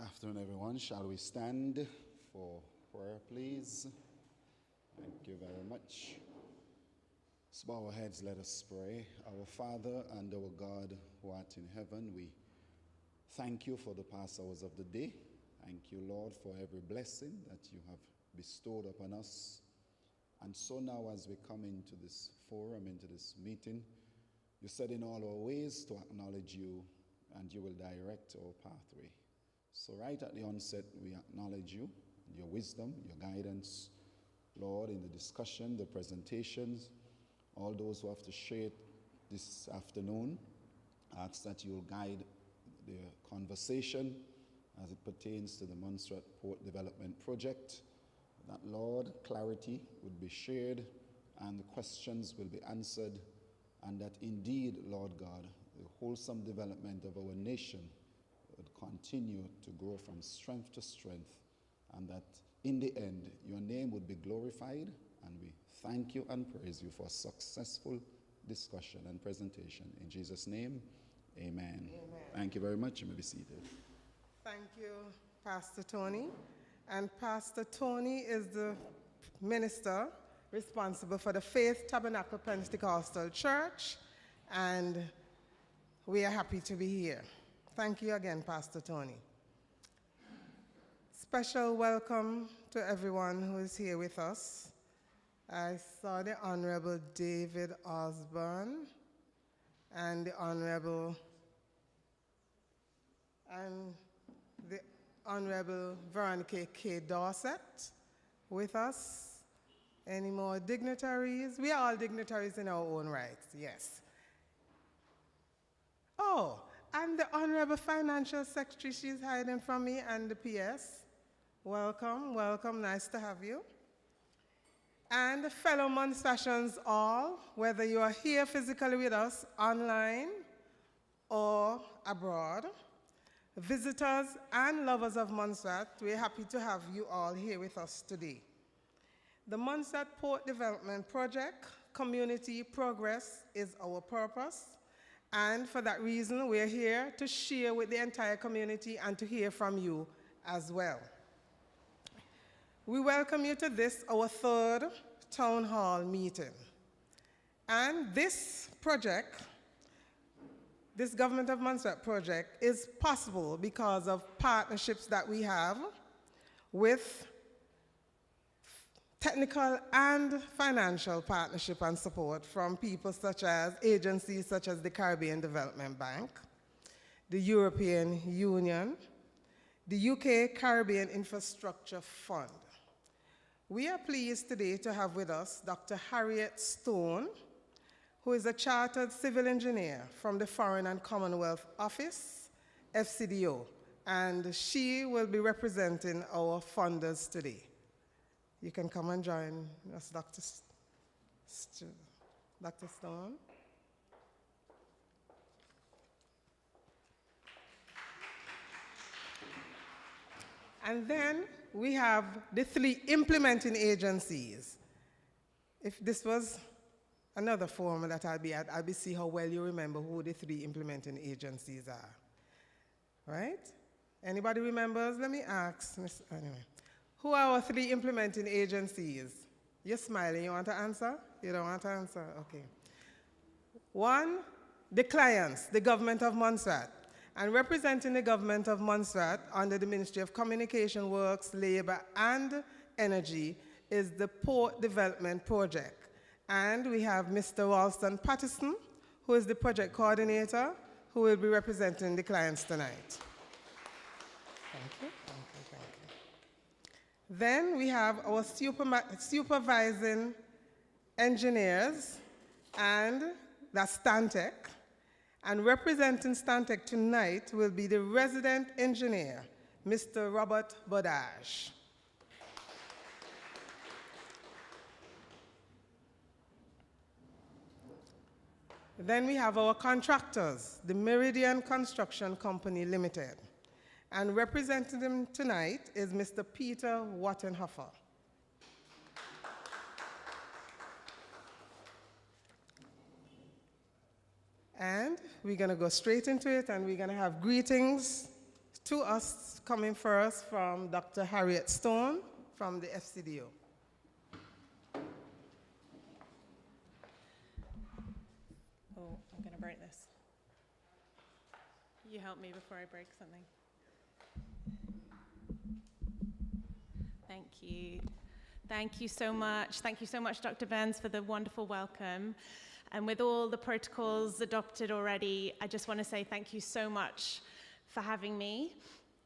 Afternoon, everyone. Shall we stand for prayer, please? Thank you very much. Let's bow our heads, let us pray. Our Father and our God who art in heaven, we thank you for the past hours of the day. Thank you, Lord, for every blessing that you have bestowed upon us. And so now as we come into this forum, into this meeting, you said in all our ways to acknowledge you, and you will direct our pathway. So right at the onset, we acknowledge you, your wisdom, your guidance, Lord, in the discussion, the presentations, all those who have to share it this afternoon. I ask that you will guide the conversation as it pertains to the Montserrat Port Development Project, that, Lord, clarity would be shared and the questions will be answered, and that indeed, Lord God, the wholesome development of our nation would continue to grow from strength to strength, and that in the end, your name would be glorified, and we thank you and praise you for successful discussion and presentation. In Jesus' name, amen. Thank you very much. You may be seated. Thank you, Pastor Tony. And Pastor Tony is the minister responsible for the Faith Tabernacle Pentecostal Church, and we are happy to be here. Thank you again, Pastor Tony. Special welcome to everyone who is here with us. I saw the Honorable David Osborne and the Honorable Veronica K. Dorset with us. Any more dignitaries? We are all dignitaries in our own rights, yes. Oh, and the Honorable Financial Secretary, she's hiding from me, and the PS. Welcome, welcome, nice to have you. And fellow Montserratians all, whether you are here physically with us, online, or abroad, visitors and lovers of Montserrat, we're happy to have you all here with us today. The Montserrat Port Development Project, community progress is our purpose, and for that reason, we're here to share with the entire community and to hear from you as well. We welcome you to this, our third town hall meeting. And this project, this Government of Montserrat project, is possible because of partnerships that we have with technical and financial partnership and support from people such as agencies such as the Caribbean Development Bank, the European Union, the UK Caribbean Infrastructure Fund. We are pleased today to have with us Dr. Harriette Stone, who is a chartered civil engineer from the Foreign and Commonwealth Office, FCDO, and she will be representing our funders today. You can come and join us, Dr. Stone. And then we have the three implementing agencies. If this was another forum that I'll be at, I'll be see how well you remember who the three implementing agencies are. Right? Anybody remembers? Let me ask. Anyway. Who are our three implementing agencies? You're smiling. You want to answer? You don't want to answer? Okay. One, the clients, the government of Montserrat. And representing the government of Montserrat under the Ministry of Communication Works, Labor, and Energy is the Port Development Project. And we have Mr. Ralston Patterson, who is the project coordinator, who will be representing the clients tonight. Thank you. Then we have our supervising engineers, and that's Stantec. And representing Stantec tonight will be the resident engineer, Mr. Robert Bodage. Then we have our contractors, the Meridian Construction Company Limited. And representing them tonight is Mr. Peter Wattenhofer. And we're going to go straight into it, and we're going to have greetings to us coming first from Dr. Harriette Stone from the FCDO. Oh, I'm going to break this. You help me before I break something. Thank you. Thank you so much. Thank you so much, Dr. Burns, for the wonderful welcome. And with all the protocols adopted already, I just want to say thank you so much for having me.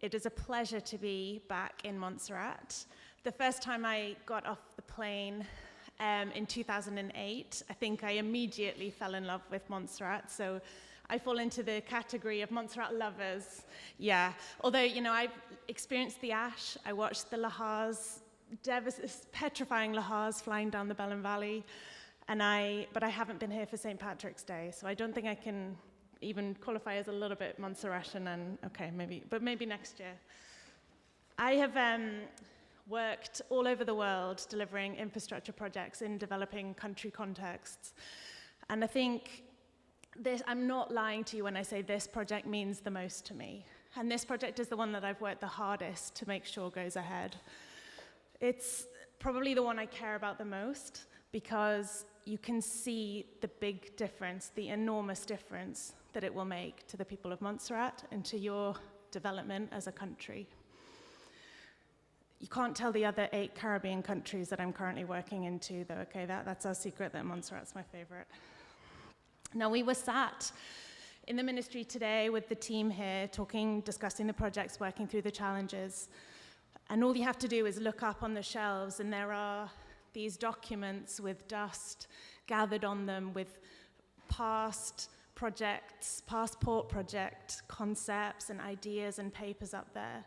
It is a pleasure to be back in Montserrat. The first time I got off the plane in 2008, I think I immediately fell in love with Montserrat. So I fall into the category of Montserrat lovers. Yeah, although, you know, I've experienced the ash. I watched the lahars, petrifying lahars flying down the Bellin Valley. But I haven't been here for St. Patrick's Day, so I don't think I can even qualify as a little bit Montserratian, and okay, maybe next year. I have worked all over the world delivering infrastructure projects in developing country contexts. And I think I'm not lying to you when I say this project means the most to me. And this project is the one that I've worked the hardest to make sure goes ahead. It's probably the one I care about the most, because you can see the big difference, the enormous difference that it will make to the people of Montserrat and to your development as a country. You can't tell the other 8 Caribbean countries that I'm currently working into, though, okay? That's our secret, that Montserrat's my favorite. Now, we were sat in the ministry today with the team here, discussing the projects, working through the challenges. And all you have to do is look up on the shelves, and there are these documents with dust gathered on them with past projects, passport project concepts and ideas and papers up there.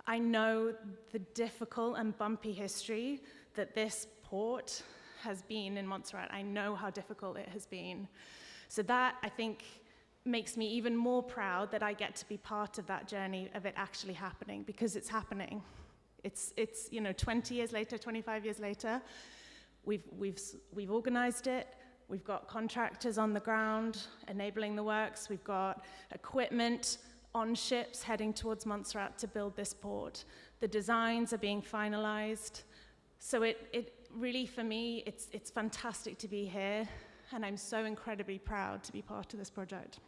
I know the difficult and bumpy history that this port has been in Montserrat. I know how difficult it has been. So that, I think, makes me even more proud that I get to be part of that journey of it actually happening, because it's happening. It's 20 years later, 25 years later, we've organized it. We've got contractors on the ground enabling the works. We've got equipment on ships heading towards Montserrat to build this port. The designs are being finalized. So it really, for me, it's fantastic to be here, and I'm so incredibly proud to be part of this project.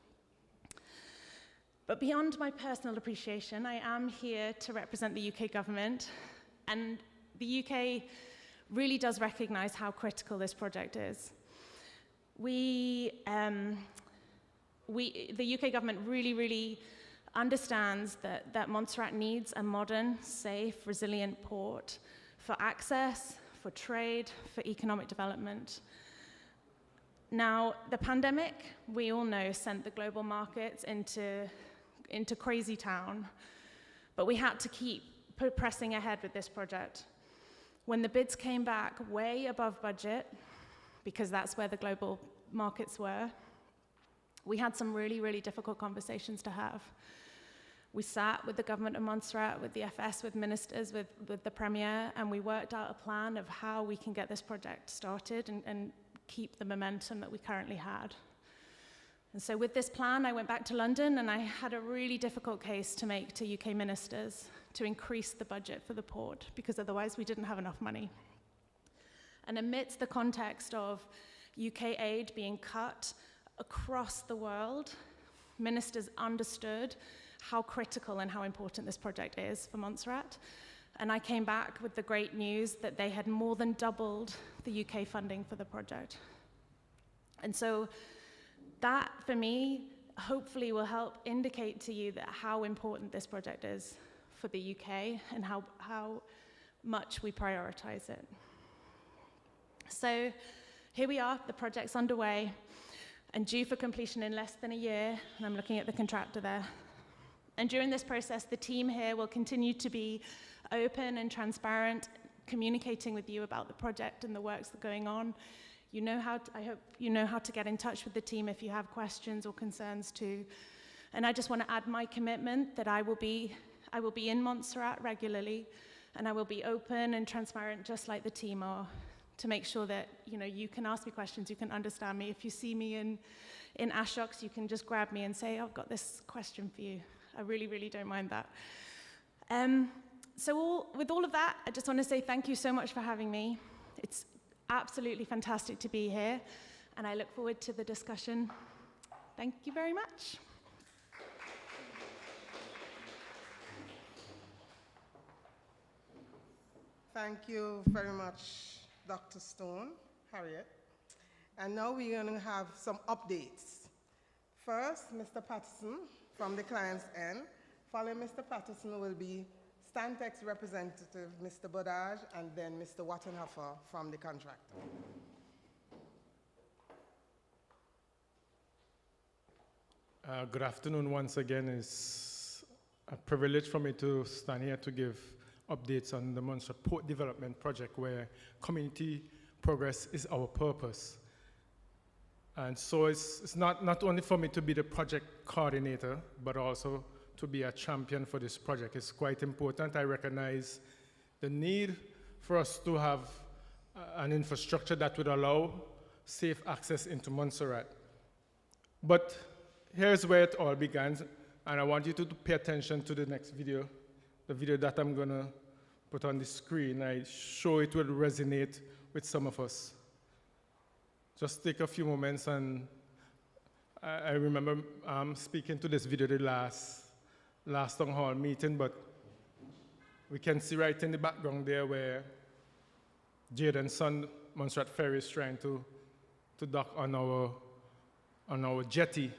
But beyond my personal appreciation, I am here to represent the UK government, and the UK really does recognize how critical this project is. The UK government really understands that Montserrat needs a modern, safe, resilient port for access, for trade, for economic development. Now, the pandemic, we all know, sent the global markets into crazy town, but we had to keep pressing ahead with this project. When the bids came back way above budget, because that's where the global markets were, we had some really difficult conversations to have. We sat with the government of Montserrat, with the FS, with ministers, with the Premier, and we worked out a plan of how we can get this project started and keep the momentum that we currently had. And so with this plan, I went back to London, and I had a really difficult case to make to UK ministers to increase the budget for the port, because otherwise we didn't have enough money. And amidst the context of UK aid being cut across the world, ministers understood how critical and how important this project is for Montserrat. And I came back with the great news that they had more than doubled the UK funding for the project. And so that, for me, hopefully will help indicate to you that how important this project is for the UK and how much we prioritize it. So here we are, the project's underway and due for completion in less than a year, and I'm looking at the contractor there. And during this process, the team here will continue to be open and transparent, communicating with you about the project and the works that are going on. I hope you know how to get in touch with the team if you have questions or concerns too. And I just want to add my commitment that I will be in Montserrat regularly, and I will be open and transparent just like the team are, to make sure that you can ask me questions, you can understand me. If you see me in Ashoks, you can just grab me and say, oh, I've got this question for you. I really, really don't mind that. With all of that, I just want to say thank you so much for having me. It's absolutely fantastic to be here, and I look forward to the discussion. Thank you very much. Thank you very much, Dr. Stone, Harriette. And now we're going to have some updates. First, Mr. Patterson from the client's end. Following Mr. Patterson will be Stantec's representative, Mr. Bodage, and then Mr. Wattenhofer from the contractor. Good afternoon once again. It's a privilege for me to stand here to give updates on the Montserrat Port Development Project, where community progress is our purpose. And so it's not only for me to be the project coordinator, but also to be a champion for this project. It's quite important. I recognize the need for us to have an infrastructure that would allow safe access into Montserrat. But here's where it all began, and I want you to pay attention to the next video, the video that I'm gonna put on the screen. I'm sure it will resonate with some of us. Just take a few moments, and I remember speaking to this video the last town hall meeting, but we can see right in the background there where Jaden's son, Montserrat Ferry, is trying to dock on our jetty,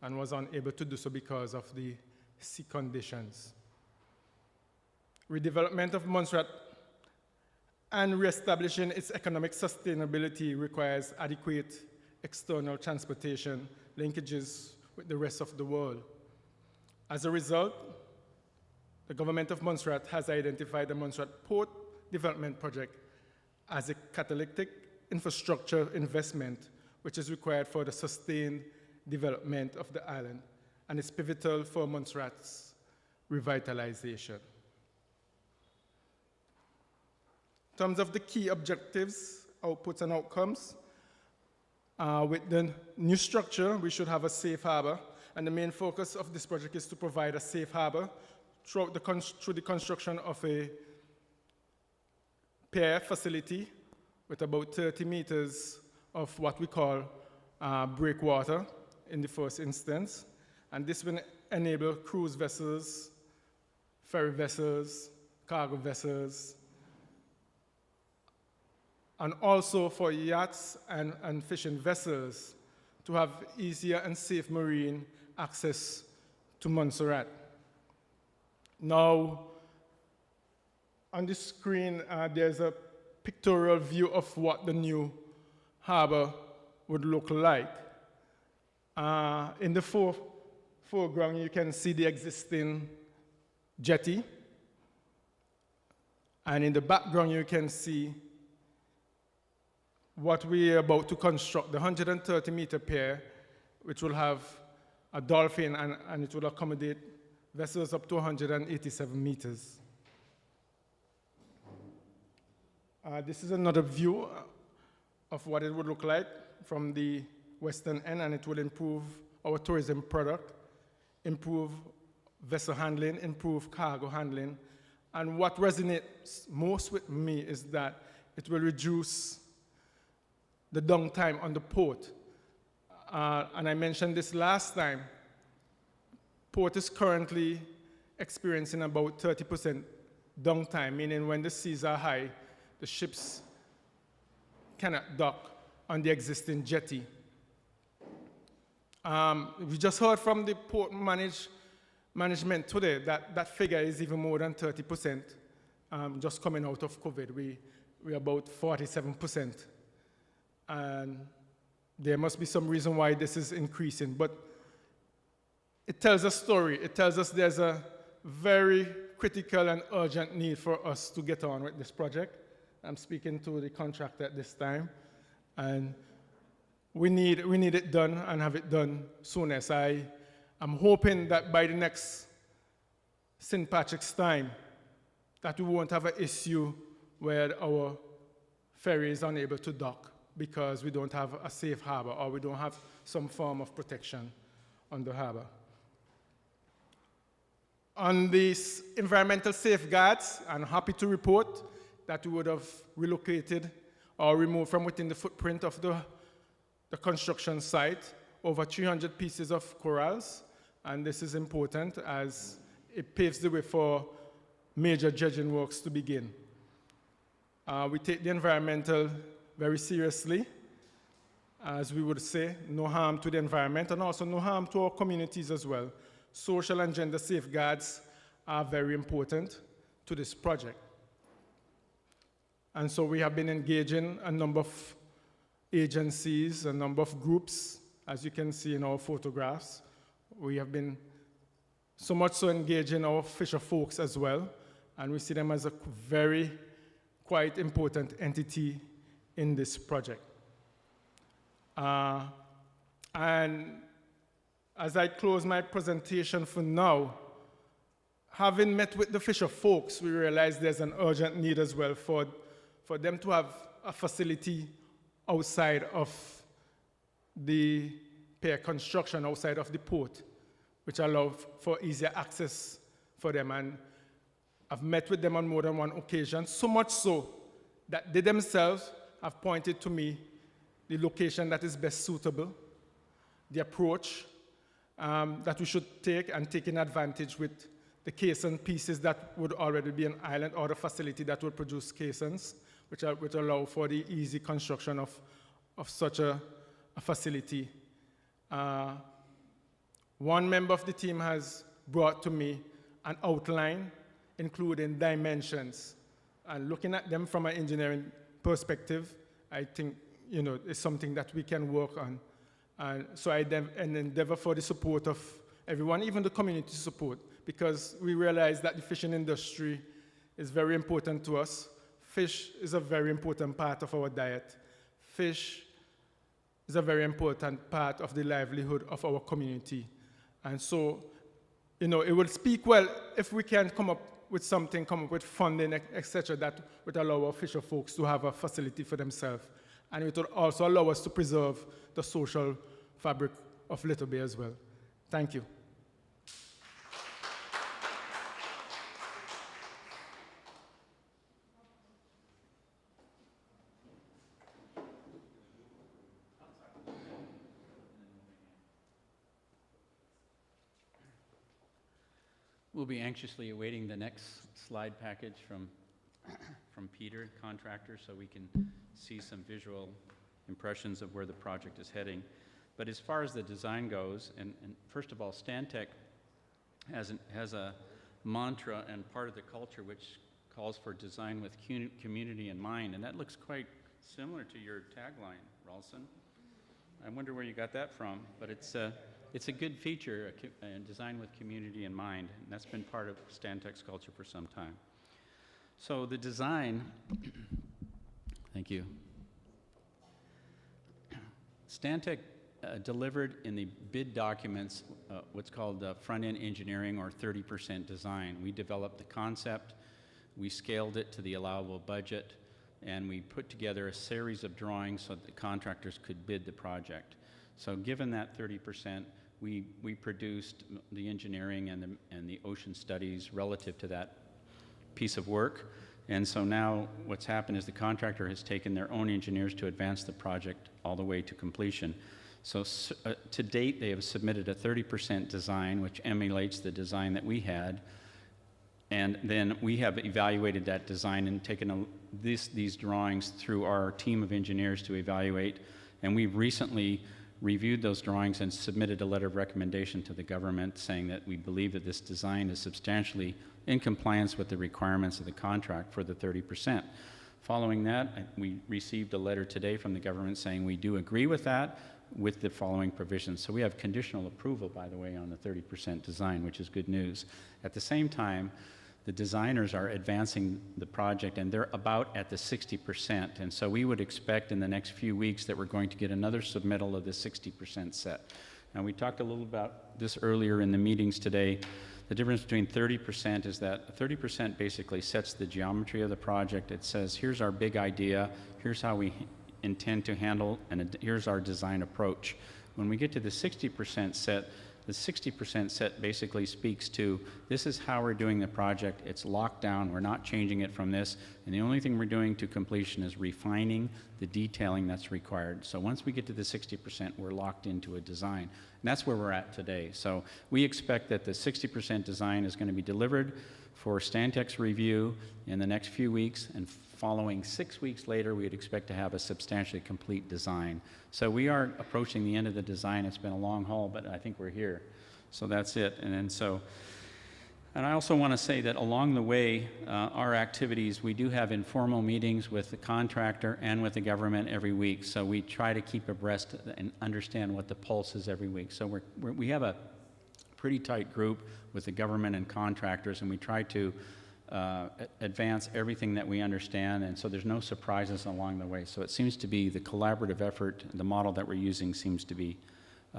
and was unable to do so because of the sea conditions. Redevelopment of Montserrat and reestablishing its economic sustainability requires adequate external transportation linkages with the rest of the world. As a result, the government of Montserrat has identified the Montserrat Port Development Project as a catalytic infrastructure investment which is required for the sustained development of the island, and is pivotal for Montserrat's revitalization. In terms of the key objectives, outputs, and outcomes, with the new structure, we should have a safe harbor, and the main focus of this project is to provide a safe harbor through the construction of a pier facility with about 30 meters of what we call breakwater in the first instance, and this will enable cruise vessels, ferry vessels, cargo vessels, and also for yachts and fishing vessels to have easier and safe marine access to Montserrat. Now, on the screen, there's a pictorial view of what the new harbor would look like. In the foreground, you can see the existing jetty. And in the background, you can see what we are about to construct, the 130-meter pier, which will have a dolphin, and it will accommodate vessels up to 187 meters. This is another view of what it would look like from the western end, and it will improve our tourism product, improve vessel handling, improve cargo handling. And what resonates most with me is that it will reduce the downtime on the port. And I mentioned this last time. Port is currently experiencing about 30% downtime, meaning when the seas are high, the ships cannot dock on the existing jetty. We just heard from the port management today that that figure is even more than 30%. Just coming out of COVID, we're about 47%. And there must be some reason why this is increasing, but it tells a story. It tells us there's a very critical and urgent need for us to get on with this project. I'm speaking to the contractor at this time, and we need it done and have it done soon as I'm hoping that by the next St. Patrick's time, that we won't have an issue where our ferry is unable to dock because we don't have a safe harbor or we don't have some form of protection on the harbor. On these environmental safeguards, I'm happy to report that we would have relocated or removed from within the footprint of the construction site over 300 pieces of corals, and this is important as it paves the way for major dredging works to begin. We take the environmental very seriously, as we would say, no harm to the environment and also no harm to our communities as well. Social and gender safeguards are very important to this project. And so we have been engaging a number of agencies, a number of groups, as you can see in our photographs. We have been so much so engaging our fisher folks as well, and we see them as a quite important entity in this project. And as I close my presentation for now, having met with the fisher folks, we realize there's an urgent need as well for them to have a facility outside of the pier construction, outside of the port, which allow for easier access for them. And I've met with them on more than one occasion, so much so that they themselves have pointed to me the location that is best suitable, the approach that we should take, and taking advantage with the caisson pieces that would already be an island, or the facility that would produce caissons, which allow for the easy construction of such a facility. One member of the team has brought to me an outline, including dimensions. And looking at them from an engineering perspective, I think it's something that we can work on. And so I endeavor for the support of everyone, even the community support, because we realize that the fishing industry is very important to us. Fish is a very important part of our diet. Fish is a very important part of the livelihood of our community. And so, it would speak well if we can come up with something, come up with funding, etc., that would allow our fisher folks to have a facility for themselves. And it would also allow us to preserve the social fabric of Little Bay as well. Thank you. We'll be anxiously awaiting the next slide package from Peter, contractor, so we can see some visual impressions of where the project is heading. But as far as the design goes, and first of all, Stantec has a mantra and part of the culture which calls for design with community in mind, and that looks quite similar to your tagline, Ralston. I wonder where you got that from, but it's a good feature, design with community in mind, and that's been part of Stantec's culture for some time. So the design, thank you. Stantec delivered in the bid documents what's called front-end engineering, or 30% design. We developed the concept, we scaled it to the allowable budget, and we put together a series of drawings so that the contractors could bid the project. So given that 30%, we produced the engineering and the ocean studies relative to that piece of work. And so now what's happened is the contractor has taken their own engineers to advance the project all the way to completion. So to date, they have submitted a 30% design, which emulates the design that we had. And then we have evaluated that design and taken these drawings through our team of engineers to evaluate. And we've recently reviewed those drawings and submitted a letter of recommendation to the government saying that we believe that this design is substantially in compliance with the requirements of the contract for the 30%. Following that, we received a letter today from the government saying we do agree with that, with the following provisions. So we have conditional approval, by the way, on the 30% design, which is good news. At the same time, the designers are advancing the project, and they're about at the 60%. And so we would expect in the next few weeks that we're going to get another submittal of the 60% set. Now, we talked a little about this earlier in the meetings today. The difference between 30% is that 30% basically sets the geometry of the project. It says, here's our big idea, here's how we intend to handle, and here's our design approach. When we get to the 60% set, The 60% set basically speaks to, this is how we're doing the project, it's locked down, we're not changing it from this, and the only thing we're doing to completion is refining the detailing that's required. So once we get to the 60%, we're locked into a design. And that's where we're at today. So we expect that the 60% design is going to be delivered for Stantec's review in the next few weeks, and following 6 weeks later, we'd expect to have a substantially complete design. So we are approaching the end of the design. It's been a long haul, but I think we're here. So that's it. And I also want to say that along the way, our activities, we do have informal meetings with the contractor and with the government every week. So we try to keep abreast and understand what the pulse is every week. So we have a pretty tight group with the government and contractors, and we try to advance everything that we understand, and so there's no surprises along the way. So it seems to be the collaborative effort, the model that we're using seems to be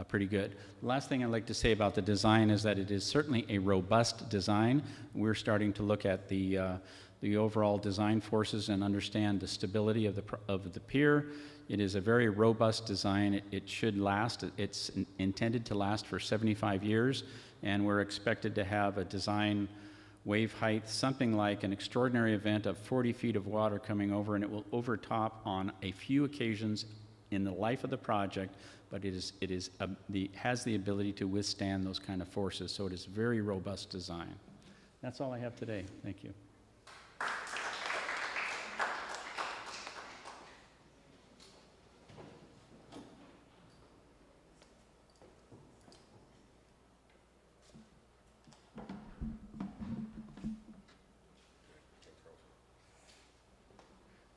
pretty good. The last thing I'd like to say about the design is that it is certainly a robust design. We're starting to look at the overall design forces and understand the stability of the pier. It is a very robust design. It should last. It's intended to last for 75 years, and we're expected to have a design wave height, something like an extraordinary event of 40 feet of water coming over, and it will overtop on a few occasions in the life of the project, but it has the ability to withstand those kind of forces, so it is very robust design. That's all I have today. Thank you.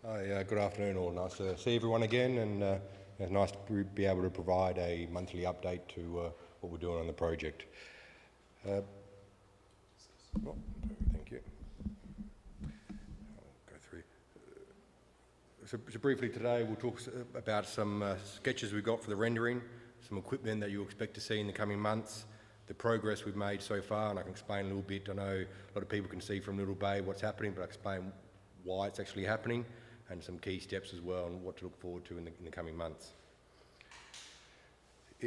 Hi, good afternoon all. Nice to see everyone again, and it's nice to be able to provide a monthly update to what we're doing on the project. Thank you. I'll go through. So briefly today we'll talk about some sketches we've got for the rendering, some equipment that you'll expect to see in the coming months, the progress we've made so far, and I can explain a little bit. I know a lot of people can see from Little Bay what's happening, but I'll explain why it's actually happening, and some key steps as well and what to look forward to in the coming months.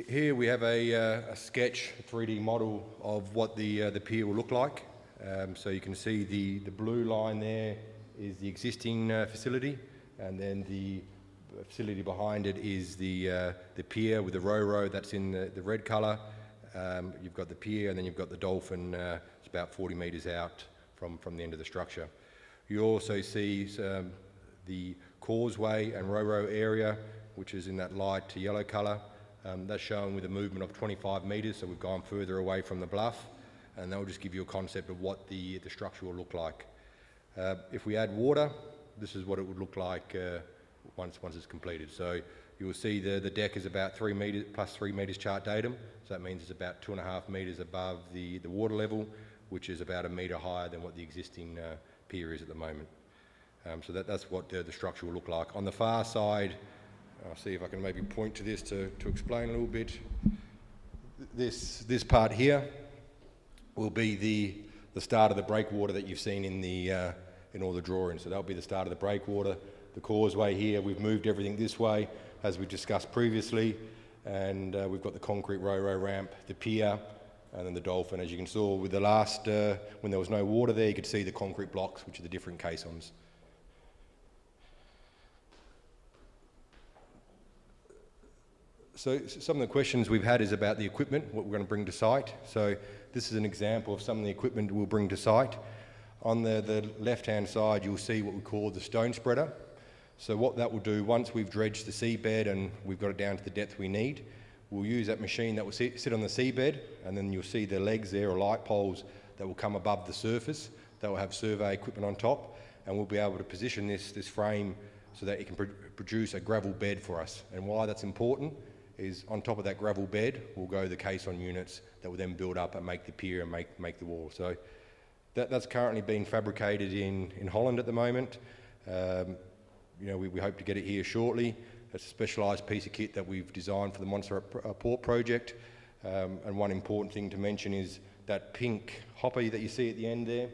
Here we have a sketch, a 3D model of what the pier will look like. So you can see the blue line there is the existing facility, and then the facility behind it is the pier with the ro-ro that's in the red colour. You've got the pier, and then you've got the dolphin. It's about 40 metres out from the end of the structure. You also see the causeway and ro-ro area, which is in that light to yellow colour. That's shown with a movement of 25 metres, so we've gone further away from the bluff, and that will just give you a concept of what the structure will look like. If we add water, this is what it would look like once it's completed. So you'll see the deck is about 3 metres plus 3 metres chart datum, so that means it's about 2.5 metres above the water level, which is about 1 metre higher than what the existing pier is at the moment. So that's what the structure will look like. On the far side, I'll see if I can maybe point to this to explain a little bit. This part here will be the start of the breakwater that you've seen in all the drawings. So that'll be the start of the breakwater. The causeway here, we've moved everything this way, as we discussed previously, and we've got the concrete ro-ro ramp, the pier, and then the dolphin. As you can see with the last, when there was no water there, you could see the concrete blocks, which are the different caissons. So some of the questions we've had is about the equipment, what we're going to bring to site. So this is an example of some of the equipment we'll bring to site. On the left-hand side, you'll see what we call the stone spreader. So what that will do, once we've dredged the seabed and we've got it down to the depth we need, we'll use that machine that will sit on the seabed, and then you'll see the legs there, or light poles, that will come above the surface. That will have survey equipment on top, and we'll be able to position this frame so that it can produce a gravel bed for us. And why that's important is on top of that gravel bed will go the caisson units that will then build up and make the pier and make the wall. So that's currently being fabricated in Holland at the moment. We hope to get it here shortly. It's a specialised piece of kit that we've designed for the Montserrat port project. And one important thing to mention is that pink hopper that you see at the end there,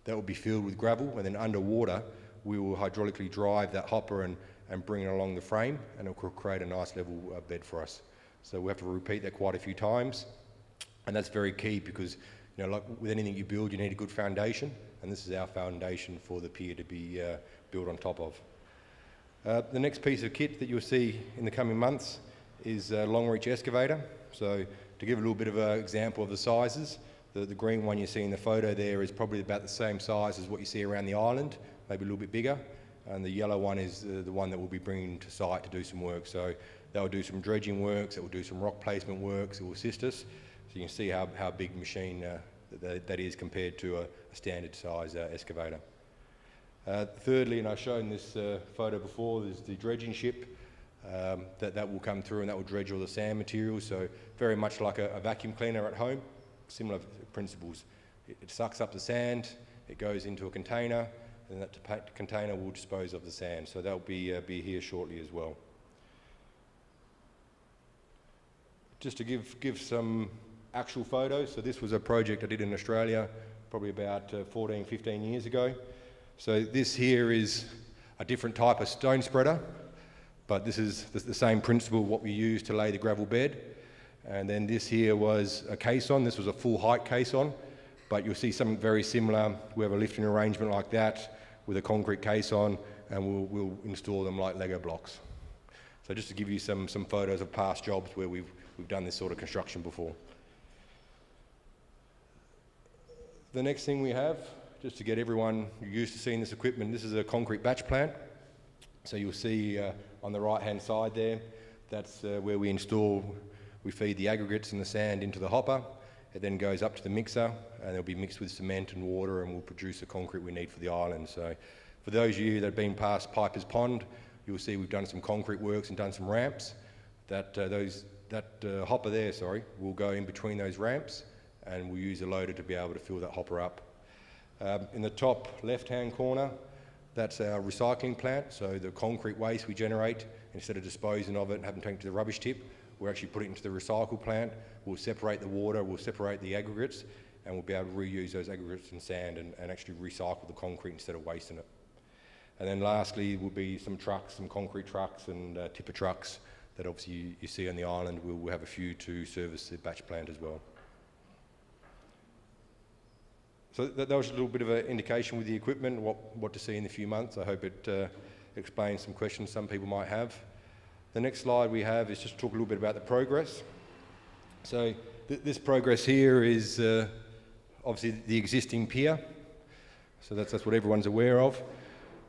that will be filled with gravel, and then underwater we will hydraulically drive that hopper and bring it along the frame, and it will create a nice level bed for us. So we have to repeat that quite a few times. And that's very key because, you know, like with anything you build, you need a good foundation, and this is our foundation for the pier to be built on top of. The next piece of kit that you'll see in the coming months is a long reach excavator. So to give a little bit of an example of the sizes, the green one you see in the photo there is probably about the same size as what you see around the island, maybe a little bit bigger. And the yellow one is the one that we'll be bringing to site to do some work. So they'll do some dredging works, it will do some rock placement works, it will assist us. So you can see how big machine that is compared to a standard size excavator. Thirdly, and I've shown this photo before, there's the dredging ship that will come through and that will dredge all the sand materials. So very much like a vacuum cleaner at home, similar principles. It sucks up the sand, it goes into a container, and that container will dispose of the sand. So that'll be here shortly as well. Just to give some actual photos. So this was a project I did in Australia probably about 14, 15 years ago. So this here is a different type of stone spreader, but this is the same principle what we use to lay the gravel bed. And then this here was a caisson. This was a full height caisson, but you'll see something very similar. We have a lifting arrangement like that with a concrete caisson, and we'll install them like Lego blocks. So just to give you some photos of past jobs where we've done this sort of construction before. The next thing we have, just to get everyone used to seeing this equipment, this is a concrete batch plant. So you'll see on the right hand side there, that's where we feed the aggregates and the sand into the hopper. It then goes up to the mixer and it'll be mixed with cement and water and we'll produce the concrete we need for the island. So for those of you that have been past Piper's Pond, you'll see we've done some concrete works and done some ramps. That hopper there, will go in between those ramps and we'll use a loader to be able to fill that hopper up. In the top left-hand corner, that's our recycling plant. So the concrete waste we generate, instead of disposing of it and having to take it to the rubbish tip, we'll actually put it into the recycle plant. We'll separate the water, we'll separate the aggregates, and we'll be able to reuse those aggregates and sand and actually recycle the concrete instead of wasting it. And then lastly will be some trucks, some concrete trucks and tipper trucks that obviously you see on the island. We'll have a few to service the batch plant as well. So that was a little bit of an indication with the equipment, what to see in a few months. I hope it explains some questions some people might have. The next slide we have is just to talk a little bit about the progress. So this progress here is obviously the existing pier. So that's what everyone's aware of.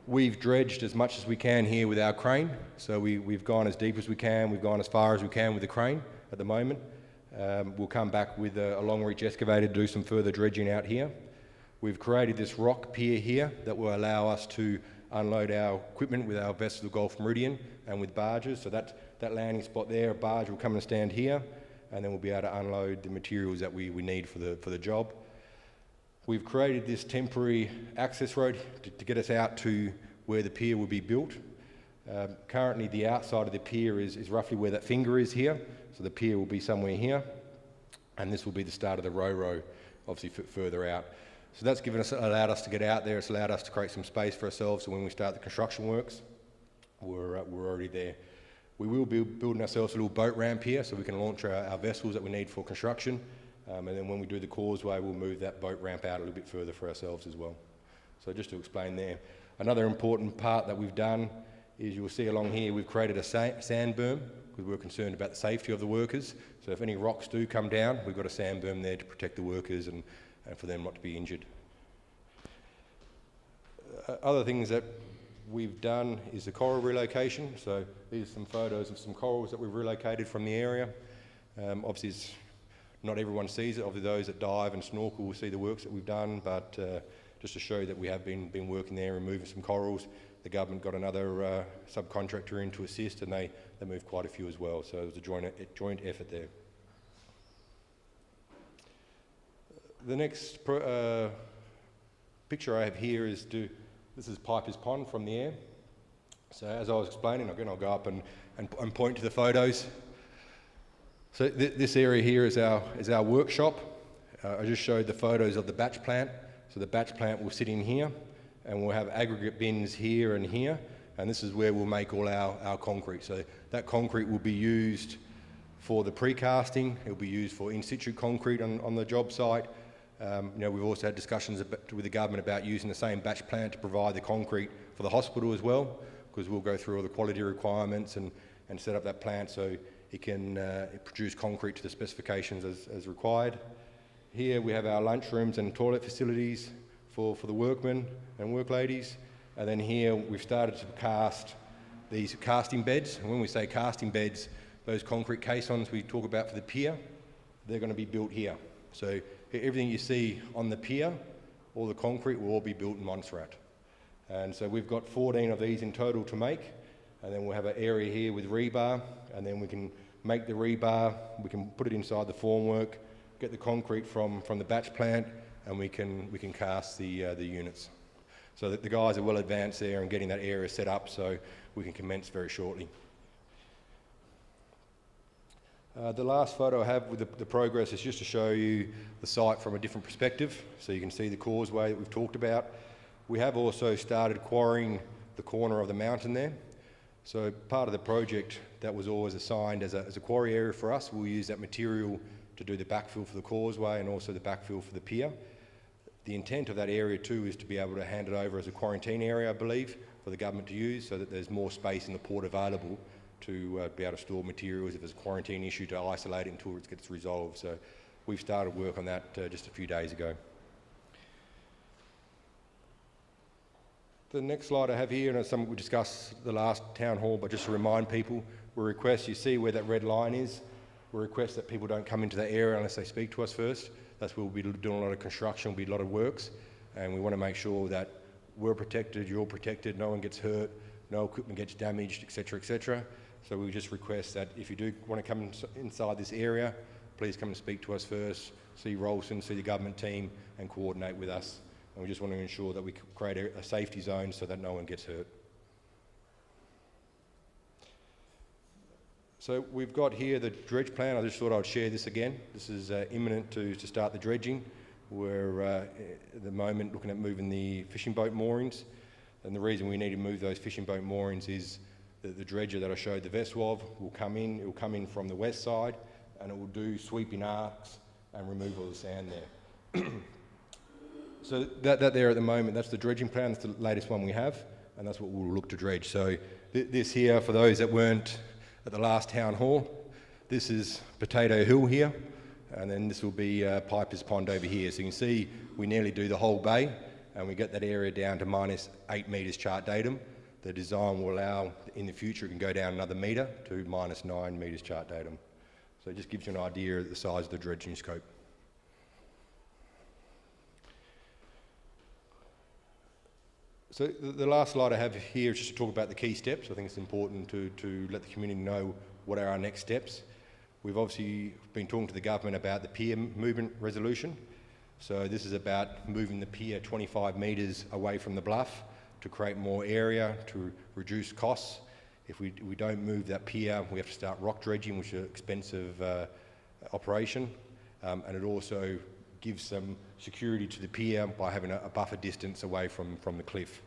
We've dredged as much as we can here with our crane. So we've gone as deep as we can, we've gone as far as we can with the crane at the moment. We'll come back with a long reach excavator to do some further dredging out here. We've created this rock pier here that will allow us to unload our equipment with our vessel, the Gulf Meridian, and with barges. So that landing spot there, a barge will come and stand here, and then we'll be able to unload the materials that we need for the job. We've created this temporary access road to get us out to where the pier will be built. Currently, the outside of the pier is roughly where that finger is here. So the pier will be somewhere here, and this will be the start of the row, obviously further out. So that's allowed us to get out there. It's allowed us to create some space for ourselves. So when we start the construction works, we're already there. We will be building ourselves a little boat ramp here, so we can launch our vessels that we need for construction. And then when we do the causeway, we'll move that boat ramp out a little bit further for ourselves as well. So just to explain there. Another important part that we've done is you'll see along here we've created a sand berm because we're concerned about the safety of the workers. So if any rocks do come down, we've got a sand berm there to protect the workers and for them not to be injured. Other things that we've done is the coral relocation. So these are some photos of some corals that we've relocated from the area. Obviously, not everyone sees it. Obviously, those that dive and snorkel will see the works that we've done, but just to show that we have been working there and moving some corals. The government got another subcontractor in to assist, and they moved quite a few as well. So it was a joint effort there. The next picture I have here this is Piper's Pond from the air. So as I was explaining, again, I'll go up and point to the photos. So this area here is our workshop. I just showed the photos of the batch plant. So the batch plant will sit in here, and we'll have aggregate bins here and here, and this is where we'll make all our concrete. So that concrete will be used for the precasting. It'll be used for in situ concrete on the job site. We've also had discussions with the government about using the same batch plant to provide the concrete for the hospital as well, because we'll go through all the quality requirements and set up that plant so it can produce concrete to the specifications as required. Here we have our lunchrooms and toilet facilities for the workmen and work ladies. And then here we've started to cast these casting beds. And when we say casting beds, those concrete caissons we talk about for the pier, they're going to be built here. So everything you see on the pier, all the concrete will all be built in Montserrat. And so we've got 14 of these in total to make. And then we'll have an area here with rebar, and then we can make the rebar, we can put it inside the formwork, get the concrete from the batch plant, and we can cast the units. So that the guys are well advanced there and getting that area set up so we can commence very shortly. The last photo I have with the progress is just to show you the site from a different perspective, so you can see the causeway that we've talked about. We have also started quarrying the corner of the mountain there. So part of the project that was always assigned as a quarry area for us, we'll use that material to do the backfill for the causeway and also the backfill for the pier. The intent of that area too is to be able to hand it over as a quarantine area, I believe, for the government to use, so that there's more space in the port available to be able to store materials if there's a quarantine issue, to isolate it until it gets resolved. So we've started work on that just a few days ago. The next slide I have here, and it's something we discussed the last town hall, but just to remind people, we request, you see where that red line is, we request that people don't come into that area unless they speak to us first. That's where we'll be doing a lot of construction, will be a lot of works, and we want to make sure that we're protected, you're protected, no one gets hurt, no equipment gets damaged, etc., etc. So we just request that if you do want to come inside this area, please come and speak to us first, see Rolson, see the government team, and coordinate with us. And we just want to ensure that we create a safety zone so that no one gets hurt. So we've got here the dredge plan. I just thought I'd share this again. This is imminent to start the dredging. We're at the moment looking at moving the fishing boat moorings. And the reason we need to move those fishing boat moorings is that the dredger that I showed the vessel of will come in. It will come in from the west side, and it will do sweeping arcs and remove all the sand there. So that there at the moment, that's the dredging plan. That's the latest one we have, and that's what we'll look to dredge. So this here, for those that weren't at the last town hall, this is Potato Hill here, and then this will be Piper's Pond over here. So you can see we nearly do the whole bay, and we get that area down to -8 metres chart datum. The design will allow, in the future, it can go down another metre to -9 metres chart datum. So it just gives you an idea of the size of the dredging scope. So the last slide I have here is just to talk about the key steps. I think it's important to let the community know what are our next steps. We've obviously been talking to the government about the pier movement resolution. So this is about moving the pier 25 metres away from the bluff to create more area, to reduce costs. If we don't move that pier, we have to start rock dredging, which is an expensive operation. And it also gives some security to the pier by having a buffer distance away from the cliff.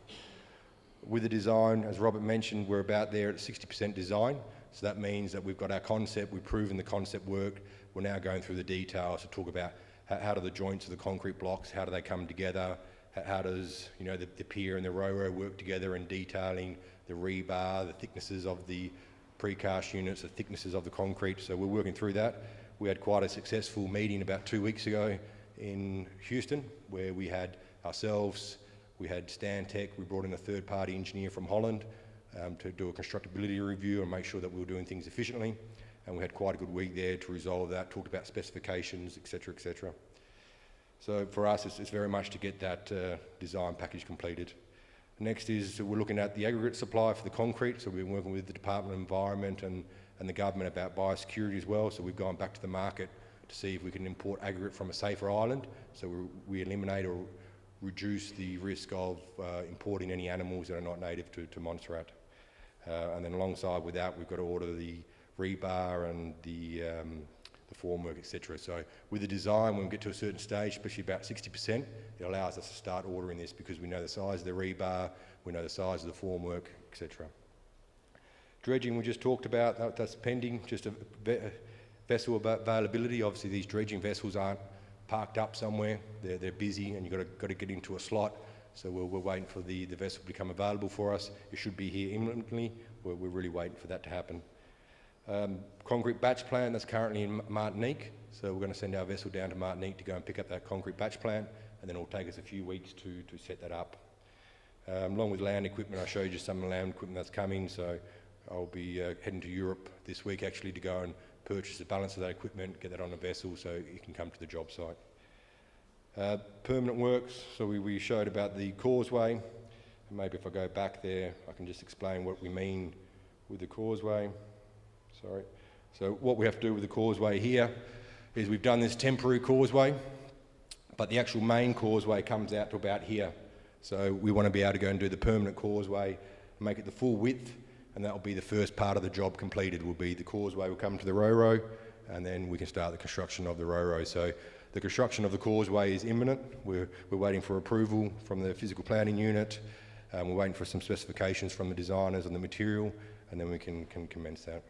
With the design, as Robert mentioned, we're about there at 60% design. So that means that we've got our concept, we've proven the concept worked. We're now going through the details to talk about how do the joints of the concrete blocks, how do they come together, how does the pier and the ro-ro work together in detailing the rebar, the thicknesses of the precast units, the thicknesses of the concrete. So we're working through that. We had quite a successful meeting about 2 weeks ago in Houston, where we had ourselves, we had Stantec, we brought in a third-party engineer from Holland to do a constructability review and make sure that we were doing things efficiently. And we had quite a good week there to resolve that, talked about specifications, etc., etc. So for us, it's very much to get that design package completed. Next is we're looking at the aggregate supply for the concrete. So we've been working with the Department of Environment and the government about biosecurity as well. So we've gone back to the market to see if we can import aggregate from a safer island, so we eliminate or reduce the risk of importing any animals that are not native to Montserrat. And then alongside with that, we've got to order the rebar and the formwork, etc. So with the design, when we get to a certain stage, especially about 60%, it allows us to start ordering this because we know the size of the rebar, we know the size of the formwork, etc. Dredging we just talked about, that's pending. Just vessel availability. Obviously, these dredging vessels aren't parked up somewhere. They're busy, and you've got to get into a slot. So we're waiting for the vessel to become available for us. It should be here imminently. We're really waiting for that to happen. Concrete batch plant that's currently in Martinique. So we're going to send our vessel down to Martinique to go and pick up that concrete batch plant, and then it'll take us a few weeks to set that up. Along with land equipment, I showed you some of the land equipment that's coming, so I'll be heading to Europe this week actually to go and purchase the balance of that equipment, get that on a vessel so it can come to the job site. Permanent works, so we showed about the causeway. And maybe if I go back there, I can just explain what we mean with the causeway. Sorry. So what we have to do with the causeway here is we've done this temporary causeway, but the actual main causeway comes out to about here. So we want to be able to go and do the permanent causeway, make it the full width, and that will be the first part of the job completed. Will be the causeway will come to the ro-ro, and then we can start the construction of the ro-ro. So the construction of the causeway is imminent. We're waiting for approval from the physical planning unit. We're waiting for some specifications from the designers on the material, and then we can commence that.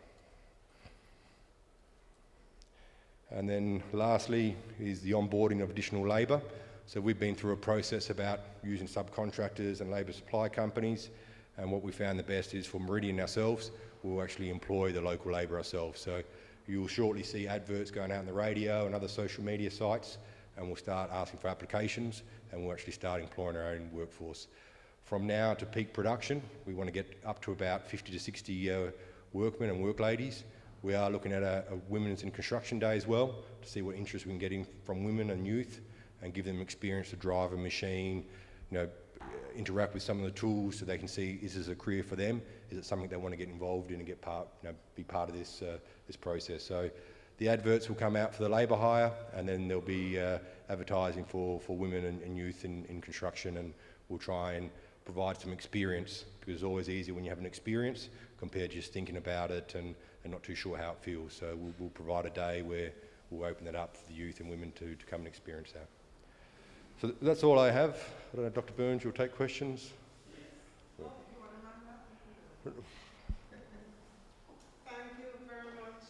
And then lastly is the onboarding of additional labour. So we've been through a process about using subcontractors and labour supply companies, and what we found the best is for Meridian ourselves, we'll actually employ the local labour ourselves. So you will shortly see adverts going out on the radio and other social media sites, and we'll start asking for applications, and we'll actually start employing our own workforce. From now to peak production, we want to get up to about 50 to 60 workmen and work ladies. We are looking at a Women's in Construction Day as well, to see what interest we can get in from women and youth, and give them experience to drive a machine, interact with some of the tools so they can see, is this a career for them? Is it something they want to get involved in and get be part of this process? So the adverts will come out for the labour hire, and then there'll be advertising for women and youth in construction, and we'll try and provide some experience, because it's always easier when you have an experience compared to just thinking about it and not too sure how it feels. So we'll provide a day where we'll open that up for the youth and women to come and experience that. So that's all I have. I don't know, Dr. Burns, you'll take questions? Thank you very much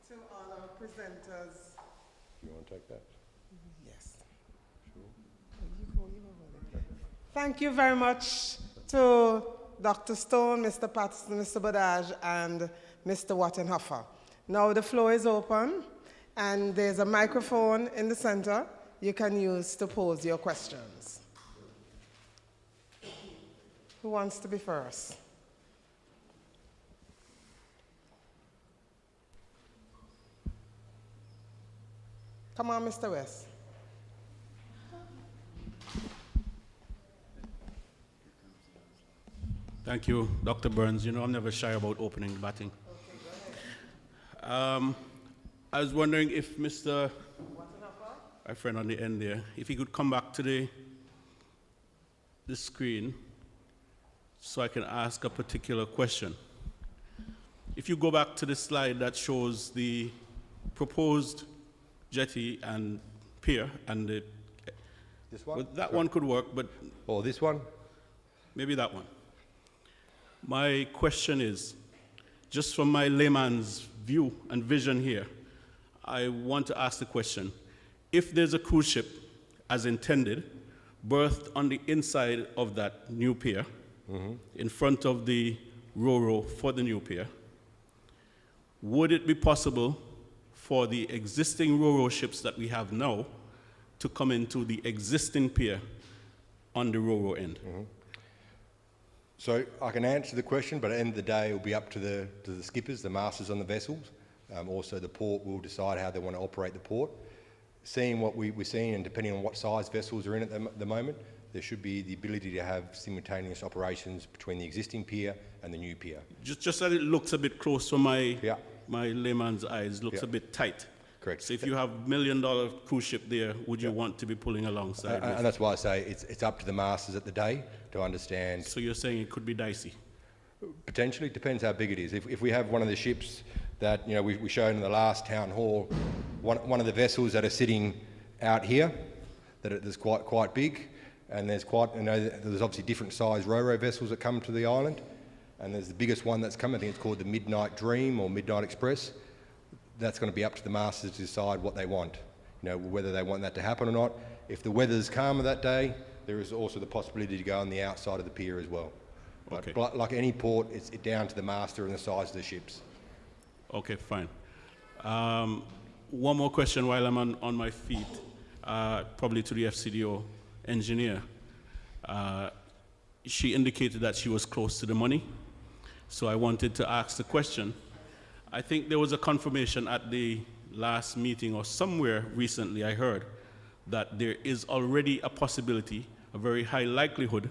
to all our presenters. You want to take that? Yes. Thank you very much to Dr. Stone, Mr. Patterson, Mr. Bodage, and Mr. Wattenhofer. Now the floor is open, and there's a microphone in the center you can use to pose your questions. Who wants to be first? Come on, Mr. West. Thank you, Dr. Burns. You know, I'm never shy about opening the batting. Okay, go ahead. I was wondering if Mr. my friend on the end there, if he could come back to the screen so I can ask a particular question. If you go back to the slide that shows the proposed jetty and pier and the... This one? Well, that one could work, but... Or this one? Maybe that one. My question is, just from my layman's view and vision here, I want to ask the question, if there's a cruise ship, as intended, berthed on the inside of that new pier, in front of the ro-ro for the new pier, would it be possible for the existing ro-ro ships that we have now to come into the existing pier on the ro-ro end? So I can answer the question, but at the end of the day, it will be up to the skippers, the masters on the vessels. Also, the port will decide how they want to operate the port. Seeing what we're seeing, and depending on what size vessels are in at the moment, there should be the ability to have simultaneous operations between the existing pier and the new pier. Just that it looks a bit close from my layman's eyes, looks a bit tight. Correct. So if you have $1 million cruise ship there, would you want to be pulling alongside? And that's why I say it's up to the masters at the day to understand. So you're saying it could be dicey? Potentially, depends how big it is. If we have one of the ships that we showed in the last town hall, one of the vessels that are sitting out here, that's quite big, and there's there's obviously different size ro-ro vessels that come to the island, and there's the biggest one that's come. I think it's called the Midnight Dream or Midnight Express. that's going to be up to the masters to decide what they want, you know, whether they want that to happen or not. If the weather's calmer that day, there is also the possibility to go on the outside of the pier as well. Okay. But like any port, it's down to the master and the size of the ships. Okay, fine. One more question while I'm on my feet, probably to the FCDO engineer. She indicated that she was close to the money, so I wanted to ask the question. I think there was a confirmation at the last meeting or somewhere recently I heard that there is already a possibility, a very high likelihood,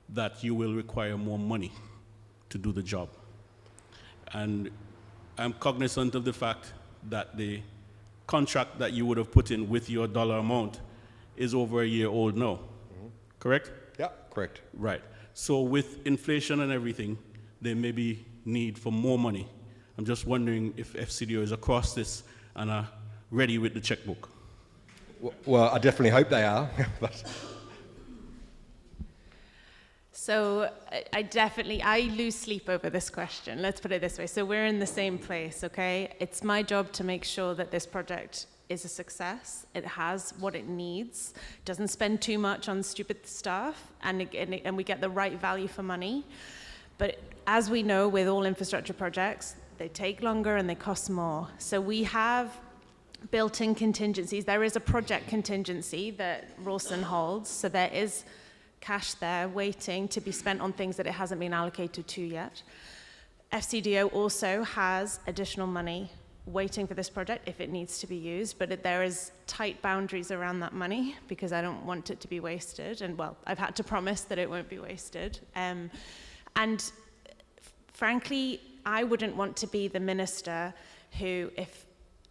that you will require more money to do the job. And I'm cognizant of the fact that the contract that you would have put in with your dollar amount is over a year old now, correct? Yeah, correct. Right. So with inflation and everything, there may be need for more money. I'm just wondering if FCDO is across this and are ready with the checkbook. Well, I definitely hope they are. But So I lose sleep over this question. Let's put it this way. So we're in the same place, okay? It's my job to make sure that this project is a success. It has what it needs, doesn't spend too much on stupid stuff, and we get the right value for money. But as we know with all infrastructure projects, they take longer and they cost more. So we have built-in contingencies. There is a project contingency that Rawson holds, so there is cash there waiting to be spent on things that it hasn't been allocated to yet. FCDO also has additional money waiting for this project if it needs to be used, but there is tight boundaries around that money because I don't want it to be wasted. And well, I've had to promise that it won't be wasted. And frankly, I wouldn't want to be the minister who, if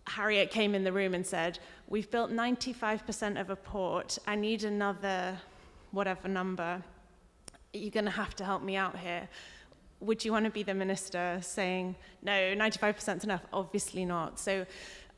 Harriette came in the room and said, we've built 95% of a port, I need another whatever number, you're going to have to help me out here. Would you want to be the minister saying, no, 95% is enough? Obviously not. So,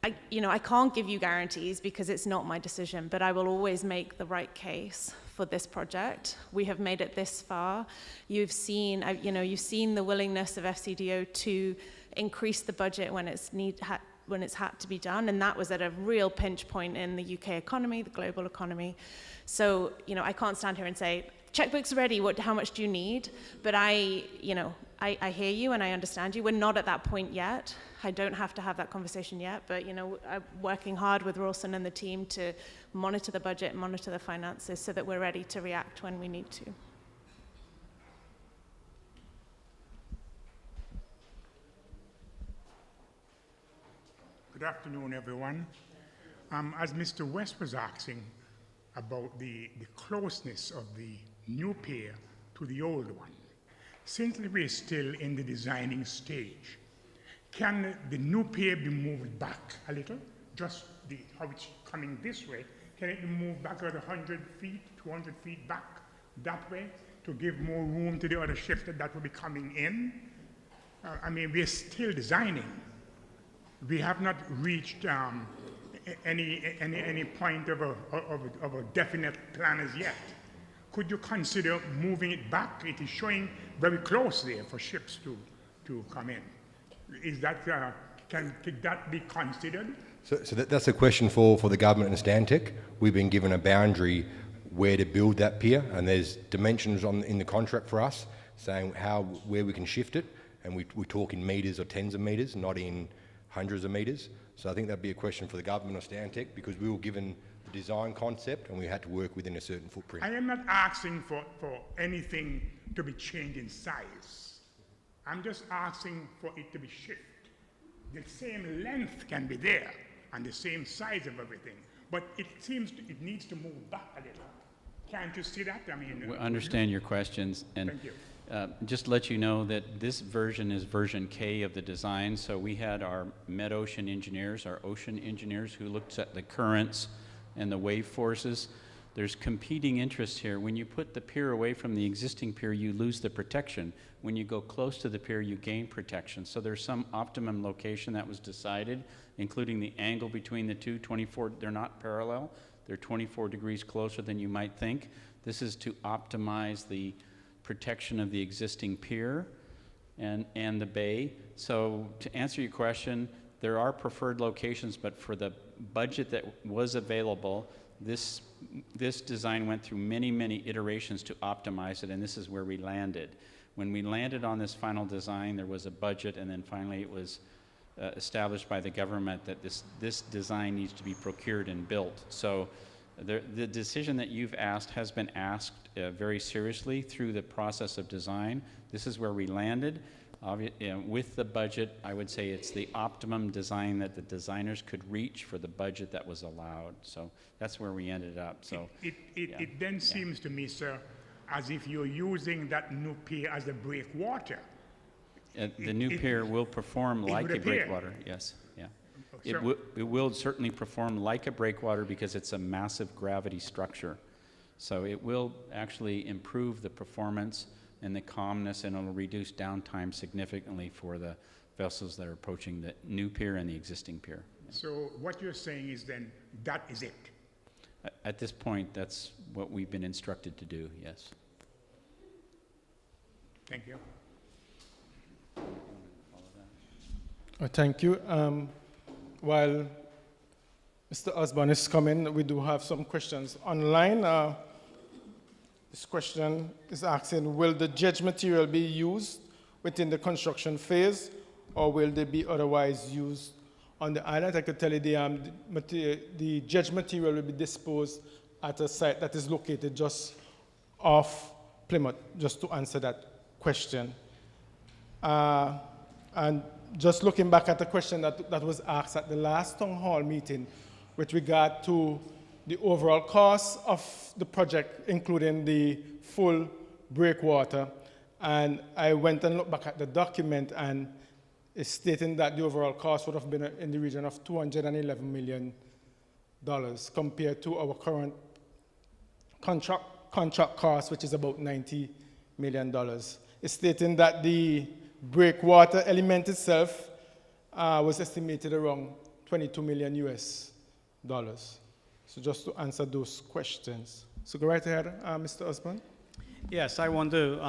I can't give you guarantees because it's not my decision, but I will always make the right case for this project. We have made it this far. You've seen the willingness of FCDO to increase the budget when it's had to be done, and that was at a real pinch point in the UK economy, the global economy. So, I can't stand here and say, checkbook's ready, how much do you need? But I hear you and I understand you. We're not at that point yet. I don't have to have that conversation yet, but, I'm working hard with Rawson and the team to monitor the budget, monitor the finances so that we're ready to react when we need to. Good afternoon, everyone. As Mr. West was asking about the closeness of the new pier to the old one, since we're still in the designing stage, can the new pier be moved back a little? Just how it's coming this way, can it be moved back about 100 feet, 200 feet back that way to give more room to the other ships that will be coming in? We're still designing. We have not reached any point of a definite plan as yet. Could you consider moving it back? It is showing very close there for ships to come in. Is that can that be considered? So that's a question for the government and Stantec. We've been given a boundary where to build that pier, and there's dimensions in the contract for us saying where we can shift it, and we talk in metres or tens of metres, not in hundreds of metres. So I think that'd be a question for the government or Stantec, because we were given the design concept and we had to work within a certain footprint. I am not asking for anything to be changed in size. I'm just asking for it to be shifted. The same length can be there and the same size of everything, but it seems it needs to move back a little. Can't you see that? We understand your questions, and thank you. Just to let you know that this version is version K of the design. So we had our ocean engineers who looked at the currents and the wave forces. There's competing interests here. When you put the pier away from the existing pier, you lose the protection. When you go close to the pier, you gain protection. So there's some optimum location that was decided, including the angle between the two, 24, they're not parallel. They're 24 degrees closer than you might think. This is to optimize the protection of the existing pier and the bay. So to answer your question, there are preferred locations, but for the budget that was available, this design went through many, many iterations to optimize it, and this is where we landed. When we landed on this final design, there was a budget, and then finally it was established by the government that this design needs to be procured and built. So the decision that you've asked has been asked very seriously through the process of design. This is where we landed. With the budget, I would say it's the optimum design that the designers could reach for the budget that was allowed. So that's where we ended up. So it then seems to me, sir, as if you're using that new pier as a breakwater. The new pier will perform like a breakwater, yes, yeah. It will certainly perform like a breakwater because it's a massive gravity structure. So it will actually improve the performance and the calmness, and it'll reduce downtime significantly for the vessels that are approaching the new pier and the existing pier. So what you're saying is then that is it? At this point, that's what we've been instructed to do, yes. Thank you. Thank you. While Mr. Osborne is coming, we do have some questions online. This question is asking, will the dredge material be used within the construction phase, or will they be otherwise used on the island? I could tell you the dredge material will be disposed at a site that is located just off Plymouth, just to answer that question. And just looking back at the question that was asked at the last town hall meeting with regard to the overall cost of the project, including the full breakwater. And I went and looked back at the document, and it's stating that the overall cost would have been in the region of $211 million compared to our current contract cost, which is about $90 million. It's stating that the breakwater element itself was estimated around $22 million US. So just to answer those questions. So go right ahead, Mr. Osborne. Yes, I want to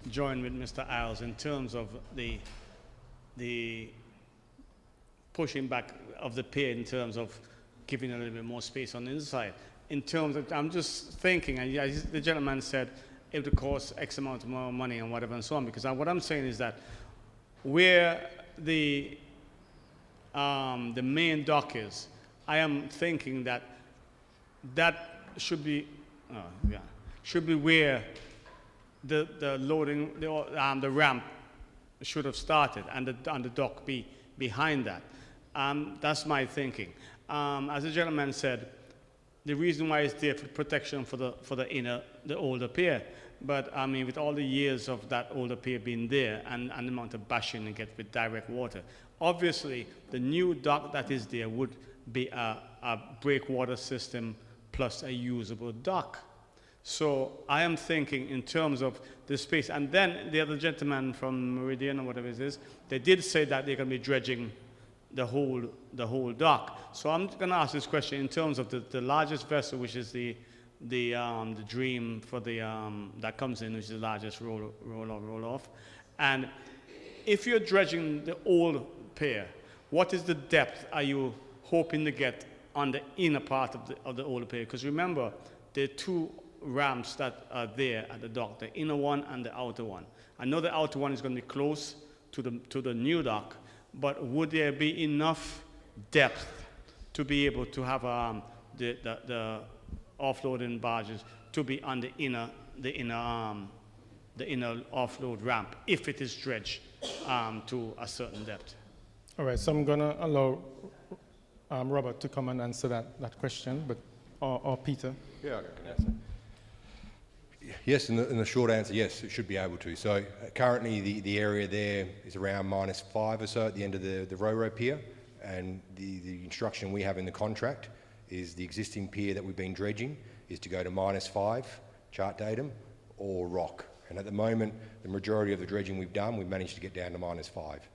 join with Mr. Isles in terms of the pushing back of the pier in terms of giving a little bit more space on the inside. In terms of, I'm just thinking, and the gentleman said it would cost X amount of more money and whatever and so on, because what I'm saying is that where the main dock is, I am thinking that should be where the loading, the ramp should have started, and the dock be behind that. That's my thinking. As the gentleman said, the reason why it's there for protection for the older pier, but I mean, with all the years of that older pier being there and the amount of bashing and get with direct water, obviously the new dock that is there would be a breakwater system plus a usable dock. So I am thinking in terms of the space. And then the other gentleman from Meridian or whatever it is, they did say that they're going to be dredging the whole dock. So I'm going to ask this question in terms of the largest vessel, which is the Dream for that comes in, which is the largest roll off. And if you're dredging the old pier, what is the depth are you hoping to get on the inner part of the older pier? Because remember, there are two ramps that are there at the dock, the inner one and the outer one. I know the outer one is going to be close to the new dock, but would there be enough depth to be able to have the offloading barges to be on the inner offload ramp if it is dredged to a certain depth? All right, so I'm going to allow Robert to come and answer that question, but or Peter. Yeah, I can answer. Yes, and the short answer, yes, it should be able to. So currently the area there is around -5 or so at the end of the Ro-Ro pier, and the instruction we have in the contract is the existing pier that we've been dredging is to go to -5 chart datum or rock. And at the moment, the majority of the dredging we've done, we've managed to get down to -5.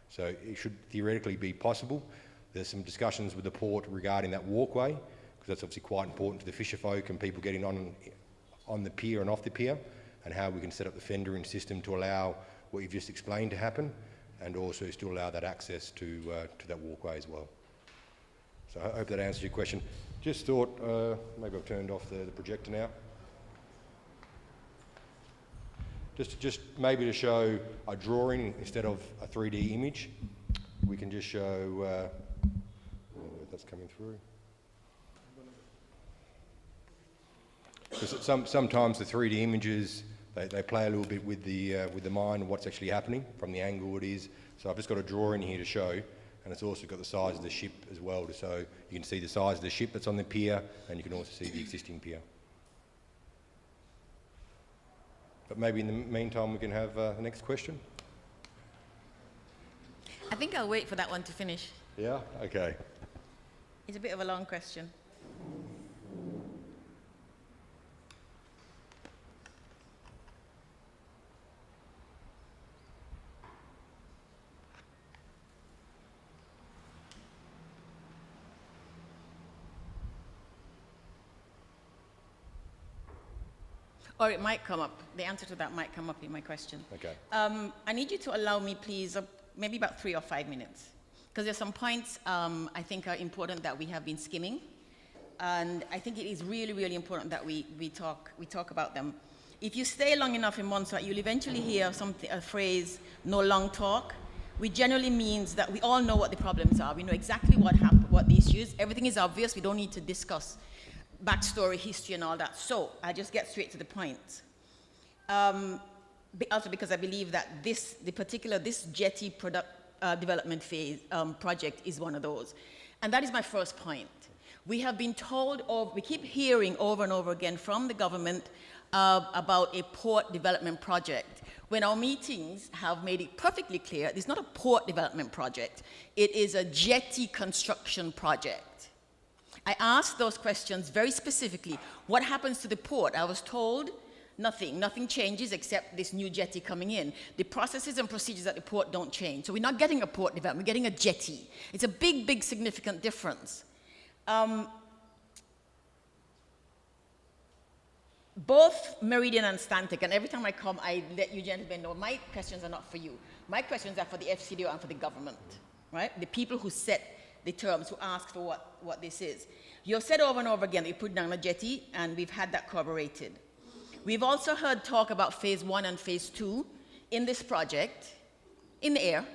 So it should theoretically be possible. There's some discussions with the port regarding that walkway, because that's obviously quite important to the fisher folk and people getting on the pier and off the pier, and how we can set up the fendering system to allow what you've just explained to happen. and also still allow that access to that walkway as well. So I hope that answers your question. Just thought, maybe I've turned off the projector now. Just maybe to show a drawing instead of a 3D image, we can just show, I don't know if that's coming through. Sometimes the 3D images, they play a little bit with the mind of what's actually happening from the angle it is. So I've just got a drawing here to show, and it's also got the size of the ship as well, so you can see the size of the ship that's on the pier, and you can also see the existing pier. But maybe in the meantime we can have the next question. I think I'll wait for that one to finish. Yeah? Okay. It's a bit of a long question. Or it might come up. The answer to that might come up in my question. Okay. I need you to allow me, please, maybe about 3 or 5 minutes. Because there's some points I think are important that we have been skimming. And I think it is really, really important that we talk about them. If you stay long enough in Montserrat, you'll eventually hear a phrase, no long talk, which generally means that we all know what the problems are. We know exactly what happened, what the issues. Everything is obvious. We don't need to discuss backstory, history, and all that. So I just get straight to the point. Also because I believe that this jetty development phase project is one of those. And that is my first point. We have been told, we keep hearing over and over again from the government about a port development project, when our meetings have made it perfectly clear it's not a port development project, it is a jetty construction project. I asked those questions very specifically. What happens to the port? I was told nothing changes except this new jetty coming in. The processes and procedures at the port don't change. So we're not getting a port development, we're getting a jetty. It's a big, big significant difference. Both Meridian and Stantec, and every time I come, I let you gentlemen know, my questions are not for you. My questions are for the FCDO and for the government, right? The people who set the terms, who ask for what this is. You have said over and over again that you put down a jetty, and we've had that corroborated. We've also heard talk about phase 1 and phase 2 in this project, in the air,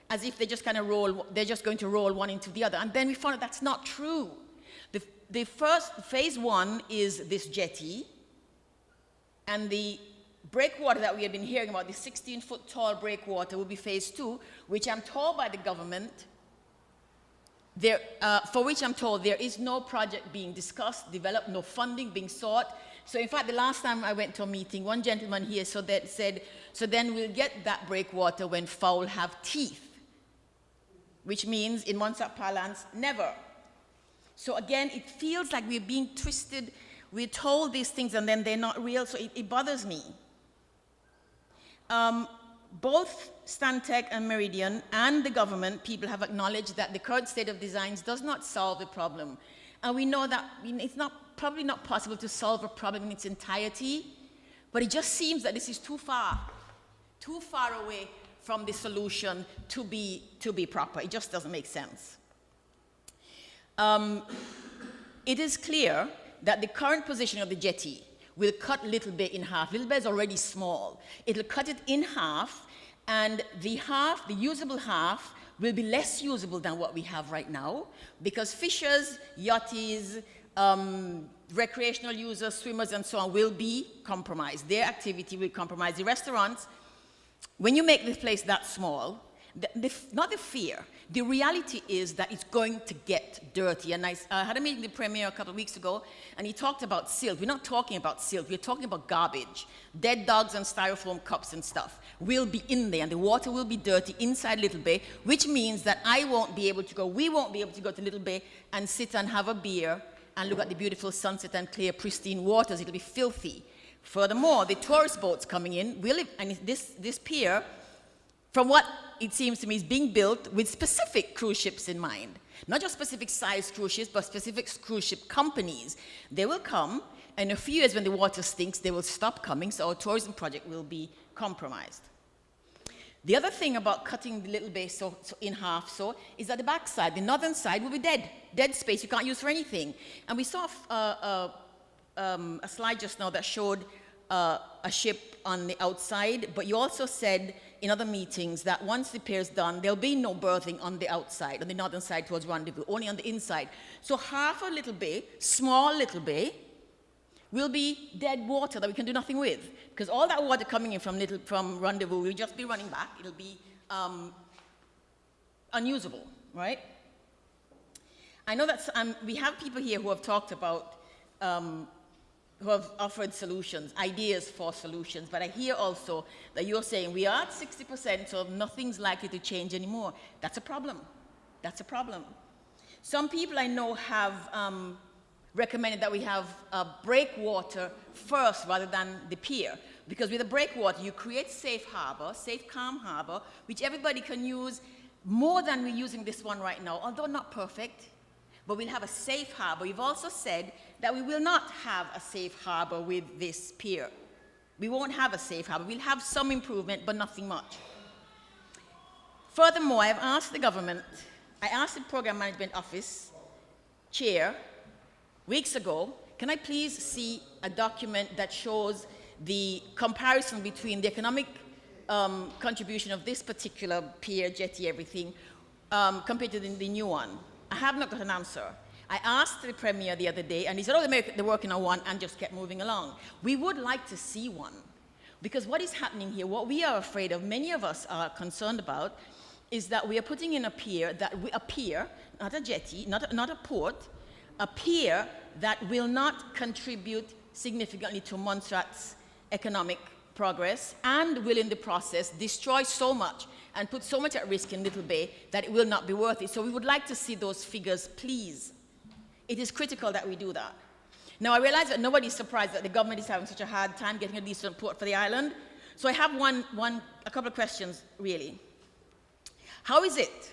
as if they just kind of they're just going to roll one into the other. And then we found out that's not true. The first, phase 1 is this jetty, and the breakwater that we have been hearing about, the 16-foot tall breakwater, will be phase 2, which I'm told by the government, for which I'm told there is no project being discussed, developed, no funding being sought. So in fact, the last time I went to a meeting, one gentleman here said, so then we'll get that breakwater when fowl have teeth, which means in Montserrat parlance, never. So again, it feels like we're being twisted. We're told these things and then they're not real, so it bothers me. Both Stantec and Meridian and the government people have acknowledged that the current state of designs does not solve the problem. And we know that it's probably not possible to solve a problem in its entirety, but it just seems that this is too far away from the solution to be proper. It just doesn't make sense. It is clear that the current position of the jetty will cut Little Bay in half. Little Bay is already small. It'll cut it in half, and the usable half, will be less usable than what we have right now, because fishers, yachties, recreational users, swimmers, and so on will be compromised. Their activity will compromise. The restaurants, when you make this place that small, not the fear, the reality is that it's going to get dirty. And I had a meeting with the Premier a couple of weeks ago, and he talked about silt. We're not talking about silt, we're talking about garbage. Dead dogs and styrofoam cups and stuff will be in there, and the water will be dirty inside Little Bay, which means that we won't be able to go to Little Bay and sit and have a beer and look at the beautiful sunset and clear, pristine waters. It'll be filthy. Furthermore, the tourist boats coming in, and this pier, from what it seems to me, is being built with specific cruise ships in mind. Not just specific size cruise ships, but specific cruise ship companies. They will come, and in a few years when the water stinks, they will stop coming, so our tourism project will be compromised. The other thing about cutting the little bay so in half is that the back side, the northern side, will be dead space you can't use for anything. And we saw a slide just now that showed a ship on the outside, but you also said in other meetings that once the pier is done, there'll be no berthing on the outside, on the northern side towards Rendezvous, only on the inside. So half a little bay, small little bay, will be dead water that we can do nothing with. Because all that water coming in from Rendezvous will just be running back. It'll be unusable, right? I know that we have people here who have talked about, who have offered solutions, ideas for solutions, but I hear also that you're saying we are at 60%, so nothing's likely to change anymore. That's a problem. That's a problem. Some people I know have recommended that we have breakwater first rather than the pier, because with a breakwater you create safe harbor, safe calm harbor, which everybody can use more than we're using this one right now, although not perfect, but we'll have a safe harbor. We've also said that we will not have a safe harbor with this pier. We won't have a safe harbor. We'll have some improvement, but nothing much. Furthermore, I've asked the government, I asked the Program Management Office chair weeks ago, can I please see a document that shows the comparison between the economic contribution of this particular pier, jetty, everything, compared to the new one? I have not got an answer. I asked the Premier the other day, and he said, oh, they're working on one, and just kept moving along. We would like to see one, because what is happening here, what we are afraid of, many of us are concerned about, is that we are putting in a pier, not a jetty, not a port, a pier that will not contribute significantly to Montserrat's economic progress and will in the process destroy so much and put so much at risk in Little Bay that it will not be worth it. So we would like to see those figures, please. It is critical that we do that. Now I realize that nobody's surprised that the government is having such a hard time getting a decent port for the island. So I have a couple of questions really. How is it,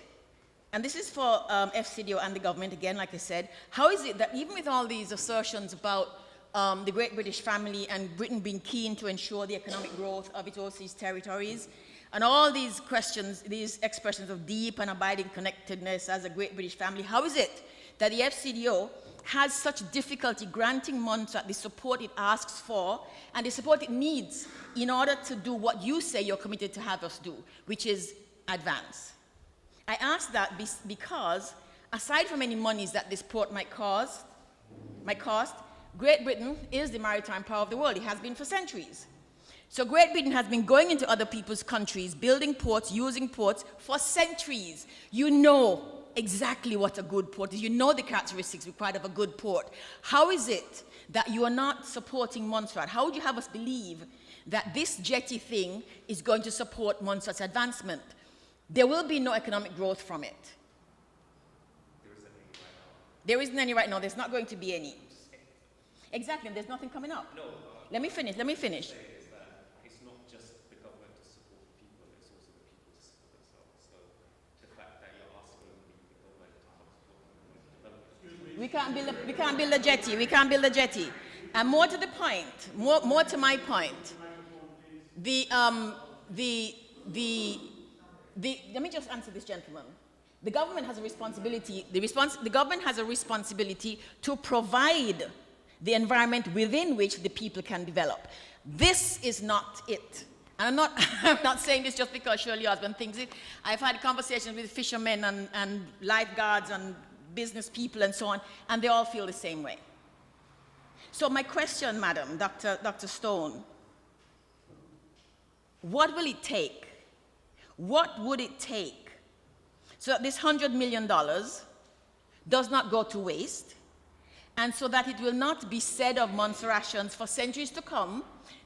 and this is for FCDO and the government again, like I said, how is it that even with all these assertions about the Great British family and Britain being keen to ensure the economic growth of its overseas territories, and all these questions, these expressions of deep and abiding connectedness as a Great British family, how is it that the FCDO has such difficulty granting Montserrat the support it asks for and the support it needs in order to do what you say you're committed to have us do, which is advance? I ask that because, aside from any monies that this port might cost, Great Britain is the maritime power of the world. It has been for centuries. So Great Britain has been going into other people's countries, building ports, using ports for centuries. You know exactly what a good port is. You know the characteristics required of a good port. How is it that you are not supporting Montserrat? How would you have us believe that this jetty thing is going to support Montserrat's advancement? There will be no economic growth from it. There isn't any right now. There's not going to be any. Exactly, and there's nothing coming up. No. Let me finish. Is that it's not just the government to support the people, it's also the people to support themselves. So the fact that you're asking the government to help support development. We can't build a jetty. We can't build a jetty. And more to the point, more to my point, let me just answer this gentleman. The government has a responsibility. The government has a responsibility to provide the environment within which the people can develop. This is not it. And I'm not saying this just because Shirley Osborne thinks it. I've had conversations with fishermen and lifeguards and business people and so on, and they all feel the same way. So my question, Madam, Dr. Stone, what will it take? What would it take so that this $100 million does not go to waste, and so that it will not be said of Montserratians for centuries to come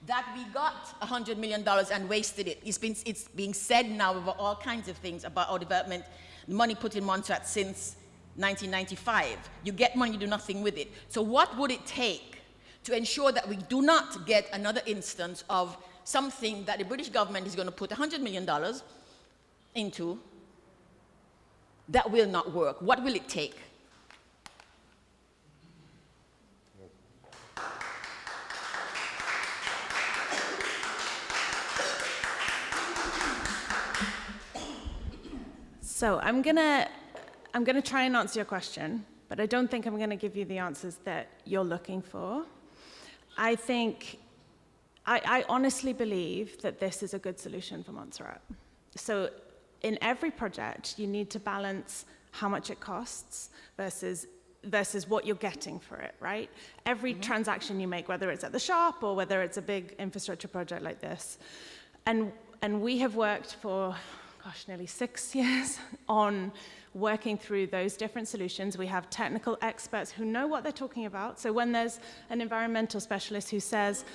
that we got $100 million and wasted it? It's being said now about all kinds of things about our development, money put in Montserrat since 1995. You get money, you do nothing with it. So what would it take to ensure that we do not get another instance of something that the British government is going to put $100 million into that will not work? What will it take? So I'm gonna try and answer your question, but I don't think I'm gonna give you the answers that you're looking for. I think, I honestly believe that this is a good solution for Montserrat. So in every project, you need to balance how much it costs versus what you're getting for it, right? Every transaction you make, whether it's at the shop or whether it's a big infrastructure project like this. And we have worked for, gosh, nearly 6 years on working through those different solutions. We have technical experts who know what they're talking about. So when there's an environmental specialist who says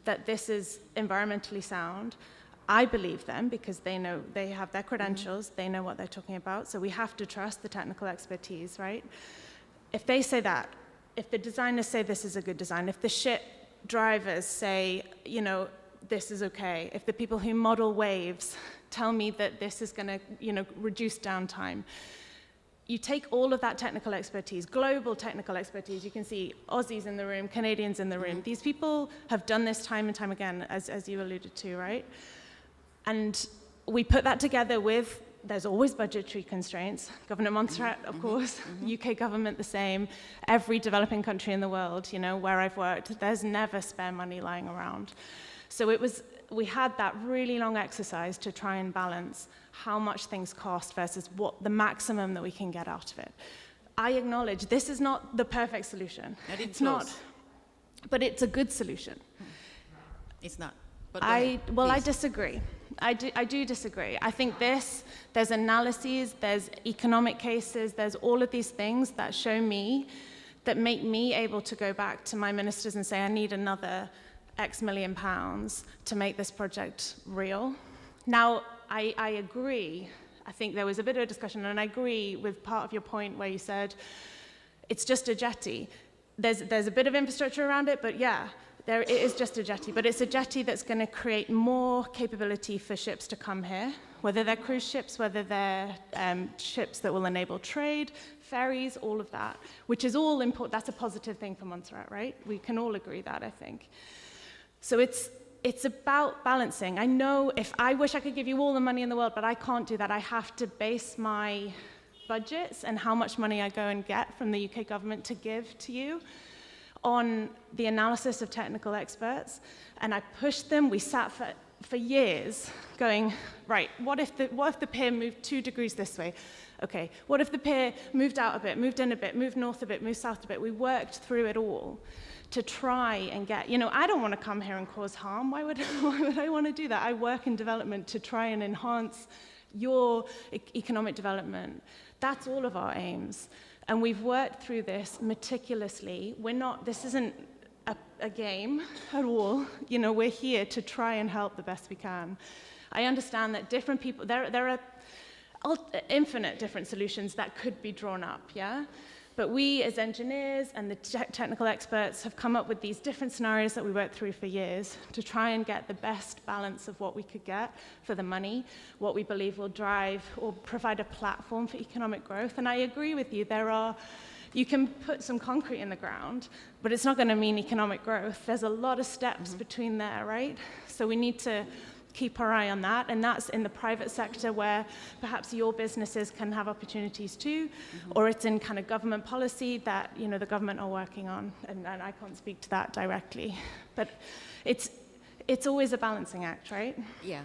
that this is environmentally sound, I believe them because they know, they have their credentials, they know what they're talking about. So we have to trust the technical expertise, right? If they say that, if the designers say this is a good design, if the ship drivers say, you know, this is okay, if the people who model waves tell me that this is going to, you know, reduce downtime, you take all of that technical expertise, global technical expertise. You can see Aussies in the room, Canadians in the room. These people have done this time and time again, as you alluded to, right? And we put that together with, there's always budgetary constraints. Governor Montserrat, of course, UK government the same, every developing country in the world, you know, where I've worked, there's never spare money lying around. So we had that really long exercise to try and balance how much things cost versus what the maximum that we can get out of it. I acknowledge this is not the perfect solution. It's not, but it's a good solution. It's not. I disagree. I do disagree. I think there's analyses, there's economic cases, there's all of these things that show me, that make me able to go back to my ministers and say, I need another X million pounds to make this project real. Now, I agree. I think there was a bit of a discussion, and I agree with part of your point where you said, it's just a jetty. There's a bit of infrastructure around it, but yeah, it is just a jetty, but it's a jetty that's going to create more capability for ships to come here, whether they're cruise ships, whether they're ships that will enable trade, ferries, all of that, which is all important. That's a positive thing for Montserrat, right? We can all agree that, I think. So it's about balancing. I know I wish I could give you all the money in the world, but I can't do that. I have to base my budgets and how much money I go and get from the UK government to give to you on the analysis of technical experts, and I pushed them. We sat for years going, right, what if the pier moved 2 degrees this way? Okay, what if the pier moved out a bit, moved in a bit, moved north a bit, moved south a bit? We worked through it all to try and get, you know, I don't want to come here and cause harm. Why would I want to do that? I work in development to try and enhance your economic development. That's all of our aims. And we've worked through this meticulously. This isn't a game at all. You know, we're here to try and help the best we can. I understand that different people, there are infinite different solutions that could be drawn up, yeah? But we as engineers and the technical experts have come up with these different scenarios that we worked through for years to try and get the best balance of what we could get for the money, what we believe will drive or provide a platform for economic growth. And I agree with you, you can put some concrete in the ground, but it's not going to mean economic growth. There's a lot of steps between there, right? So we need to keep our eye on that, and that's in the private sector where perhaps your businesses can have opportunities too, or it's in kind of government policy that, you know, the government are working on, and I can't speak to that directly. But it's always a balancing act, right? Yeah,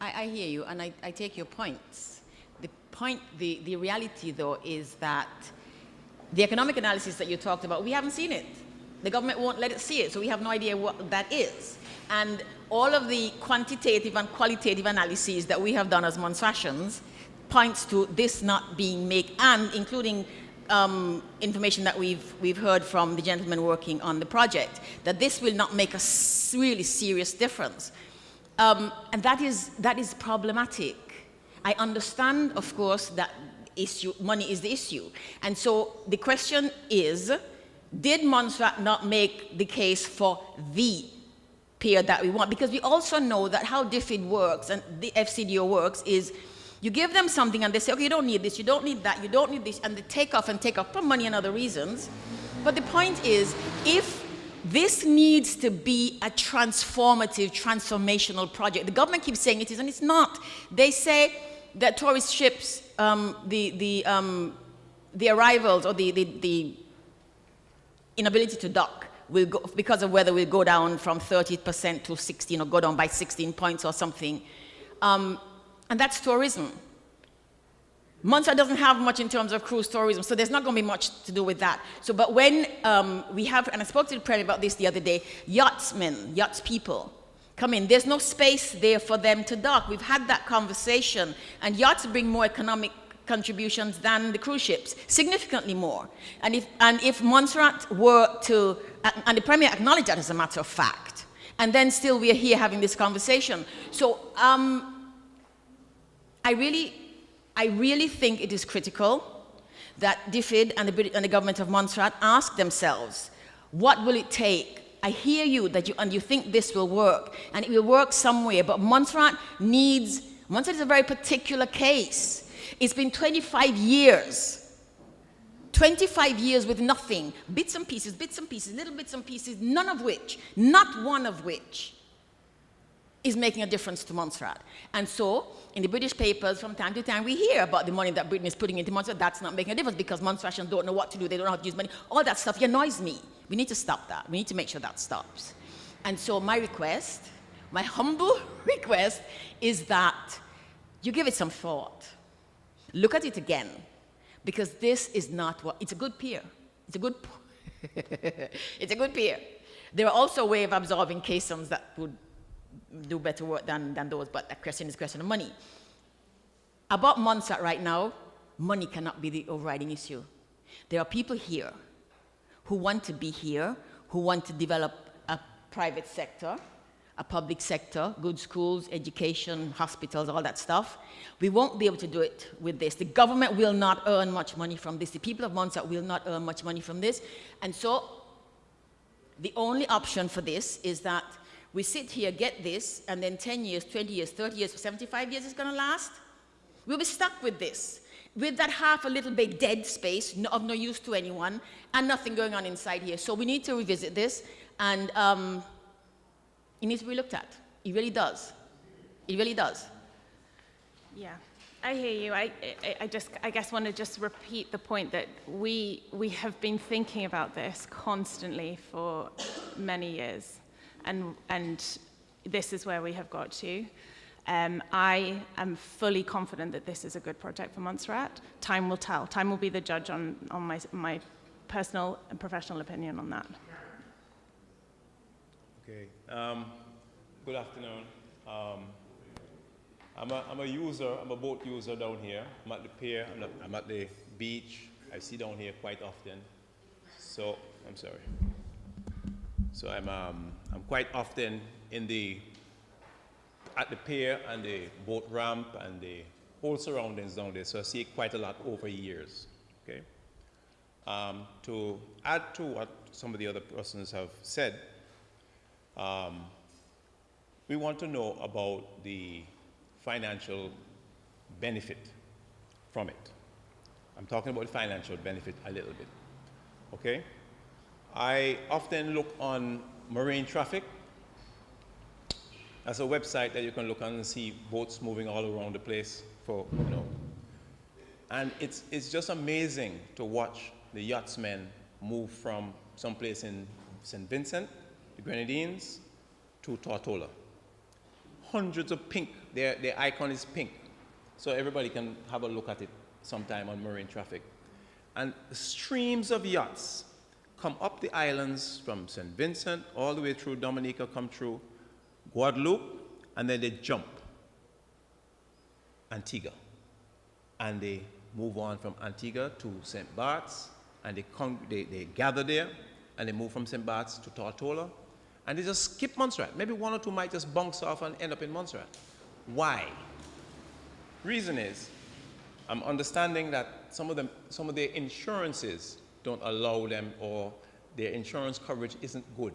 I hear you, and I take your points. The reality though is that the economic analysis that you talked about, we haven't seen it. The government won't let it see it, so we have no idea what that is. And all of the quantitative and qualitative analyses that we have done as Montserratians points to this not being made, and including information that we've heard from the gentleman working on the project, that this will not make a really serious difference. And that is problematic. I understand, of course, that money is the issue. And so the question is, did Montserrat not make the case for the pier that we want? Because we also know that how DFID works and the FCDO works is you give them something and they say, okay, you don't need this, you don't need that, you don't need this, and they take off for money and other reasons. But the point is, if this needs to be a transformative, transformational project, the government keeps saying it is, and it's not. They say that tourist ships, the arrivals or the inability to dock will go, because of weather, will go down from 30% to 16, or go down by 16 points or something. And that's tourism. Montserrat doesn't have much in terms of cruise tourism, so there's not going to be much to do with that. So, but when we have, and I spoke to the Premier about this the other day, yachts people come in, there's no space there for them to dock. We've had that conversation, and yachts bring more economic contributions than the cruise ships, significantly more. And if Montserrat were to, and the Premier acknowledged that as a matter of fact, and then still we are here having this conversation. So I really think it is critical that DFID and the government of Montserrat ask themselves, what will it take? I hear you that you think this will work, and it will work somewhere, but Montserrat is a very particular case. It's been 25 years. 25 years with nothing. Bits and pieces, little bits and pieces, not one of which is making a difference to Montserrat. And so, in the British papers, from time to time, we hear about the money that Britain is putting into Montserrat. That's not making a difference because Montserratians don't know what to do. They don't know how to use money. All that stuff annoys me. We need to stop that. We need to make sure that stops. And so my request, my humble request, is that you give it some thought. Look at it again, because this is not what, it's a good pier. It's a good, it's a good pier. There are also ways of absorbing caissons that would do better work than those, but that question is a question of money. About Montserrat right now, money cannot be the overriding issue. There are people here who want to be here, who want to develop a private sector, a public sector, good schools, education, hospitals, all that stuff. We won't be able to do it with this. The government will not earn much money from this. The people of Montserrat will not earn much money from this. And so the only option for this is that we sit here, get this, and then 10 years, 20 years, 30 years, 75 years it's going to last. We'll be stuck with this, with that half a little bit dead space, of no use to anyone, and nothing going on inside here. So we need to revisit this, and it needs to be looked at. It really does. It really does. Yeah, I hear you. I guess want to just repeat the point that we have been thinking about this constantly for many years, and this is where we have got to. I am fully confident that this is a good project for Montserrat. Time will tell. Time will be the judge on my personal and professional opinion on that. Okay. Good afternoon. I'm a user. I'm a boat user down here. I'm at the pier. I'm at the beach. I see down here quite often. So I'm sorry. So I'm quite often at the pier and the boat ramp and the whole surroundings down there. So I see it quite a lot over years. Okay. To add to what some of the other persons have said. We want to know about the financial benefit from it. I'm talking about the financial benefit a little bit, okay? I often look on Marine Traffic. That's a website that you can look on and see boats moving all around the place for, you know. And it's just amazing to watch the yachtsmen move from someplace in St. Vincent, the Grenadines, to Tortola. Hundreds of pink, their icon is pink. So everybody can have a look at it sometime on Marine Traffic. And streams of yachts come up the islands from St. Vincent all the way through Dominica, come through Guadeloupe, and then they jump Antigua. And they move on from Antigua to St. Bart's, and they gather there, and they move from St. Bart's to Tortola, and they just skip Montserrat. Maybe one or two might just bounce off and end up in Montserrat. Why? Reason is, I'm understanding that some of their insurances don't allow them, or their insurance coverage isn't good.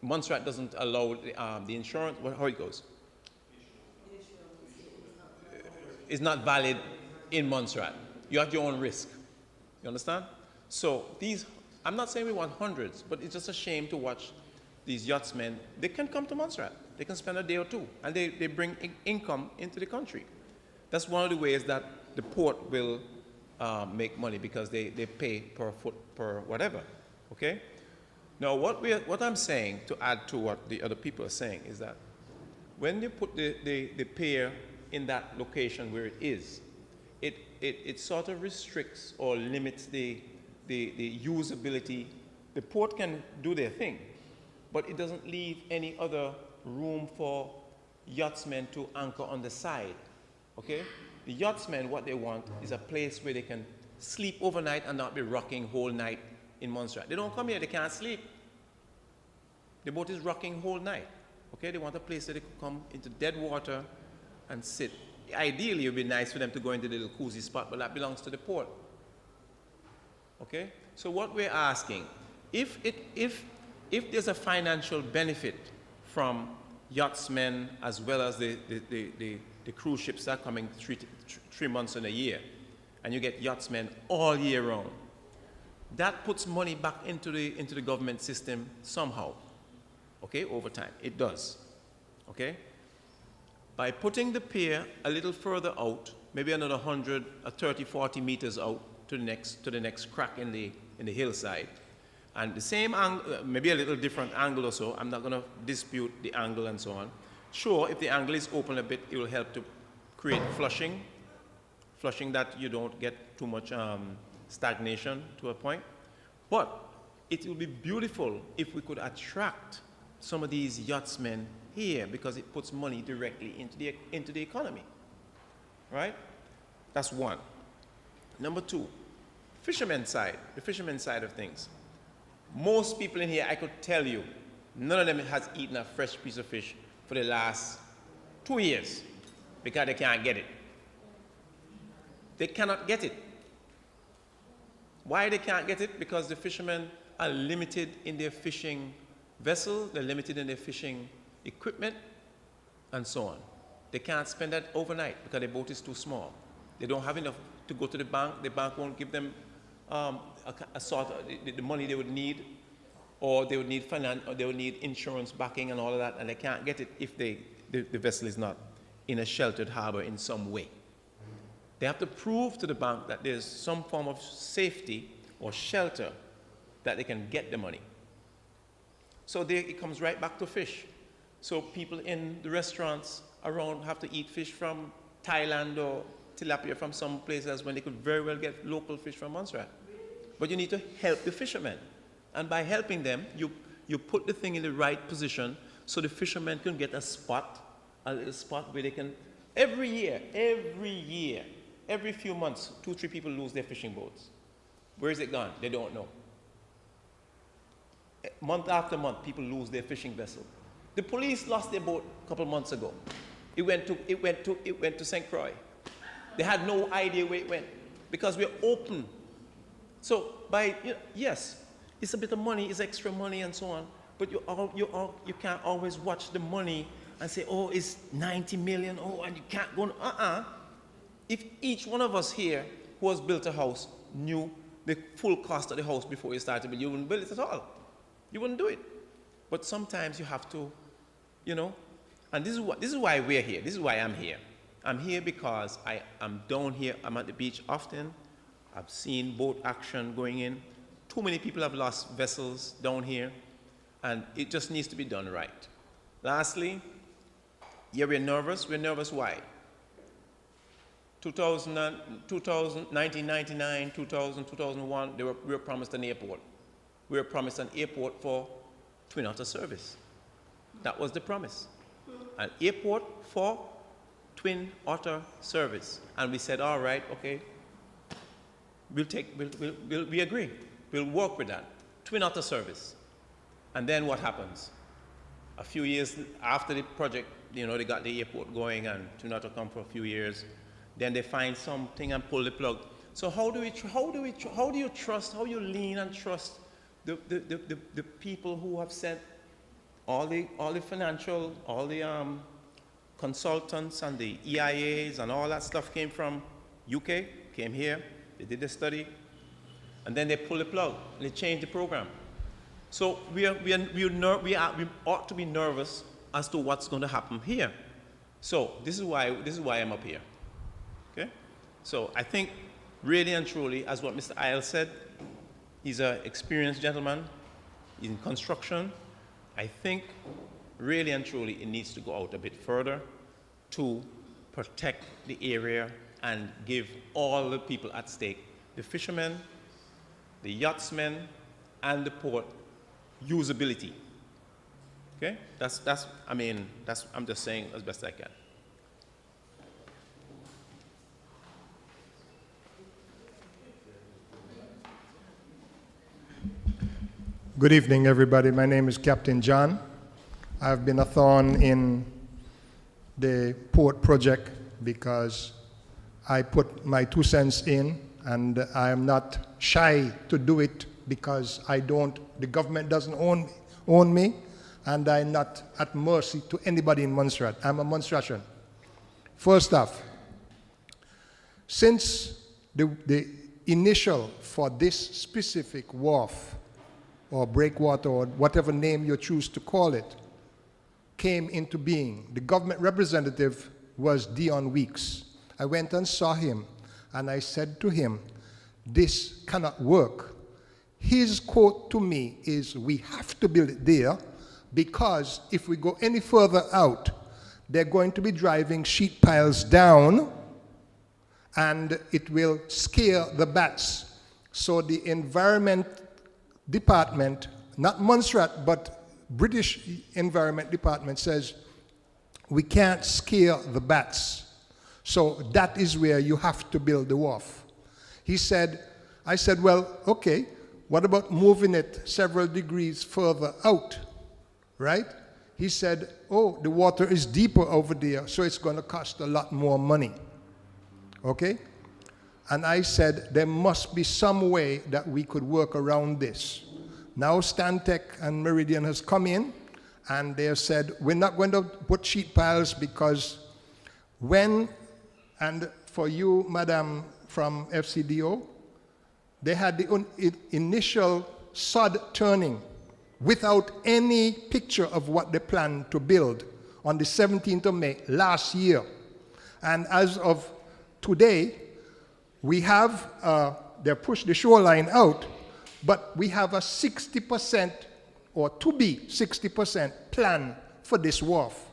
Montserrat doesn't allow the insurance, how it goes? It's not valid in Montserrat. You have your own risk. You understand? So these, I'm not saying we want hundreds, but it's just a shame to watch these yachtsmen. They can come to Montserrat. They can spend a day or two, and they bring income into the country. That's one of the ways that the port will make money, because they pay per foot, per whatever, okay? Now, what I'm saying, to add to what the other people are saying, is that when you put the pier in that location where it is, it sort of restricts or limits the usability. The port can do their thing, but it doesn't leave any other room for yachtsmen to anchor on the side, okay? The yachtsmen, what they want is a place where they can sleep overnight and not be rocking whole night in Montserrat. They don't come here, they can't sleep. The boat is rocking whole night, okay? They want a place that they can come into dead water and sit. Ideally, it would be nice for them to go into the little cozy spot, but that belongs to the port, okay? So what we're asking, if there's a financial benefit from yachtsmen as well as the cruise ships that are coming 3 months in a year, and you get yachtsmen all year round, that puts money back into the government system somehow, okay, over time. It does, okay? By putting the pier a little further out, maybe another 30, 40 meters out to the next crack in the hillside, and the same angle, maybe a little different angle or so. I'm not going to dispute the angle and so on. Sure, if the angle is open a bit, it will help to create flushing that you don't get too much stagnation to a point. But it will be beautiful if we could attract some of these yachtsmen here, because it puts money directly into the economy, right? That's one. Number two, the fishermen's side of things. Most people in here, I could tell you, none of them has eaten a fresh piece of fish for the last 2 years because they can't get it. They cannot get it. Why they can't get it? Because the fishermen are limited in their fishing vessel, they're limited in their fishing equipment, and so on. They can't spend that overnight because their boat is too small. They don't have enough to go to the bank won't give them a sort of the money they would need, or they would need finance, or they would need insurance backing and all of that, and they can't get it if the vessel is not in a sheltered harbor in some way. They have to prove to the bank that there's some form of safety or shelter that they can get the money. So it comes right back to fish. So people in the restaurants around have to eat fish from Thailand or tilapia from some places when they could very well get local fish from Montserrat. But you need to help the fishermen. And by helping them, you put the thing in the right position so the fishermen can get a little spot where they can, every year, every few months, 2-3 people lose their fishing boats. Where is it gone? They don't know. Month after month, people lose their fishing vessel. The police lost their boat a couple months ago. It went to St. Croix. They had no idea where it went because we're open. So yes, it's a bit of money, it's extra money and so on, but you can't always watch the money and say, oh, it's 90 million, oh, and you can't go, If each one of us here who has built a house knew the full cost of the house before you started, but you wouldn't build it at all. You wouldn't do it. But sometimes you have to, and this is why we're here. This is why I'm here. I'm here because I'm down here. I'm at the beach often. I've seen boat action going in. Too many people have lost vessels down here, and it just needs to be done right. Lastly, yeah, we're nervous. We're nervous why? 1999, 2000, 2001, we were promised an airport. We were promised an airport for Twin Otter service. That was the promise. An airport for Twin Otter service. And we said, all right, okay, we agree. We'll work with that. Twin Otter service. And then what happens? A few years after the project, they got the airport going and Twin Otter come for a few years. Then they find something and pull the plug. So how do you lean and trust the people who have sent all the financial, all the consultants and the EIAs and all that stuff came from UK, came here, they did the study, and then they pull the plug and they change the program. So we ought to be nervous as to what's going to happen here. So this is why I'm up here. Okay? So I think really and truly, as what Mr. Isles said, he's an experienced gentleman in construction. I think really and truly it needs to go out a bit further to protect the area and give all the people at stake, the fishermen, the yachtsmen, and the port, usability. Okay? I'm just saying as best I can. Good evening, everybody. My name is Captain John. I've been a thorn in the port project because I put my 2 cents in, and I am not shy to do it because the government doesn't own me, and I'm not at mercy to anybody in Montserrat. I'm a Montserratian. First off, since the initial for this specific wharf or breakwater or whatever name you choose to call it came into being, the government representative was Dion Weeks. I went and saw him, and I said to him, this cannot work. His quote to me is, we have to build it there because if we go any further out, they're going to be driving sheet piles down and it will scare the bats. So the Environment Department, not Montserrat, but British Environment Department says, we can't scare the bats. So that is where you have to build the wharf. I said, well, okay, what about moving it several degrees further out, right? He said, oh, the water is deeper over there, so it's going to cost a lot more money, okay? And I said, there must be some way that we could work around this. Now Stantec and Meridian has come in, and they have said, we're not going to put sheet piles because and for you, Madam, from FCDO, they had the initial sod turning without any picture of what they planned to build on the 17th of May last year. And as of today, we have, they pushed the shoreline out, but we have a 60% or to be 60% plan for this wharf.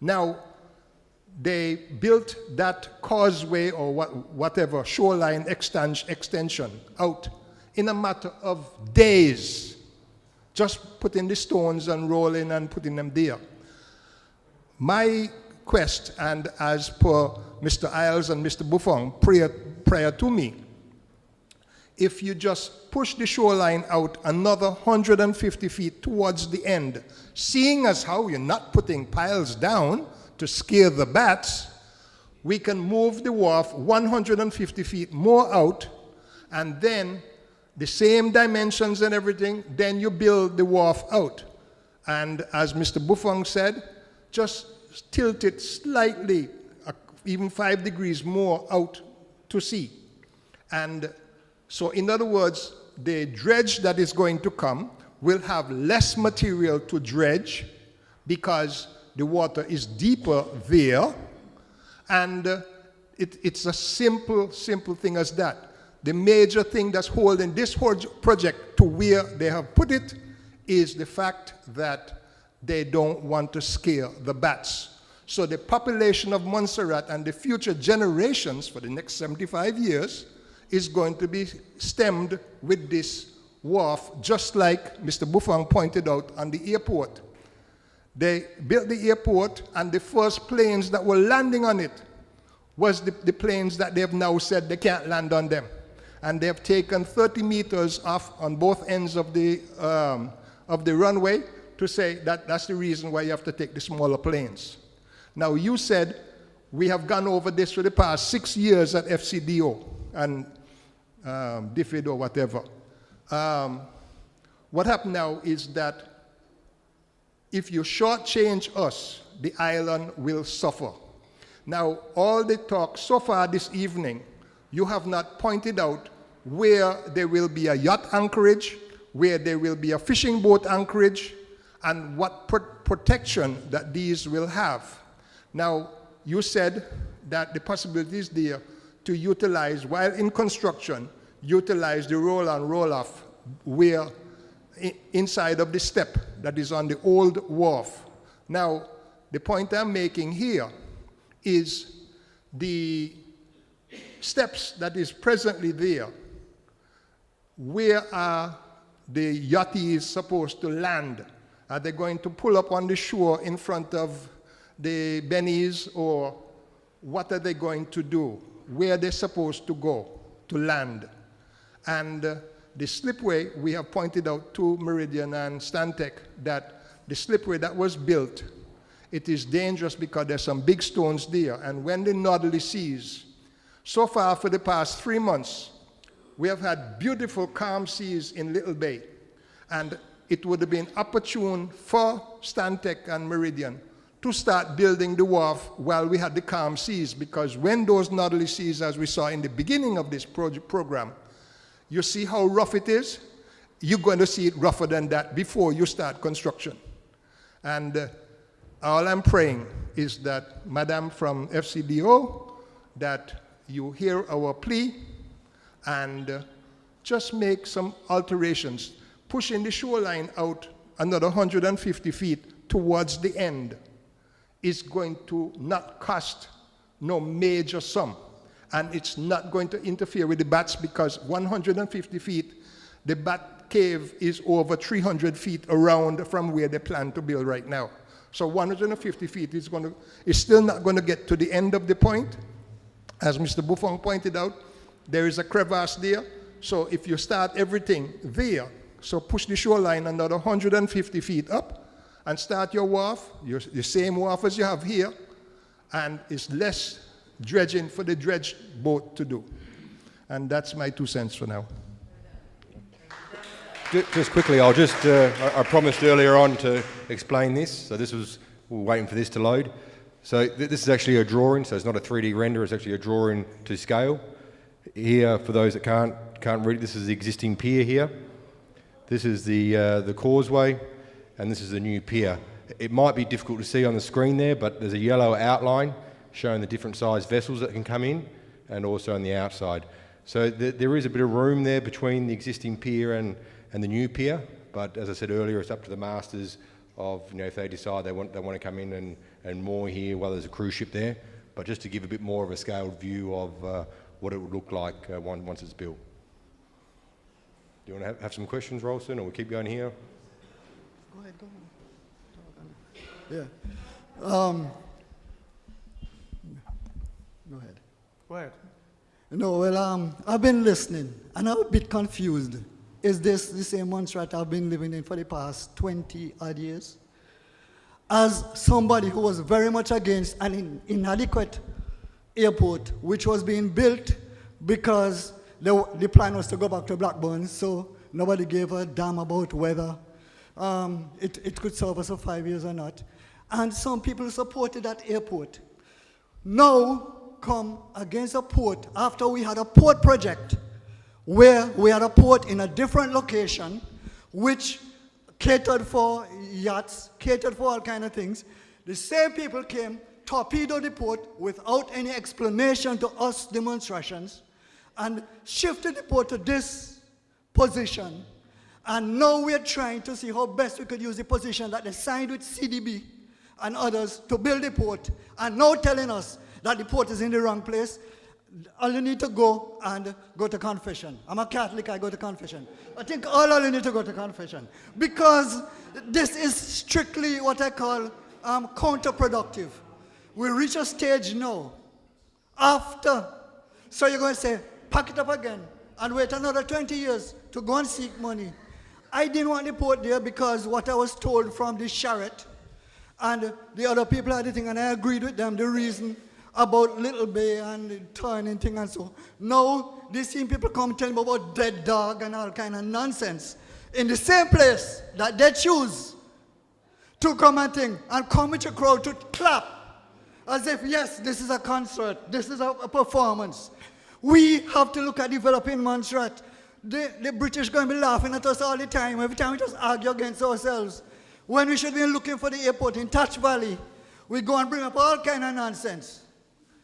Now, they built that causeway or whatever shoreline extension out in a matter of days, just putting the stones and rolling and putting them there. My quest, and as per Mr. Isles and Mr. Buffon prior to me, if you just push the shoreline out another 150 feet towards the end, seeing as how you're not putting piles down to scare the bats, we can move the wharf 150 feet more out, and then the same dimensions and everything, then you build the wharf out. And as Mr. Buffon said, just tilt it slightly, even 5 degrees more out to sea. And so in other words, the dredge that is going to come will have less material to dredge because the water is deeper there, and it's a simple thing as that. The major thing that's holding this whole project to where they have put it is the fact that they don't want to scare the bats. So the population of Montserrat and the future generations for the next 75 years is going to be stemmed with this wharf, just like Mr. Buffon pointed out on the airport. They built the airport, and the first planes that were landing on it was the planes that they have now said they can't land on them. And they have taken 30 meters off on both ends of the runway to say that that's the reason why you have to take the smaller planes. Now, you said we have gone over this for the past 6 years at FCDO and DFID or whatever. What happened now is that if you shortchange us, the island will suffer. Now, all the talk so far this evening, you have not pointed out where there will be a yacht anchorage, where there will be a fishing boat anchorage, and what protection that these will have. Now, you said that the possibility is there to utilize, while in construction, utilize the roll on roll off where inside of the step that is on the old wharf. Now, the point I'm making here is the steps that is presently there. Where are the yachties supposed to land? Are they going to pull up on the shore in front of the bennies, or what are they going to do? Where are they supposed to go to land? And the slipway, we have pointed out to Meridian and Stantec that the slipway that was built, it is dangerous because there's some big stones there. And when the northerly seas, so far for the past 3 months, we have had beautiful calm seas in Little Bay. And it would have been opportune for Stantec and Meridian to start building the wharf while we had the calm seas, because when those northerly seas, as we saw in the beginning of this program, you see how rough it is, you're going to see it rougher than that before you start construction. And all I'm praying is that, Madam from FCDO, that you hear our plea and just make some alterations, pushing the shoreline out another 150 feet towards the end is going to not cost no major sum. And it's not going to interfere with the bats, because 150 feet, the bat cave is over 300 feet around from where they plan to build right now. So 150 feet is still not going to get to the end of the point. As Mr. Buffon pointed out, there is a crevasse there. So if you start everything there, so push the shoreline another 150 feet up and start your wharf, the same wharf as you have here, and it's less dredging for the dredge boat to do. And that's my 2 cents for now. Just quickly, I'll just, I promised earlier on to explain this. So we're waiting for this to load. So this is actually a drawing, so it's not a 3D render, it's actually a drawing to scale. Here, for those that can't read it, this is the existing pier here. This is the causeway, and this is the new pier. It might be difficult to see on the screen there, but there's a yellow outline showing the different size vessels that can come in, and also on the outside. So there is a bit of room there between the existing pier and the new pier, but as I said earlier, it's up to the masters of, if they decide they want to come in and moor here while there's a cruise ship there. But just to give a bit more of a scaled view of what it would look like once it's built. Do you want to have some questions, Rolston, or we'll keep going here? Go ahead. Yeah. Go ahead. Go ahead. No, well, I've been listening, and I'm a bit confused. Is this the same Montserrat I've been living in for the past 20-odd years? As somebody who was very much against an inadequate airport, which was being built because the plan was to go back to Blackburn, so nobody gave a damn about whether it could serve us for 5 years or not. And some people supported that airport. Now come against a port after we had a port project where we had a port in a different location which catered for yachts, catered for all kind of things. The same people came, torpedoed the port without any explanation to us demonstrations, and shifted the port to this position. And now we're trying to see how best we could use the position that they signed with CDB and others to build the port, and now telling us that the port is in the wrong place. All you need to go to confession. I'm a Catholic, I go to confession. I think all you need to go to confession, because this is strictly what I call counterproductive. We reach a stage now after, so you're going to say, pack it up again and wait another 20 years to go and seek money. I didn't want the port there because what I was told from the Charrette and the other people had the thing, and I agreed with them, the reason about Little Bay and the turning thing and so. Now, these same people come tell me about dead dog and all kind of nonsense in the same place that they choose to come and think and come with a crowd to clap as if, yes, this is a concert, this is a performance. We have to look at developing Montserrat. The British going to be laughing at us all the time, every time we just argue against ourselves. When we should be looking for the airport in Touch Valley, we go and bring up all kind of nonsense.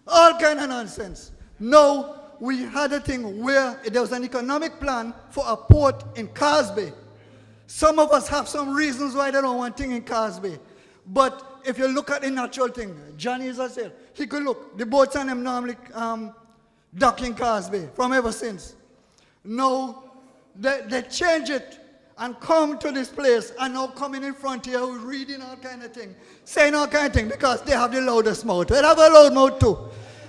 All kind of nonsense. No, we had a thing where there was an economic plan for a port in Cosby. Some of us have some reasons why they don't want thing in Cosby. But if you look at the natural thing, Johnny is said, he could look, the boats and them normally dock in Cosby from ever since. No, they change it and come to this place and now coming in front here reading all kind of thing, saying all kind of thing because they have the loudest mouth. We have a loud mouth too.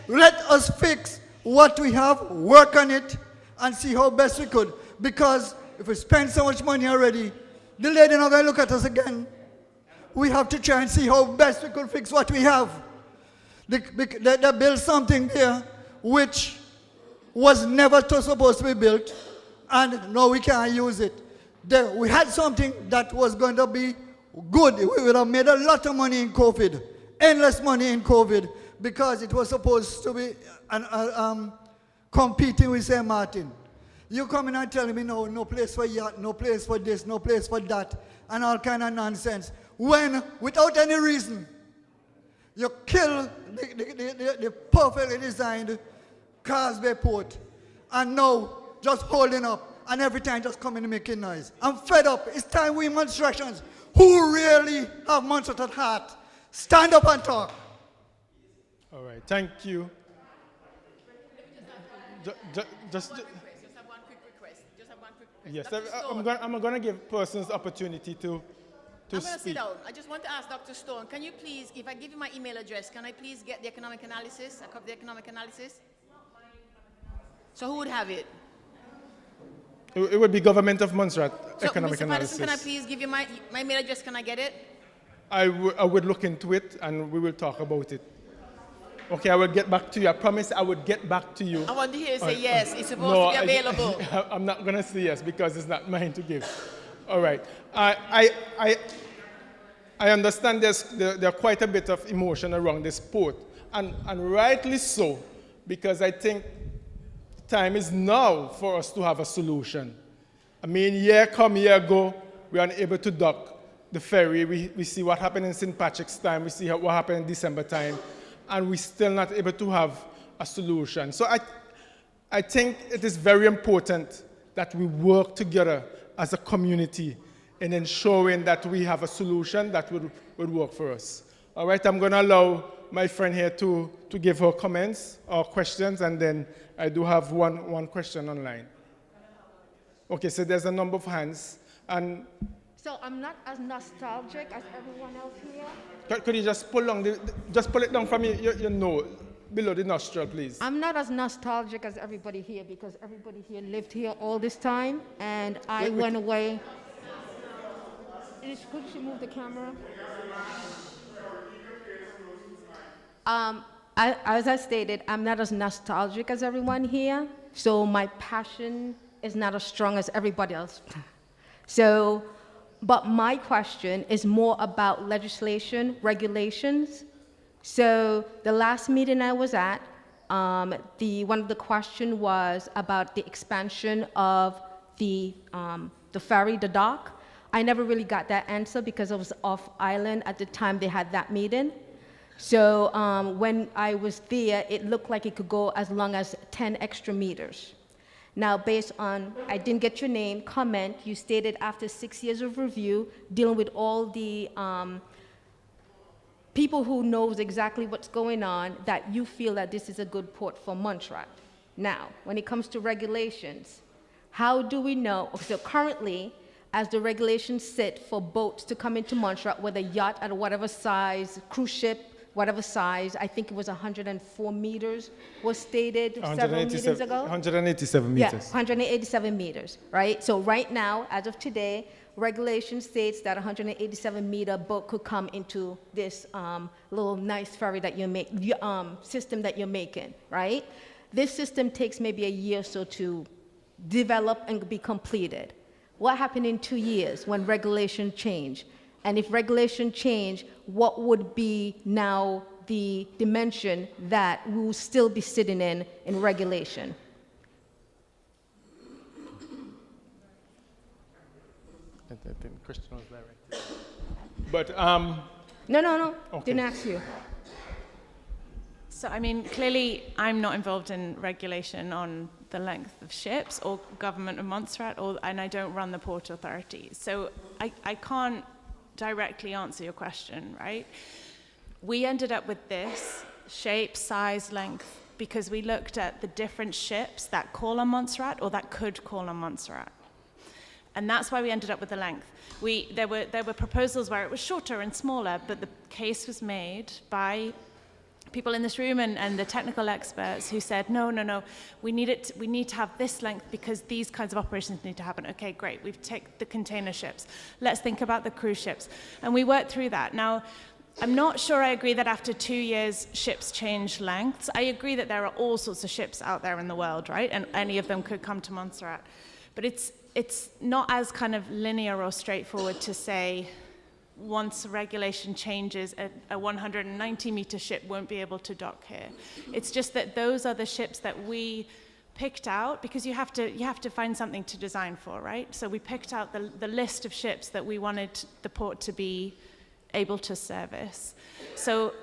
Let us fix what we have, work on it, and see how best we could. Because if we spend so much money already, the lady not going to look at us again. We have to try and see how best we could fix what we have. They built something there which was never supposed to be built, and now we can't use it. We had something that was going to be good. We would have made a lot of money in COVID, endless money in COVID, because it was supposed to be competing with St. Martin. You come in and tell me, no place for yacht, no place for this, no place for that, and all kind of nonsense. When, without any reason, you kill the perfectly designed Cosby Port, and now just holding up, and every time just coming and making noise. I'm fed up. It's time we Montserratians who really have Montserrat at heart stand up and talk. All right, thank you. Just have one quick request. Yes, I'm going to give persons opportunity to I'm going to speak. sit down. I just want to ask Dr. Stone, can you please, if I give you my email address, can I please get the economic analysis, a copy of the economic analysis? So who would have it? It would be Government of Montserrat economic Mr. analysis. Patterson, can I please give you my email address? Can I get it? I would look into it and we will talk about it. Okay, I will get back to you. I promise I would get back to you. I want to hear you say yes. It's supposed to be available. I'm not going to say yes because it's not mine to give. All right. I understand there are quite a bit of emotion around this port, and rightly so, because I think time is now for us to have a solution. I mean, year come, year go, we are unable to dock the ferry. We see what happened in St. Patrick's time. We see what happened in December time, and we're still not able to have a solution. So I think it is very important that we work together as a community in ensuring that we have a solution that would work for us. All right, I'm going to allow my friend here to give her comments or questions, and then I do have one question online. Okay, so there's a number of hands. And so I'm not as nostalgic as everyone else here. Could you just pull it down from your nose, below the nostril, please? I'm not as nostalgic as everybody here because everybody here lived here all this time, and I went away. Could you move the camera? As I stated, I'm not as nostalgic as everyone here, so my passion is not as strong as everybody else. So, but my question is more about legislation, regulations. So the last meeting I was at, one of the questions was about the expansion of the ferry, the dock. I never really got that answer because I was off island at the time they had that meeting. So when I was there, it looked like it could go as long as 10 extra meters. Now, based on, I didn't get your name, comment, you stated after 6 years of review, dealing with all the people who knows exactly what's going on, that you feel that this is a good port for Montserrat. Now, when it comes to regulations, how do we know? So currently, as the regulations sit for boats to come into Montserrat, whether yacht at whatever size, cruise ship, whatever size, I think it was 104 meters was stated several meetings ago. 187 meters. Yeah, 187 meters, right? So right now, as of today, regulation states that 187 meter boat could come into this little nice ferry that you make, system that you're making, right? This system takes maybe a year or so to develop and be completed. What happened in 2 years when regulation changed? And if regulation change, what would be now the dimension that we will still be sitting in regulation? I think the question was direct. But No. Okay. Didn't ask you. So, I mean, clearly, I'm not involved in regulation on the length of ships or government of Montserrat, and I don't run the Port Authority. So I can't directly answer your question, right? We ended up with this shape, size, length, because we looked at the different ships that call on Montserrat or that could call on Montserrat. And that's why we ended up with the length. There were proposals where it was shorter and smaller, but the case was made by people in this room and the technical experts who said, no, we need to have this length because these kinds of operations need to happen. Okay, great, we've taken the container ships. Let's think about the cruise ships. And we worked through that. Now, I'm not sure I agree that after 2 years, ships change lengths. I agree that there are all sorts of ships out there in the world, right? And any of them could come to Montserrat. But it's not as kind of linear or straightforward to say, once regulation changes, a 190-meter ship won't be able to dock here. It's just that those are the ships that we picked out, because you have to find something to design for, right? So we picked out the list of ships that we wanted the port to be able to service. So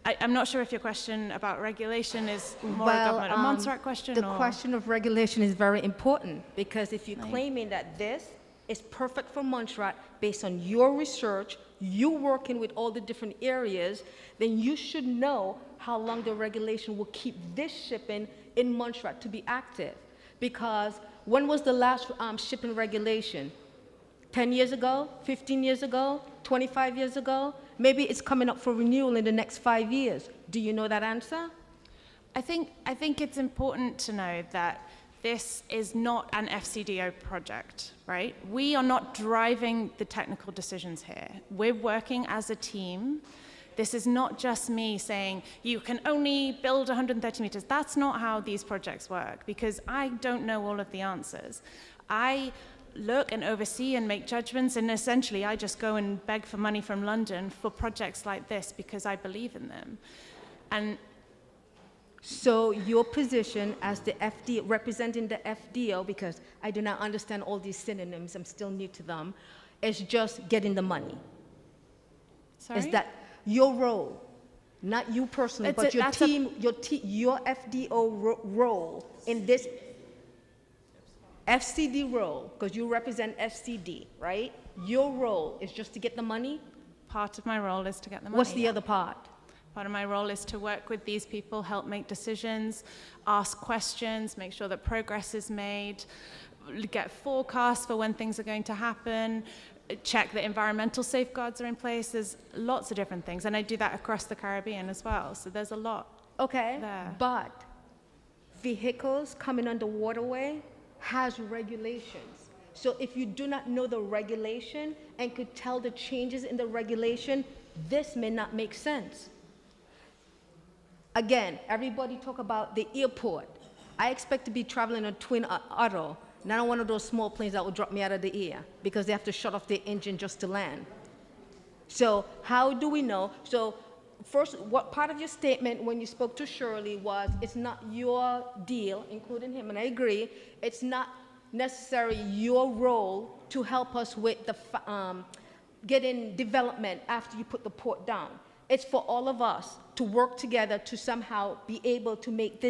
I'm not sure if your question about regulation is more a government of Montserrat question. The question of regulation is very important, because if you're claiming that this is perfect for Montserrat based on your research, you working with all the different areas, then you should know how long the regulation will keep this shipping in Montserrat to be active. Because when was the last shipping regulation? 10 years ago, 15 years ago, 25 years ago? Maybe it's coming up for renewal in the next 5 years. Do you know that answer? I think it's important to know that this is not an FCDO project, right? We are not driving the technical decisions here. We're working as a team. This is not just me saying, you can only build 130 meters. That's not how these projects work, because I don't know all of the answers. I look and oversee and make judgments, and essentially I just go and beg for money from London for projects like this because I believe in them. And so your position as the representing the FDO, because I do not understand all these synonyms, I'm still new to them, is just getting the money. Sorry? Is that your role? Not you personally, but your team, your FDO role in this FCD role, because you represent FCD, right? Your role is just to get the money? Part of my role is to get the money. What's the other part? Part of my role is to work with these people, help make decisions, ask questions, make sure that progress is made, get forecasts for when things are going to happen, check that environmental safeguards are in place. There's lots of different things, and I do that across the Caribbean as well, so there's a lot there. But vehicles coming on the waterway has regulations. So if you do not know the regulation and could tell the changes in the regulation, this may not make sense. Again, everybody talk about the airport. I expect to be traveling a twin Otter, not one of those small planes that will drop me out of the air because they have to shut off their engine just to land. So how do we know? So first, what part of your statement when you spoke to Shirley was, it's not your deal, including him, and I agree, it's not necessarily your role to help us with the getting development after you put the port down. It's for all of us to work together to somehow be able to make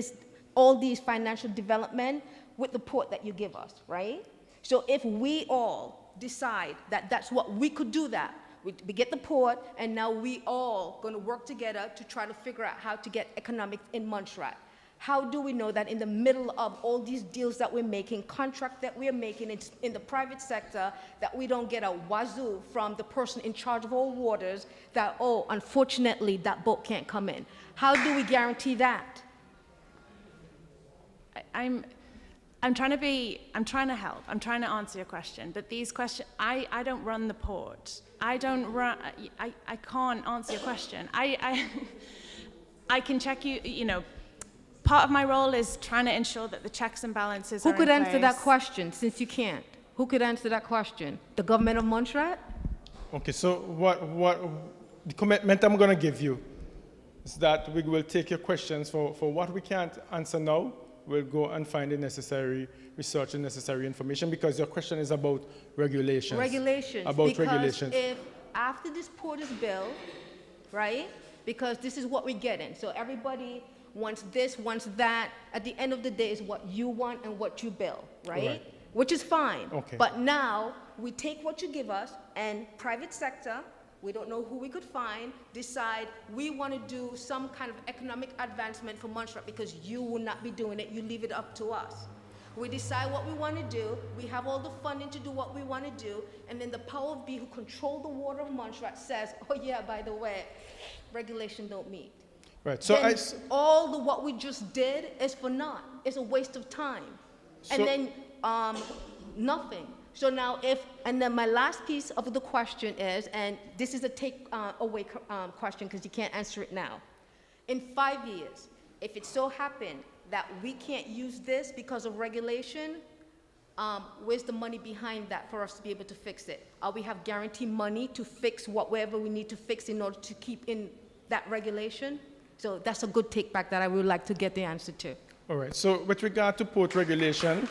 all these financial development with the port that you give us, right? So if we all decide that that's what we could do that, we get the port, and now we all going to work together to try to figure out how to get economics in Montserrat. How do we know that in the middle of all these deals that we're making, contract that we're making in the private sector, that we don't get a wazoo from the person in charge of all waters that, oh, unfortunately, that boat can't come in? How do we guarantee that? I'm trying to help. I'm trying to answer your question, but these questions, I don't run the port. I can't answer your question. I can check you know, part of my role is trying to ensure that the checks and balances are in place. Who could answer that question, since you can't? Who could answer that question? The government of Montserrat? Okay, so the commitment I'm going to give you is that we will take your questions for what we can't answer now. We'll go and find the necessary research and necessary information, because your question is about regulations. Regulations. About regulations. Because if after this port is built, right, because this is what we're getting. So everybody wants this, wants that. At the end of the day, is what you want and what you bill, right? Right. Which is fine. Okay. But now, we take what you give us, and private sector, we don't know who we could find, decide we want to do some kind of economic advancement for Montserrat because you will not be doing it, you leave it up to us. We decide what we want to do, we have all the funding to do what we want to do, and then the power of be who control the water of Montserrat says, oh yeah, by the way, regulation don't meet. Right, so Then all the what we just did is for naught. It's a waste of time. So- And then nothing. So now and then my last piece of the question is, and this is a take away question because you can't answer it now. In 5 years, if it so happened that we can't use this because of regulation, where's the money behind that for us to be able to fix it? We have guaranteed money to fix whatever we need to fix in order to keep in that regulation? So that's a good take back that I would like to get the answer to. All right, so with regard to port regulation,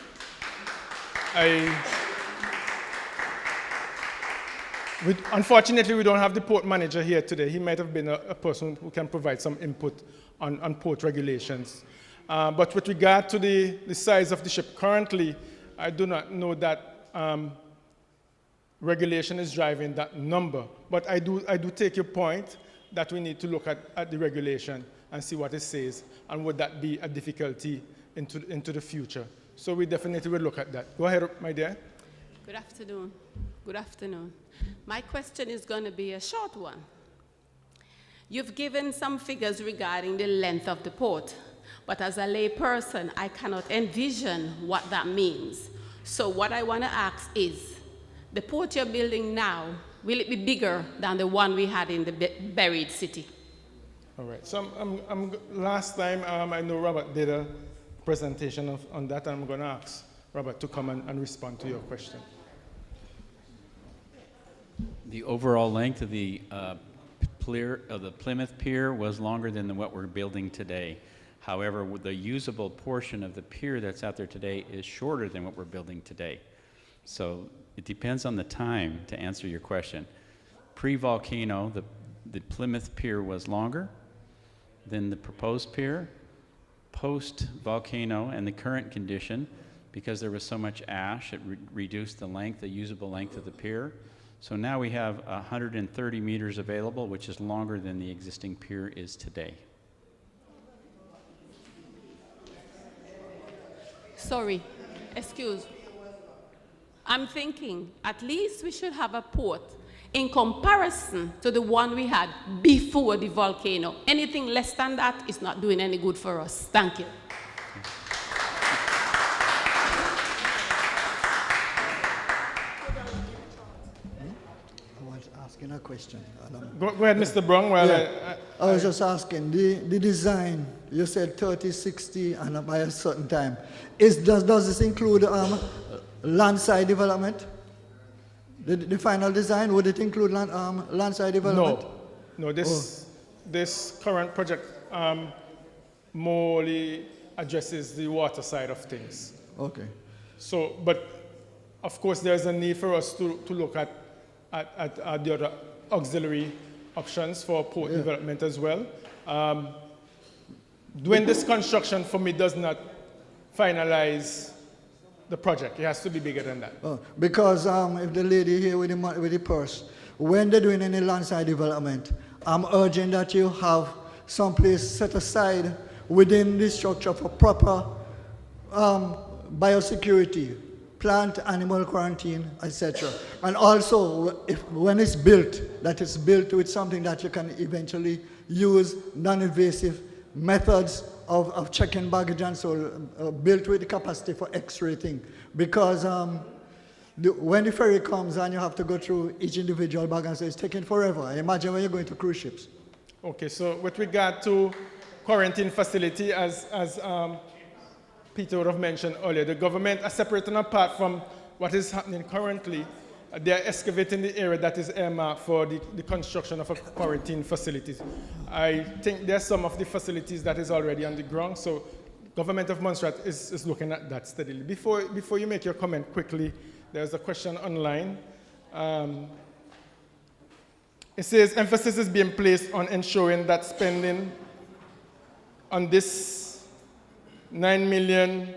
unfortunately, we don't have the port manager here today. He might have been a person who can provide some input on port regulations. But with regard to the size of the ship, currently, I do not know that regulation is driving that number. But I do take your point that we need to look at the regulation and see what it says, and would that be a difficulty into the future. So we definitely will look at that. Go ahead, my dear. Good afternoon. Good afternoon. My question is going to be a short one. You've given some figures regarding the length of the port, but as a lay person, I cannot envision what that means. So what I want to ask is, the port you're building now, will it be bigger than the one we had in the buried city? All right, so last time I know Robert did a presentation on that, and I'm going to ask Robert to come and respond to your question. The overall length of the Plymouth Pier was longer than what we're building today. However, the usable portion of the pier that's out there today is shorter than what we're building today. So it depends on the time to answer your question. Pre-volcano, the Plymouth Pier was longer than the proposed pier. Post-volcano and the current condition, because there was so much ash, it reduced the length, the usable length of the pier. So now we have 130 meters available, which is longer than the existing pier is today. Sorry, excuse. I'm thinking at least we should have a port in comparison to the one we had before the volcano. Anything less than that is not doing any good for us. Thank you. A question. Go ahead, Mr. Brown. Well, yeah. I was just asking, the design, you said 30, 60, and by a certain time. Does this include landside development? The final design, would it include landside development? No, this current project morely addresses the water side of things. Okay. So, but of course there's a need for us to look at the other auxiliary options for port development as well. Doing this construction for me does not finalize the project. It has to be bigger than that. Because if the lady here with the purse, when they're doing any landside development, I'm urging that you have some place set aside within the structure for proper biosecurity, plant, animal quarantine, etc. And also, when it's built, that it's built with something that you can eventually use non-invasive methods of checking baggage, and so built with the capacity for X-rating. Because when the ferry comes and you have to go through each individual bag, and so it's taking forever. Imagine when you're going to cruise ships. Okay, so with regard to quarantine facility, as Peter would have mentioned earlier, the government are separate and apart from what is happening currently. They are excavating the area that is earmarked for the construction of a quarantine facilities. I think there's some of the facilities that is already on the ground, so government of Montserrat is looking at that steadily. Before you make your comment quickly, there's a question online. It says emphasis is being placed on ensuring that spending on this $90 million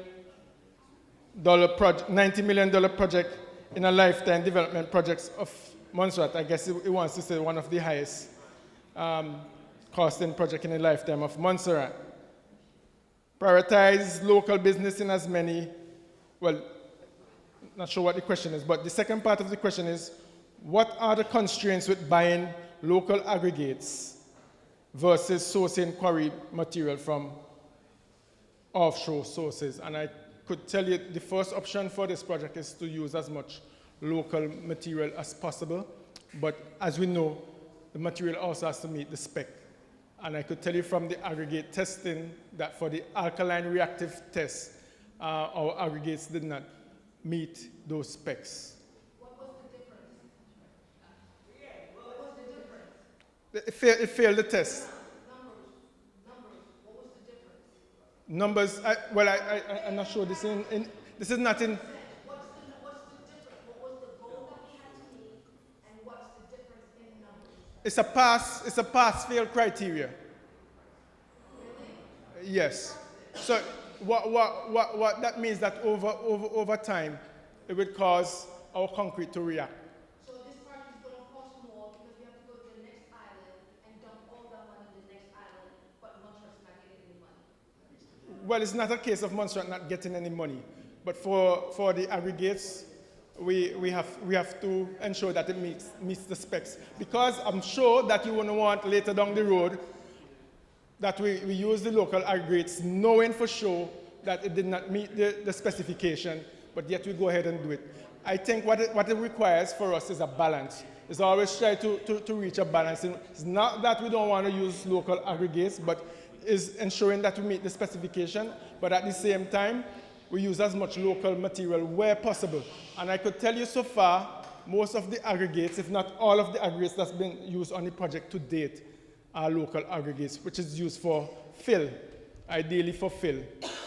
project in a lifetime development projects of Montserrat. I guess it wants to say one of the highest costing project in a lifetime of Montserrat. Prioritize local business in as many, well, not sure what the question is, but the second part of the question is, what are the constraints with buying local aggregates versus sourcing quarry material from offshore sources? And I could tell you the first option for this project is to use as much local material as possible, but as we know, the material also has to meet the spec. And I could tell you from the aggregate testing that for the alkaline reactive test, our aggregates did not meet those specs. What was the difference? What was the difference? It failed the test. Numbers. What was the difference? Numbers, I'm not sure. This is not in. What's the difference? What was the goal that we had to meet, and what's the difference in numbers? It's a pass-fail criteria. Really? Yes. So what that means that over time, it would cause our concrete to react. So this project is going to cost more because we have to go to the next island and dump all that money in the next island, but Montserrat's not getting any money. Well, it's not a case of Montserrat not getting any money, but for the aggregates, we have to ensure that it meets the specs. Because I'm sure that you wouldn't want later down the road that we use the local aggregates knowing for sure that it did not meet the specification, but yet we go ahead and do it. I think what it requires for us is a balance. It's always try to reach a balance. It's not that we don't want to use local aggregates, but is ensuring that we meet the specification, but at the same time, we use as much local material where possible. And I could tell you so far, most of the aggregates, if not all of the aggregates that's been used on the project to date, are local aggregates, which is used for fill, ideally for fill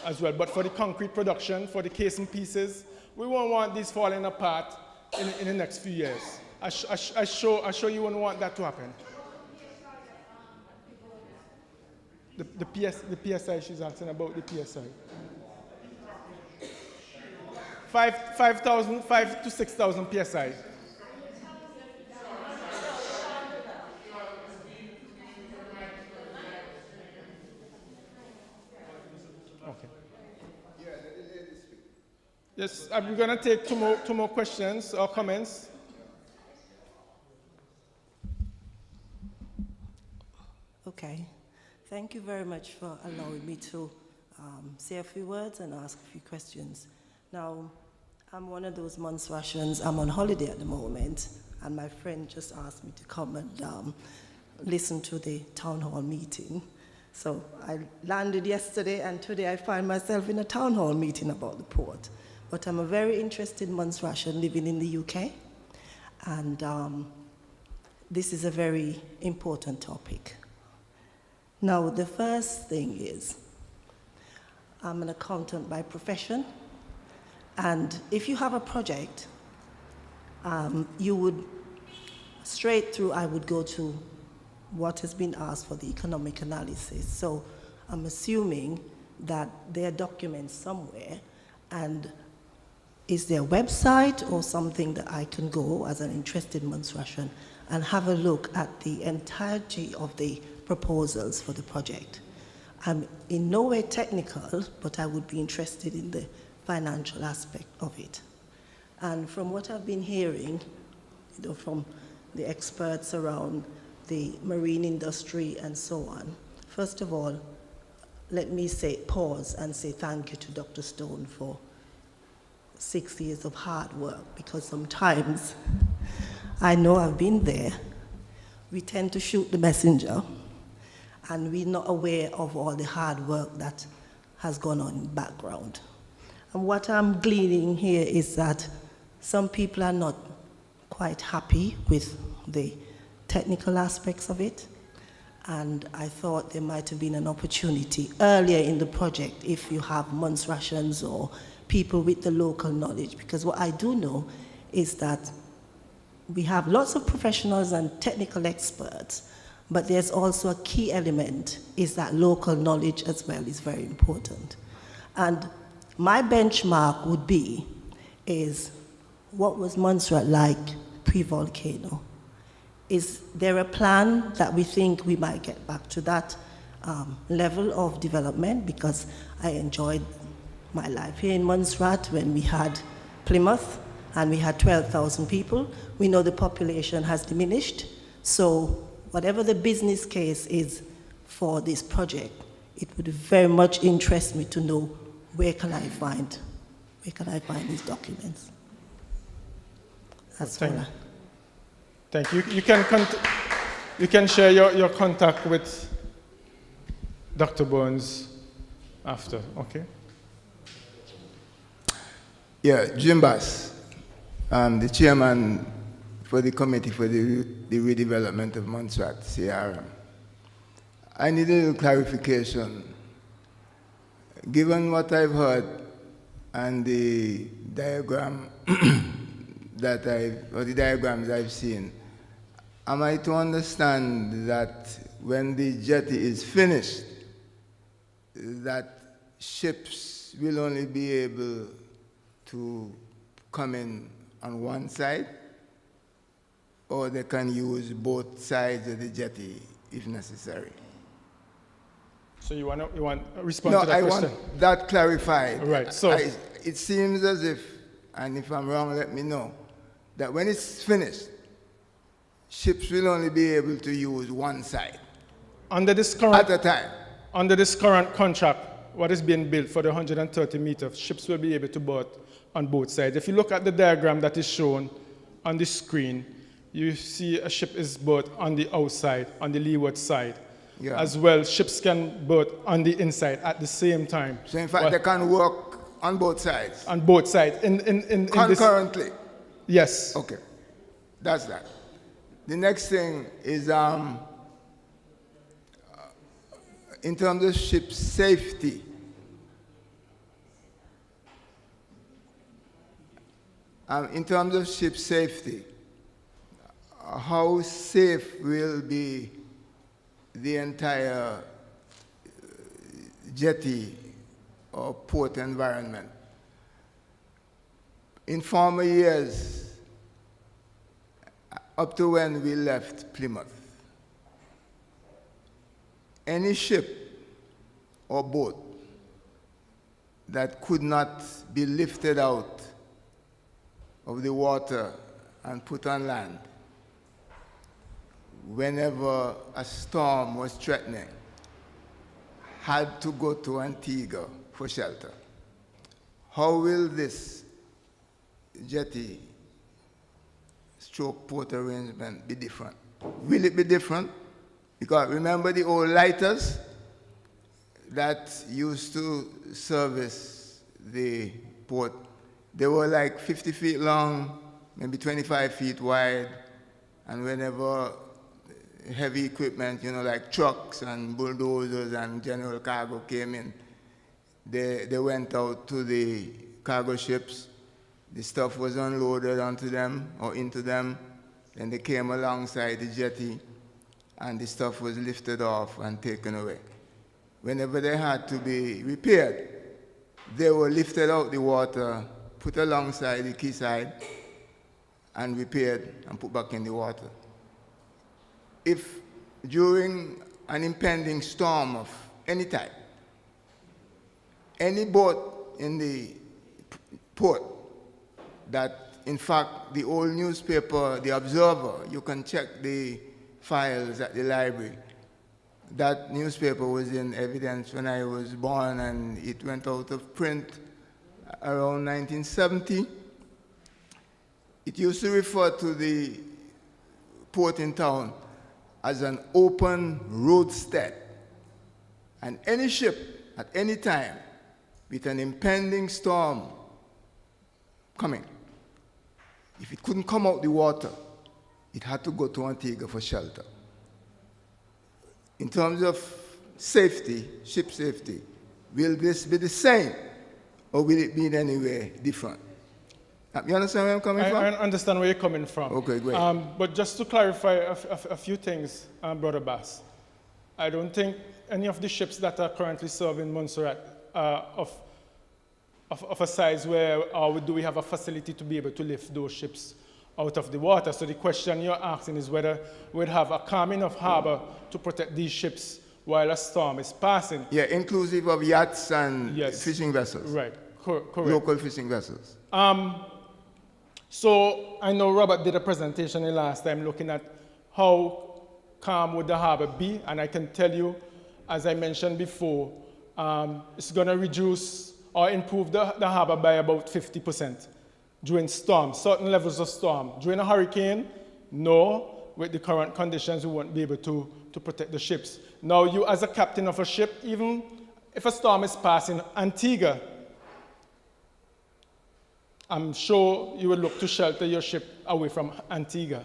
as well. But for the concrete production, for the casing pieces, we won't want these falling apart in the next few years. I sure you wouldn't want that to happen. The PSI, she's asking about the PSI. 5 to 6,000 PSI. Okay. Yes, I'm going to take two more questions or comments. Okay. Thank you very much for allowing me to say a few words and ask a few questions. Now, I'm one of those Montserratians. I'm on holiday at the moment, and my friend just asked me to come and listen to the town hall meeting. So I landed yesterday, and today I find myself in a town hall meeting about the port. But I'm a very interested Montserratian living in the UK, and this is a very important topic. Now, the first thing is, I'm an accountant by profession, and if you have a project, you would, straight through, I would go to what has been asked for the economic analysis. So I'm assuming that there are documents somewhere, and is there a website or something that I can go as an interested Montserratian and have a look at the entirety of the proposals for the project? I'm in no way technical, but I would be interested in the financial aspect of it. And from what I've been hearing, from the experts around the marine industry and so on, first of all, let me pause and say thank you to Dr. Stone for 6 years of hard work, because sometimes, I know I've been there, we tend to shoot the messenger, and we're not aware of all the hard work that has gone on in the background. And what I'm gleaning here is that some people are not quite happy with the technical aspects of it, and I thought there might have been an opportunity earlier in the project if you have Montserratians or people with the local knowledge, because what I do know is that we have lots of professionals and technical experts, But there's also a key element, is that local knowledge as well is very important. And my benchmark would be, is what was Montserrat like pre-volcano? Is there a plan that we think we might get back to that level of development? Because I enjoyed my life here in Montserrat when we had Plymouth and we had 12,000 people. We know the population has diminished. So whatever the business case is for this project, it would very much interest me to know where can I find these documents. That's all. Thank you. You can share your contact with Dr. Burns after, okay? Yeah, Jim Bass. I'm the chairman for the committee for the redevelopment of Montserrat, CRM. I need a little clarification. Given what I've heard and the diagram or the diagrams I've seen, am I to understand that when the jetty is finished, that ships will only be able to come in on one side, or they can use both sides of the jetty if necessary? So you want to respond to that question? No, I want that clarified. Right, so... it seems as if, and if I'm wrong, let me know, that when it's finished, ships will only be able to use one side under this current, at a time. Under this current contract, what is being built for the 130 meters, ships will be able to board on both sides. If you look at the diagram that is shown on the screen, you see a ship is board on the outside, on the leeward side. Yeah. As well, ships can board on the inside at the same time. So in fact, they can work on both sides? On both sides. Concurrently? Yes. Okay, that's that. The next thing is in terms of ship safety. How safe will be the entire jetty or port environment? In former years, up to when we left Plymouth, any ship or boat that could not be lifted out of the water and put on land whenever a storm was threatening had to go to Antigua for shelter. How will this jetty stroke port arrangement be different? Will it be different? Because remember the old lighters that used to service the port? They were like 50 feet long, maybe 25 feet wide, and whenever heavy equipment, like trucks and bulldozers and general cargo came in, they went out to the cargo ships. The stuff was unloaded onto them or into them. Then they came alongside the jetty, and the stuff was lifted off and taken away. Whenever they had to be repaired, they were lifted out the water, put alongside the quayside, and repaired and put back in the water. If during an impending storm of any type, any boat in the port that, in fact, the old newspaper, The Observer, you can check the files at the library, that newspaper was in evidence when I was born, and it went out of print around 1970. It used to refer to the port in town as an open roadstead. And any ship at any time with an impending storm coming, if it couldn't come out the water, it had to go to Antigua for shelter. In terms of safety, ship safety, will this be the same, or will it be in any way different? You understand where I'm coming from? I understand where you're coming from. Okay, great. But just to clarify a few things, Brother Bass, I don't think any of the ships that are currently serving Montserrat are of a size where, or do we have a facility to be able to lift those ships out of the water? So the question you're asking is whether we'd have a calm enough harbor to protect these ships while a storm is passing. Yeah, inclusive of yachts and fishing vessels. Right, correct. Local fishing vessels. So I know Robert did a presentation the last time looking at how calm would the harbor be, and I can tell you, as I mentioned before, it's going to reduce or improve the harbor by about 50% during storms, certain levels of storm. During a hurricane, no. With the current conditions, we won't be able to protect the ships. Now, you as a captain of a ship, even if a storm is passing Antigua, I'm sure you would look to shelter your ship away from Antigua.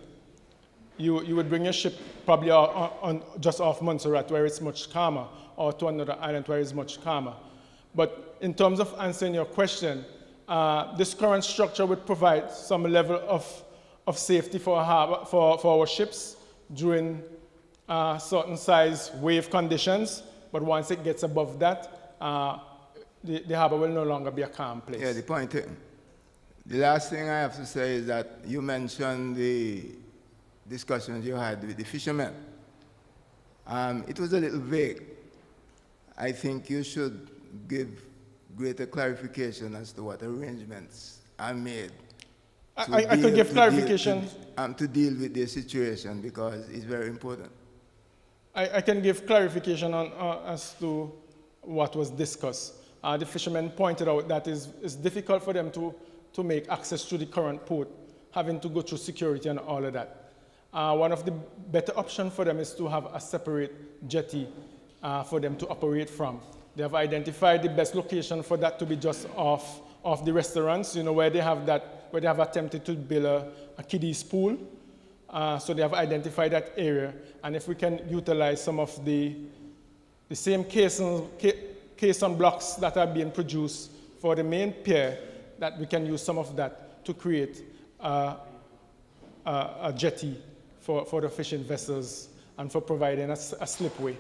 You would bring your ship probably on just off Montserrat where it's much calmer, or to another island where it's much calmer. But in terms of answering your question, this current structure would provide some level of safety for our ships during certain size wave conditions. But once it gets above that, the harbor will no longer be a calm place. Yeah, the point is, the last thing I have to say is that you mentioned the discussions you had with the fishermen. It was a little vague. I think you should give greater clarification as to what arrangements are made. I could give clarification. To deal with the situation, because it's very important. I can give clarification on, as to what was discussed. The fishermen pointed out that it's difficult for them to make access to the current port, having to go through security and all of that. One of the better options for them is to have a separate jetty for them to operate from. They have identified the best location for that to be just off the restaurants, you know, where they have attempted to build a kiddies pool. So they have identified that area, and if we can utilize some of the same caisson blocks that are being produced for the main pier, that we can use some of that to create a jetty for the fishing vessels, and for providing a slipway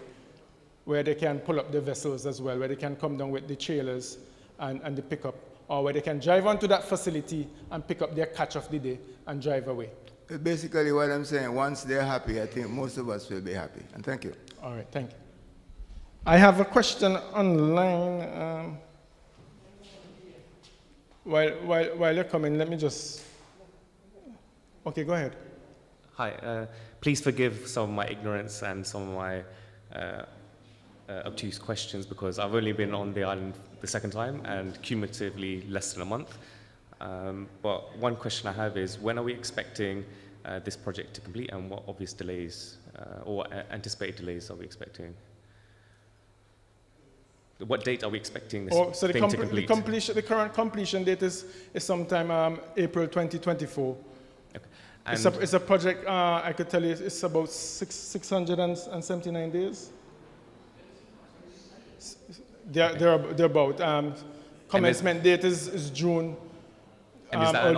where they can pull up the vessels as well, where they can come down with the trailers and the pickup, or where they can drive onto that facility and pick up their catch of the day and drive away. Basically what I'm saying, once they're happy, I think most of us will be happy. And thank you. All right, thank you. I have a question online. While you're coming, let me just... Okay, go ahead. Hi, please forgive some of my ignorance and some of my obtuse questions, because I've only been on the island the second time and cumulatively less than a month. But one question I have is, when are we expecting this project to complete, and what obvious delays or anticipated delays are we expecting? What date are we expecting this thing to complete? The current completion date is sometime April 2024. Okay. It's a project, I could tell you, it's about 679 days. They're about. Commencement date is June. And is that an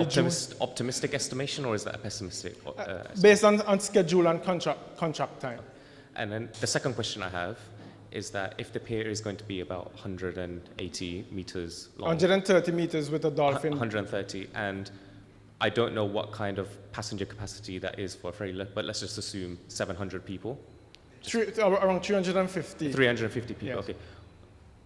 optimistic estimation, or is that a pessimistic? Based on schedule and contract time. And then the second question I have is that if the pier is going to be about 180 meters long. 130 meters with a dolphin. 130, and I don't know what kind of passenger capacity that is for a ferry, but let's just assume 700 people. Around 350. 350 people, yes. Okay.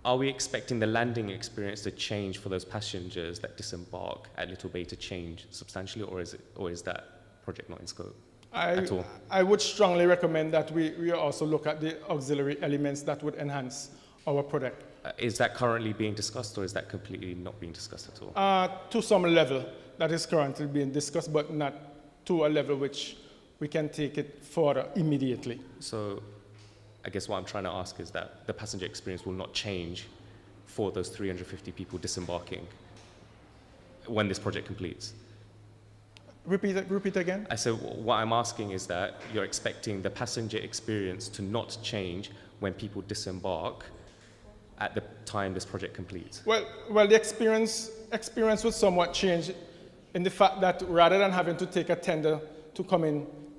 Are we expecting the landing experience to change for those passengers that disembark at Little Bay to change substantially, or is that project not in scope at all? I would strongly recommend that we also look at the auxiliary elements that would enhance our product. Is that currently being discussed, or is that completely not being discussed at all? To some level, that is currently being discussed, but not to a level which we can take it further immediately. So I guess what I'm trying to ask is that the passenger experience will not change for those 350 people disembarking when this project completes. Repeat again? I said what I'm asking is that you're expecting the passenger experience to not change when people disembark at the time this project completes. Well, the experience would somewhat change in the fact that rather than having to take a tender to come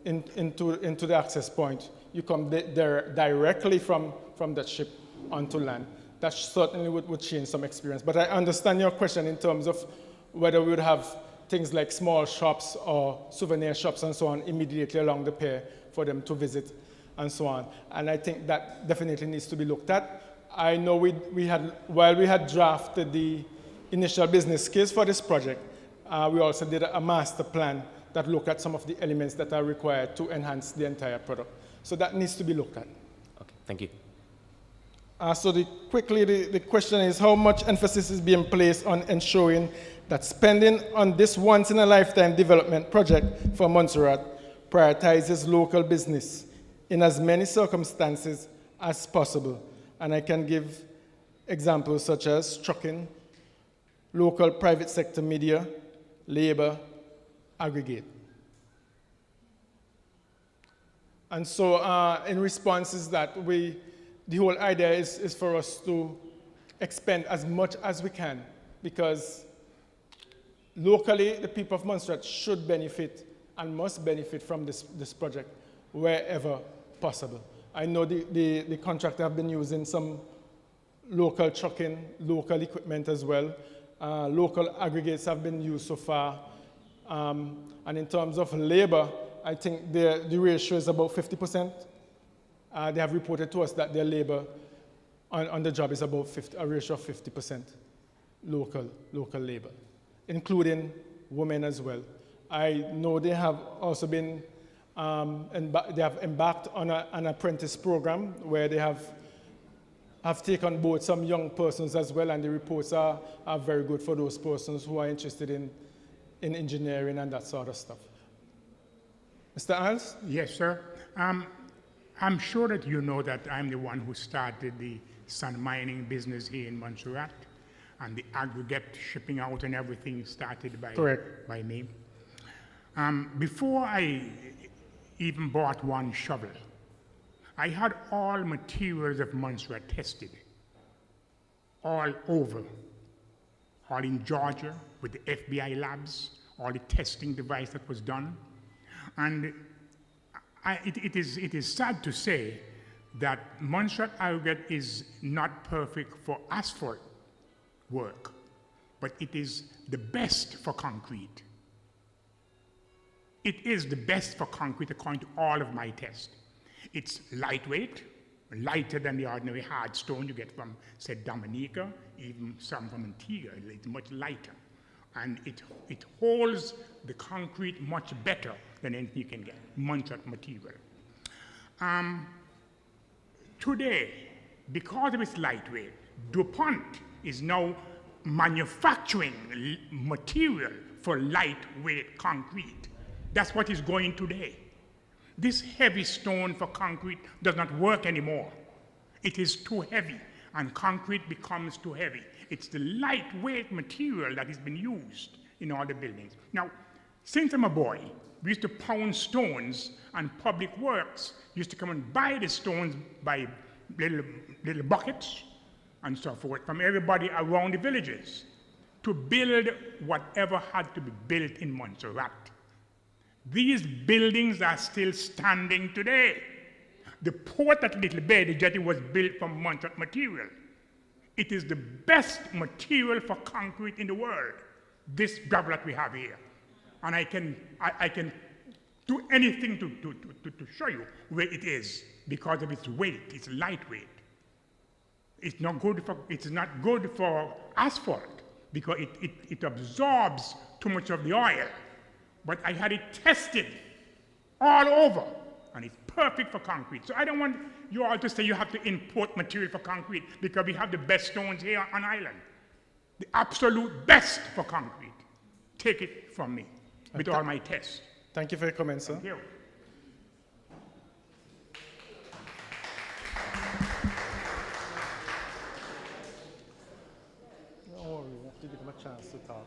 into the access point, you come there directly from that ship onto land. That certainly would change some experience. But I understand your question in terms of whether we would have things like small shops or souvenir shops and so on immediately along the pier for them to visit and so on. And I think that definitely needs to be looked at. I know while we had drafted the initial business case for this project, we also did a master plan that looked at some of the elements that are required to enhance the entire product. So that needs to be looked at. Okay, thank you. So quickly, the question is how much emphasis is being placed on ensuring that spending on this once-in-a-lifetime development project for Montserrat prioritizes local business in as many circumstances as possible. And I can give examples such as trucking, local private sector media, labor, aggregate. And so in response is that the whole idea is for us to expend as much as we can, because locally the people of Montserrat should benefit and must benefit from this project wherever possible. I know the contractor have been using some local trucking, local equipment as well. Local aggregates have been used so far. And in terms of labor, I think the ratio is about 50%. They have reported to us that their labor on the job is about a ratio of 50% local labor, including women as well. I know they have also been, they have embarked on an apprentice program where they have taken on board some young persons as well, and the reports are very good for those persons who are interested in engineering and that sort of stuff. Mr. Isles? Yes, sir. I'm sure that you know that I'm the one who started the sand mining business here in Montserrat, and the aggregate shipping out and everything started by me. Before I even bought one shovel, I had all materials of Montserrat tested, all over, all in Georgia with the FBI labs, all the testing device that was done. And it is sad to say that Montserrat aggregate is not perfect for asphalt work, but it is the best for concrete. It is the best for concrete according to all of my tests. It's lightweight, lighter than the ordinary hard stone you get from, say, Dominica, even some from Antigua. It's much lighter. And it holds the concrete much better than anything you can get, Montserrat material. Today, because of its lightweight, DuPont is now manufacturing material for lightweight concrete. That's what is going today. This heavy stone for concrete does not work anymore. It is too heavy, and concrete becomes too heavy. It's the lightweight material that has been used in all the buildings. Now, since I'm a boy, we used to pound stones, and Public Works used to come and buy the stones by little buckets and so forth from everybody around the villages to build whatever had to be built in Montserrat. These buildings are still standing today. The port at Little Bay, the jetty, was built from Montserrat material. It is the best material for concrete in the world, this gravel that we have here. And I can do anything to show you where it is because of its weight, it's lightweight. It's not good for asphalt because it absorbs too much of the oil. But I had it tested all over, and it's perfect for concrete. So I don't want you all to say you have to import material for concrete because we have the best stones here on island. The absolute best for concrete. Take it from me with all my tests. Thank you for your comments, sir. Thank you. Oh, we have to give him a chance to talk.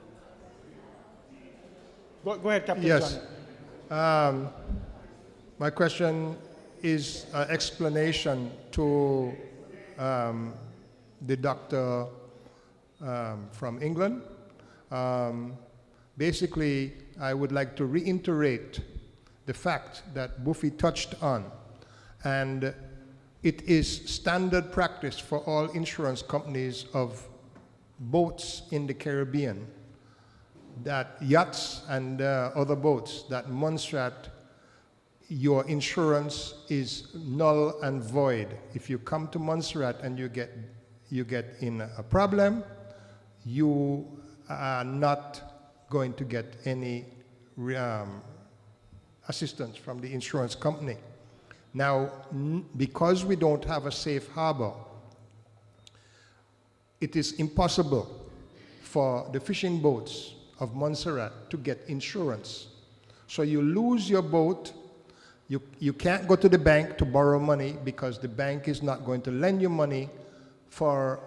Go ahead, Captain Yes. John. My question is an explanation to the doctor from England. Basically, I would like to reiterate the fact that Buffy touched on, and it is standard practice for all insurance companies of boats in the Caribbean, that yachts and other boats, that Montserrat, your insurance is null and void. If you come to Montserrat and you get in a problem, you are not going to get any assistance from the insurance company. Now, because we don't have a safe harbor, it is impossible for the fishing boats of Montserrat to get insurance. So you lose your boat, you can't go to the bank to borrow money because the bank is not going to lend you money for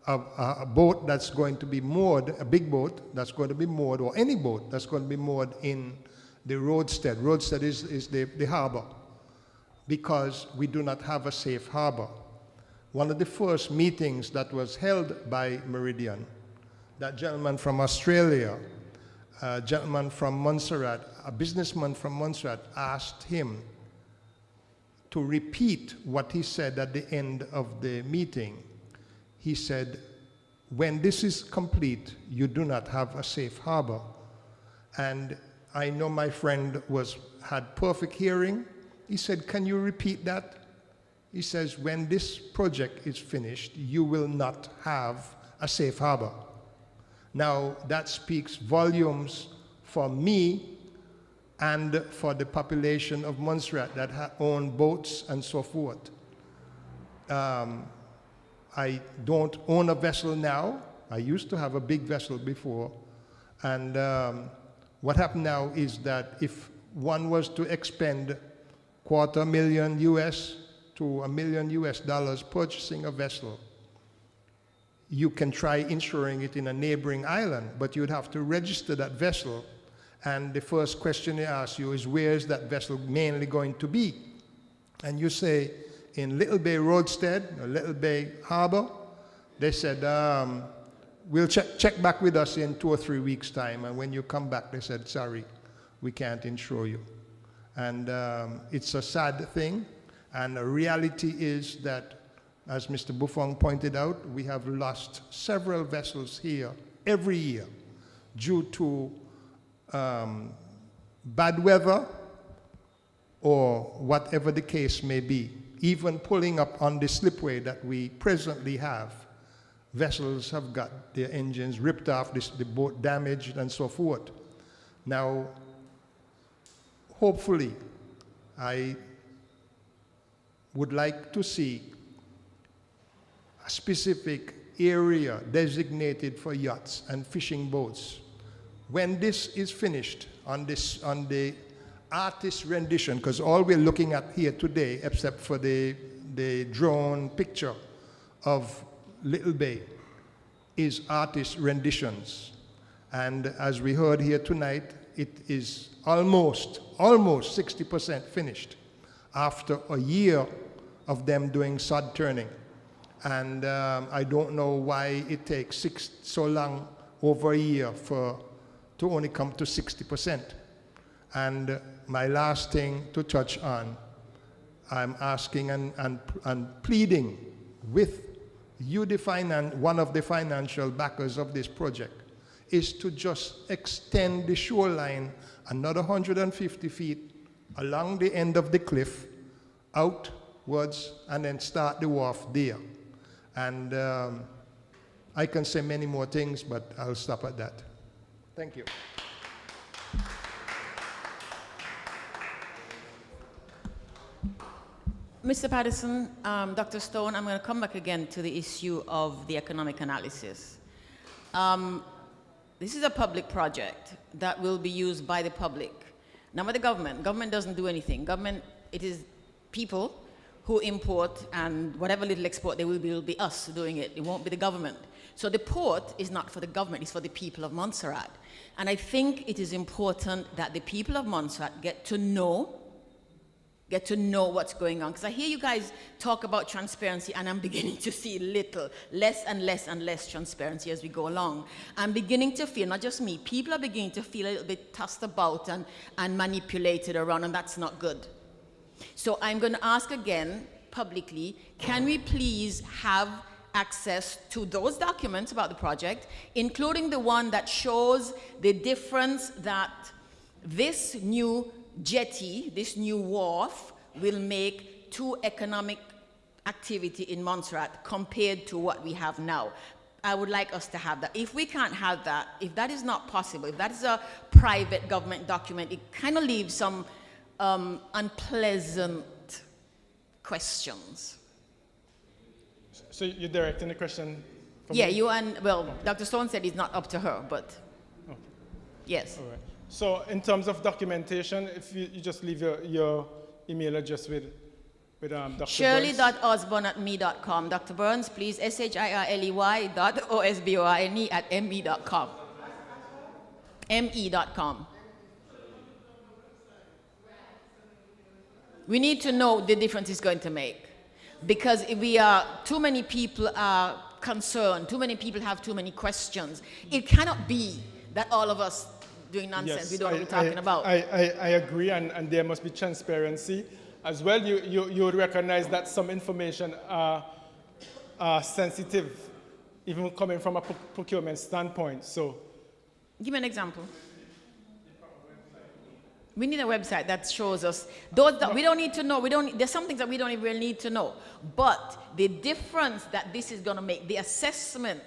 a boat that's going to be moored, a big boat that's going to be moored, or any boat that's going to be moored in the roadstead. Roadstead is the harbor, because we do not have a safe harbor. One of the first meetings that was held by Meridian, that gentleman from Australia, a gentleman from Montserrat, a businessman from Montserrat, asked him to repeat what he said at the end of the meeting. He said, when this is complete, you do not have a safe harbor. And I know my friend had perfect hearing. He said, can you repeat that? He says, when this project is finished, you will not have a safe harbor. Now, that speaks volumes for me and for the population of Montserrat that own boats and so forth. I don't own a vessel now. I used to have a big vessel before. And what happened now is that if one was to expend $250,000 US to $1 million US purchasing a vessel, you can try insuring it in a neighboring island, but you'd have to register that vessel. And the first question they ask you is, where is that vessel mainly going to be? And you say, in Little Bay Roadstead, or Little Bay Harbor. They said, we'll check back with us in 2 or 3 weeks' time. And when you come back, they said, sorry, we can't insure you. And it's a sad thing. And the reality is that, as Mr. Buffon pointed out, we have lost several vessels here every year due to bad weather or whatever the case may be. Even pulling up on the slipway that we presently have, vessels have got their engines ripped off, the boat damaged, and so forth. Now, hopefully, I would like to see a specific area designated for yachts and fishing boats. When this is finished on the artist rendition, because all we're looking at here today, except for the drone picture of Little Bay, is artist renditions. And as we heard here tonight, it is almost 60% finished after a year of them doing sod turning. And I don't know why it takes so long, over a year, to only come to 60%. And my last thing to touch on, I'm asking and pleading with you, one of the financial backers of this project, is to just extend the shoreline another 150 feet along the end of the cliff, outwards, and then start the wharf there. And I can say many more things, but I'll stop at that. Thank you. Mr. Patterson, Dr. Stone, I'm going to come back again to the issue of the economic analysis. This is a public project that will be used by the public. Not by the government. Government doesn't do anything. Government, it is people who import, and whatever little export there will be us doing it. It won't be the government. So the port is not for the government, it's for the people of Montserrat. And I think it is important that the people of Montserrat get to know get to know what's going on. Because I hear you guys talk about transparency, and I'm beginning to see less and less transparency as we go along. I'm beginning to feel, not just me, people are beginning to feel a little bit tossed about and manipulated around, and that's not good. So I'm going to ask again, publicly, can we please have access to those documents about the project, including the one that shows the difference that this new jetty, this new wharf, will make to economic activity in Montserrat compared to what we have now. I would like us to have that. If we can't have that, if that is not possible, if that is a private government document, it kind of leaves some unpleasant questions. So you're directing the question from Yeah, me? you and, well, Dr. Stone said it's not up to her, but okay. Yes. All right. So in terms of documentation, if you just leave your email address with Dr. Shirley.osborne@me.com. Dr. Burns, please, shirley.osborne@me.com. me.com. We need to know the difference it's going to make. Because if we are, too many people are concerned, too many people have too many questions. It cannot be that all of us doing nonsense, yes, we don't know what we're talking about. I agree, and there must be transparency. As well, you would recognize that some information are sensitive, even coming from a procurement standpoint. So, give me an example. We need a website that shows us those that we don't need to know. There's some things that we don't even really need to know. But the difference that this is going to make, the assessment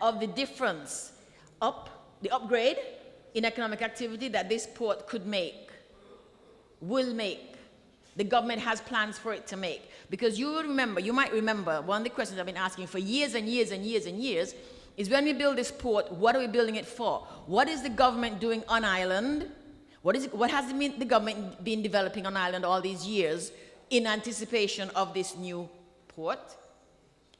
of the difference, the upgrade in economic activity that this port could make, will make. The government has plans for it to make. Because you might remember, one of the questions I've been asking for years and years and years and years is when we build this port, what are we building it for? What is the government doing on island? What has the government been developing on island all these years in anticipation of this new port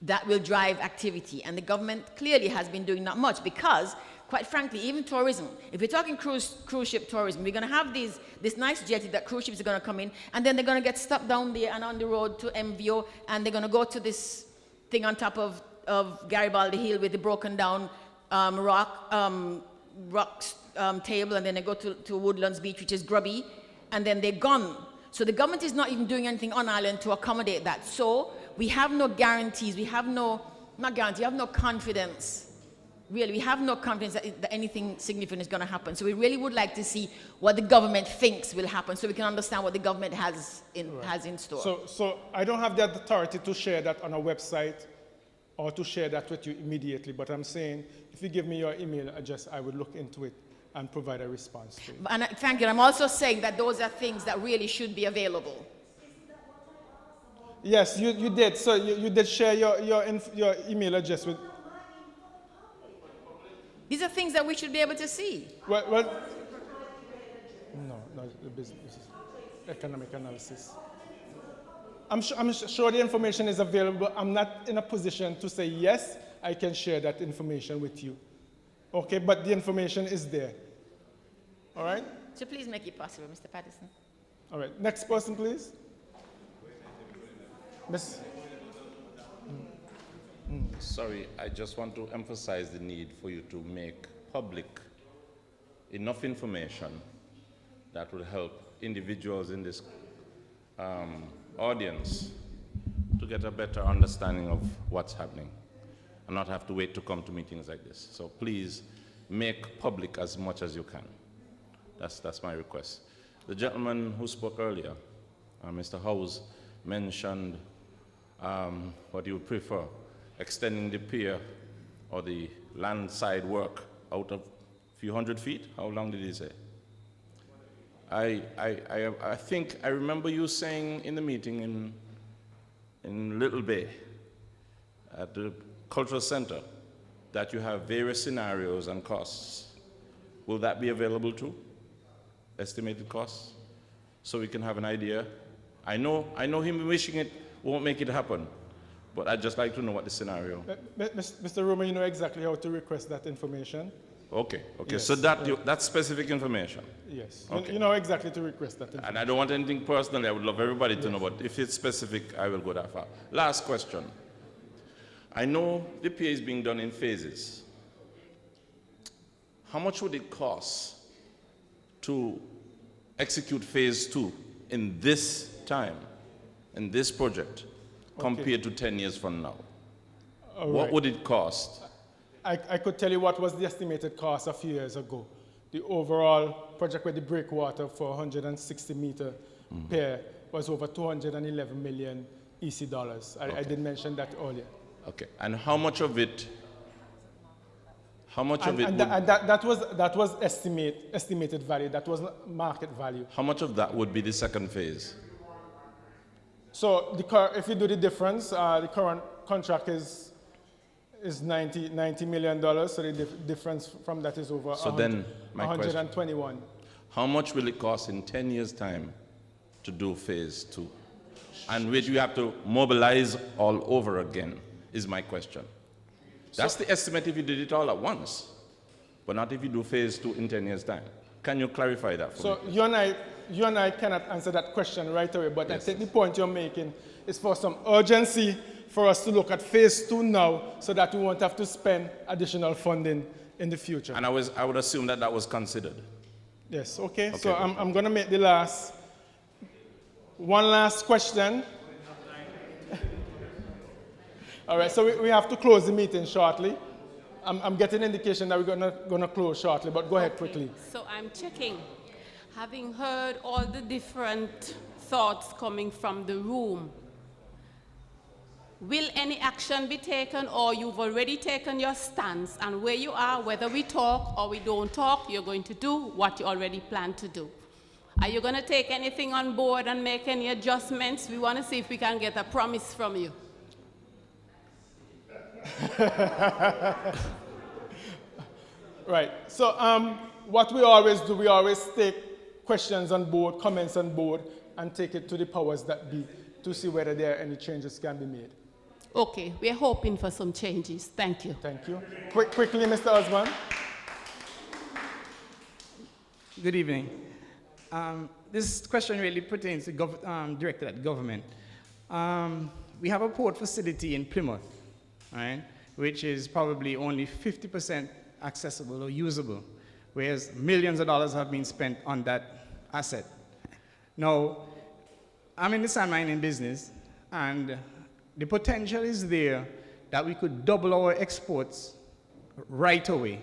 that will drive activity? And the government clearly has been doing not much because, quite frankly, even tourism, if we're talking cruise ship tourism, we're going to have this nice jetty that cruise ships are going to come in, and then they're going to get stuck down there and on the road to MVO, and they're going to go to this thing on top of Garibaldi Hill with the broken down rocks table, and then they go to Woodlands Beach, which is grubby, and then they're gone. So the government is not even doing anything on island to accommodate that. So we have no guarantees, we have no confidence. Really, we have no confidence that anything significant is going to happen. So we really would like to see what the government thinks will happen so we can understand what the government has in store. So I don't have the authority to share that on a website or to share that with you immediately, but I'm saying if you give me your email address, I would look into it and provide a response to you. And thank you. I'm also saying that those are things that really should be available. Yes, you did. So you did share your email address with... These are things that we should be able to see. Well, no, the business is economic analysis. I'm sure the information is available. I'm not in a position to say, yes, I can share that information with you. Okay, but the information is there. All right? So please make it possible, Mr. Patterson. All right, next person, please. Miss. Sorry, I just want to emphasize the need for you to make public enough information that will help individuals in this audience to get a better understanding of what's happening and not have to wait to come to meetings like this. So please make public as much as you can. That's my request. The gentleman who spoke earlier, Mr. Howes, mentioned what he would prefer, extending the pier or the landside work out of a few hundred feet. How long did he say? I think I remember you saying in the meeting in Little Bay at the Cultural Center that you have various scenarios and costs. Will that be available too? Estimated costs? So we can have an idea. I know him wishing it won't make it happen, but I'd just like to know what the scenario. Mr. Romer, you know exactly how to request that information. Okay, okay. Yes, So that's specific information. Yes. Okay. You know exactly to request that. And I don't want anything personally. I would love everybody to know, but if it's specific, I will go that far. Last question. I know the PA is being done in phases. How much would it cost to execute phase 2 in this time, in this project, compared to 10 years from now? What would it cost? I could tell you what was the estimated cost a few years ago. The overall project with the breakwater for 160-meter pier was over 211 million EC dollars. I did mention that earlier. Okay, and how much of it? How much of it? That was estimated value. That was market value. How much of that would be the second phase? So if you do the difference, the current contract is $90 million. So the difference from that is over. So then, my 121. question, how much will it cost in 10 years' time to do phase 2? And which you have to mobilize all over again, is my question. That's the estimate if you did it all at once, but not if you do phase 2 in 10 years' time. Can you clarify that for me? So you and I cannot answer that question right away, but I think the point you're making is for some urgency for us to look at phase 2 now so that we won't have to spend additional funding in the future. And I would assume that that was considered. Yes, okay. So I'm going to make one last question. All right, so we have to close the meeting shortly. I'm getting indication that we're going to close shortly, but go ahead quickly. So I'm checking. Having heard all the different thoughts coming from the room, will any action be taken, or you've already taken your stance, and where you are, whether we talk or we don't talk, you're going to do what you already planned to do? Are you going to take anything on board and make any adjustments? We want to see if we can get a promise from you. Right. So what we always do, we always take questions on board, comments on board, and take it to the powers that be to see whether there are any changes can be made. Okay, we're hoping for some changes. Thank you. Thank you. Quickly, Mr. Osman. Good evening. This question really pertains to directed at government. We have a port facility in Plymouth, right, which is probably only 50% accessible or usable, whereas millions of dollars have been spent on that asset. Now, I'm in the sand mining business, and the potential is there that we could double our exports right away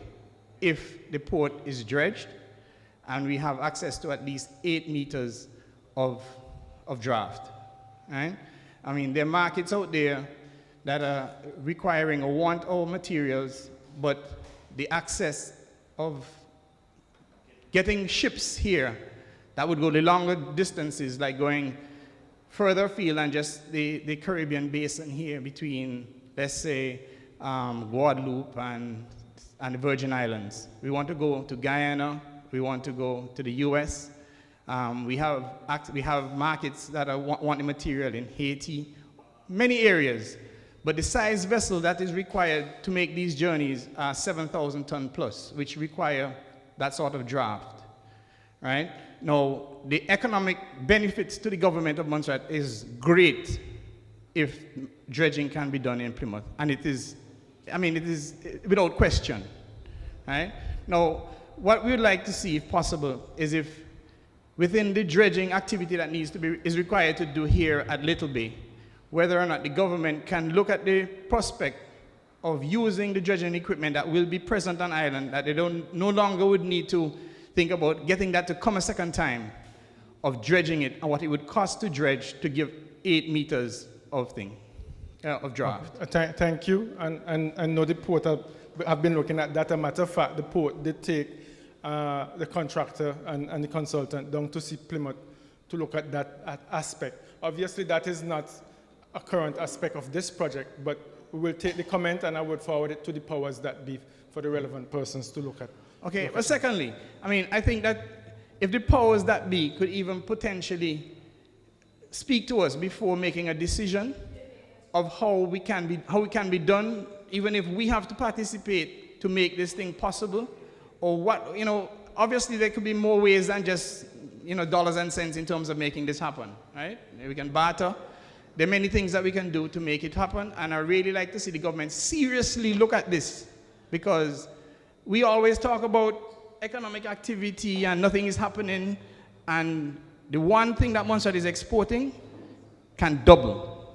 if the port is dredged and we have access to at least 8 meters of draft, right? I mean, there are markets out there that are requiring or want our materials, but the access of getting ships here that would go the longer distances, like going further afield than just the Caribbean basin here between, let's say, Guadeloupe and the Virgin Islands. We want to go to Guyana. We want to go to the US. We have markets that want the material in Haiti, many areas. But the size vessel that is required to make these journeys are 7,000 ton plus, which require that sort of draft, right? Now, the economic benefits to the government of Montserrat is great if dredging can be done in Plymouth. And it is, I mean, it is without question, right? Now, what we would like to see, if possible, is if within the dredging activity that is required to do here at Little Bay, whether or not the government can look at the prospect of using the dredging equipment that will be present on island, that they no longer would need to think about getting that to come a second time, of dredging it, and what it would cost to dredge to give 8 meters of draft. Thank you. And know the port have been looking at that. As a matter of fact, the port did take the contractor and the consultant down to see Plymouth to look at that aspect. Obviously, that is not a current aspect of this project, but we will take the comment and I would forward it to the powers that be for the relevant persons to look at. Okay, but secondly, I mean, I think that if the powers that be could even potentially speak to us before making a decision of how we can be done, even if we have to participate to make this thing possible, Or what, obviously there could be more ways than just, dollars and cents in terms of making this happen, right? We can barter. There are many things that we can do to make it happen, and I really like to see the government seriously look at this, because we always talk about economic activity and nothing is happening, and the one thing that Montserrat is exporting can double.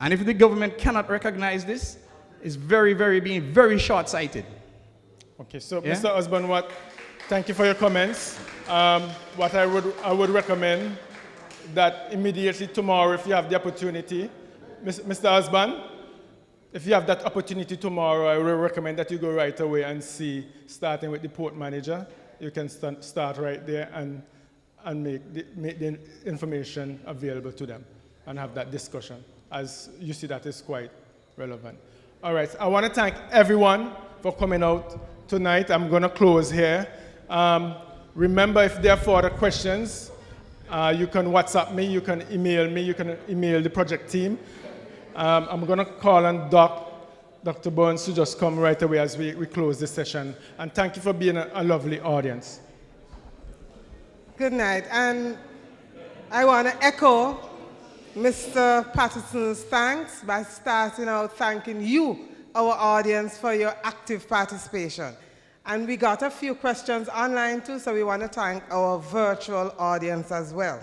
And if the government cannot recognize this, it's being very short-sighted. Okay, so Yeah? Mr. Osborne, thank you for your comments. What I would recommend that immediately tomorrow, if you have the opportunity, Mr. Osborne, if you have that opportunity tomorrow, I would recommend that you go right away and see, starting with the port manager. You can start right there and make the information available to them and have that discussion, as you see that is quite relevant. All right, I want to thank everyone for coming out tonight. I'm going to close here. Remember, if there are further questions, you can WhatsApp me, you can email me, you can email the project team. I'm going to call on Dr. Burns to just come right away as we close this session. And thank you for being a lovely audience. Good night. And I want to echo Mr. Patterson's thanks by starting out thanking you, our audience, for your active participation. And we got a few questions online too, so we want to thank our virtual audience as well.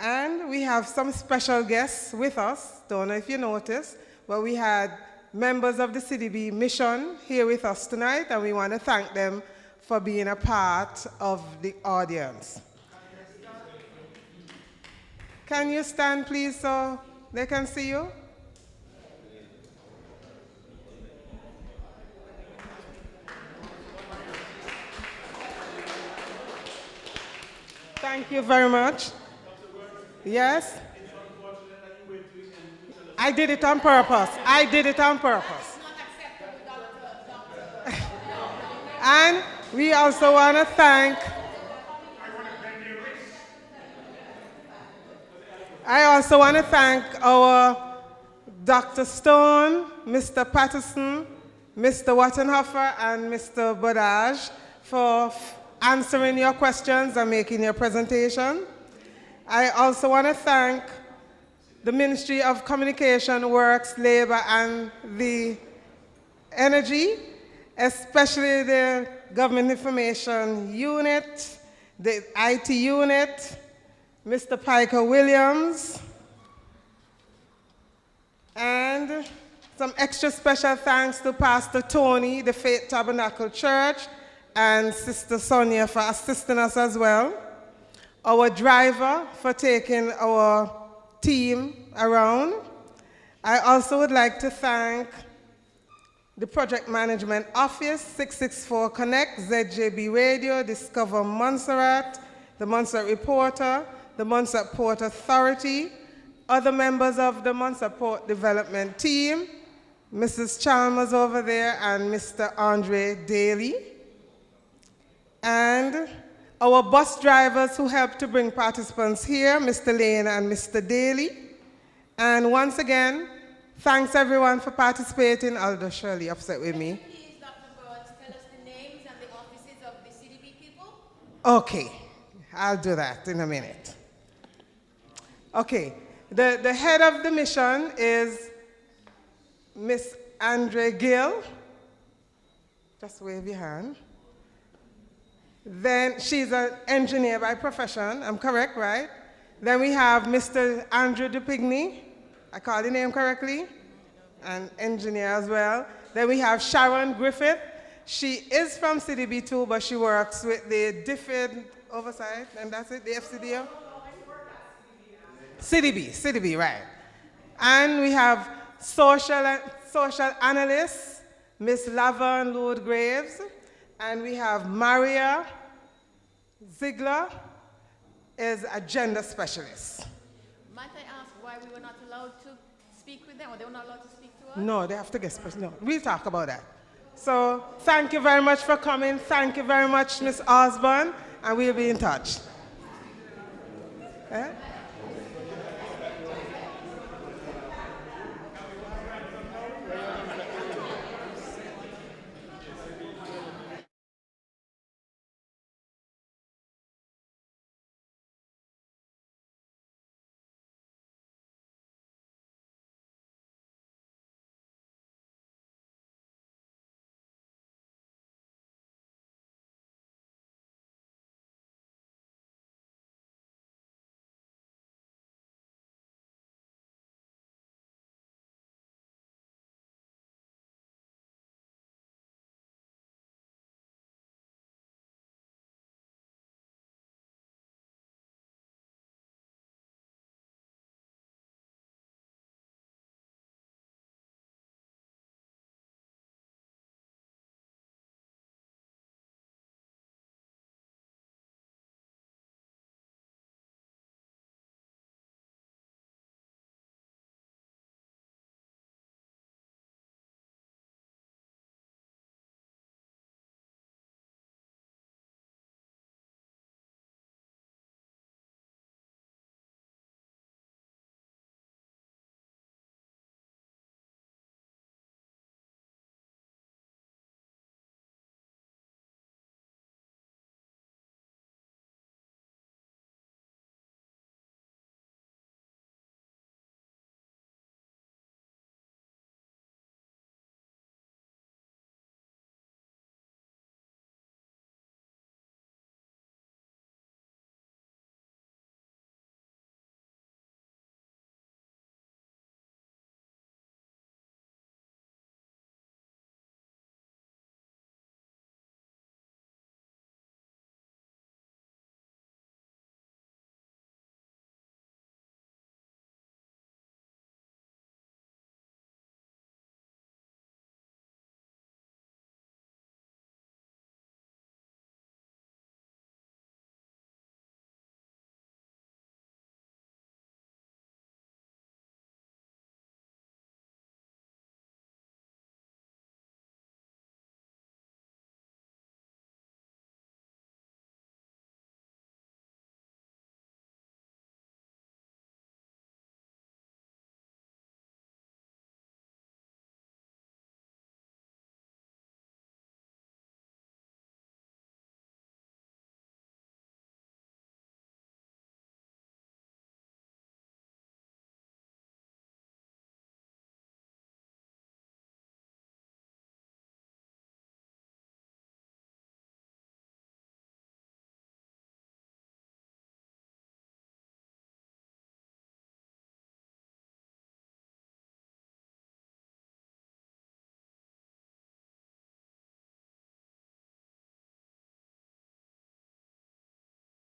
And we have some special guests with us. Don't know if you noticed, but we had members of the CDB mission here with us tonight, and we want to thank them for being a part of the audience. Can you stand, please, so they can see you? Thank you very much. Yes? I did it on purpose. I did it on purpose. And we also want to thank our Dr. Stone, Mr. Patterson, Mr. Wattenhofer, and Mr. Bodage for answering your questions and making your presentation. I also want to thank the Ministry of Communication, Works, Labor, and the Energy, especially the Government Information Unit, the IT Unit, Mr. Piker Williams, and some extra special thanks to Pastor Tony, the Faith Tabernacle Church, and Sister Sonia for assisting us as well. Our driver for taking our team around. I also would like to thank the Project Management Office, 664 Connect, ZJB Radio, Discover Montserrat, the Montserrat Reporter, the Montserrat Port Authority, other members of the Montserrat Port Development Team, Mrs. Chalmers over there, and Mr. Andre Daly, and our bus drivers who helped to bring participants here, Mr. Lane and Mr. Daly. And once again, thanks everyone for participating, although Shirley upset with me. Please, Dr. Burns, tell us the names and the offices of the CDB people. Okay, I'll do that in a minute. Okay, the head of the mission is Miss Andre Gill. Just wave your hand. Then she's an engineer by profession, I'm correct, right? Then we have Mr. Andrew DePigney, I called the name correctly, an engineer as well. Then we have Sharon Griffith. She is from CDB too, but she works with the DFID oversight, and that's it, the FCDO? CDB, right. And we have social analyst, Miss Laverne Lord Graves, and we have Maria Ziegler is a gender specialist. Might I ask why we were not allowed to speak with them, or they were not allowed to speak to us? No, they have to get special. No, we'll talk about that. So thank you very much for coming. Thank you very much, Ms. Osborne, and we'll be in touch. Eh?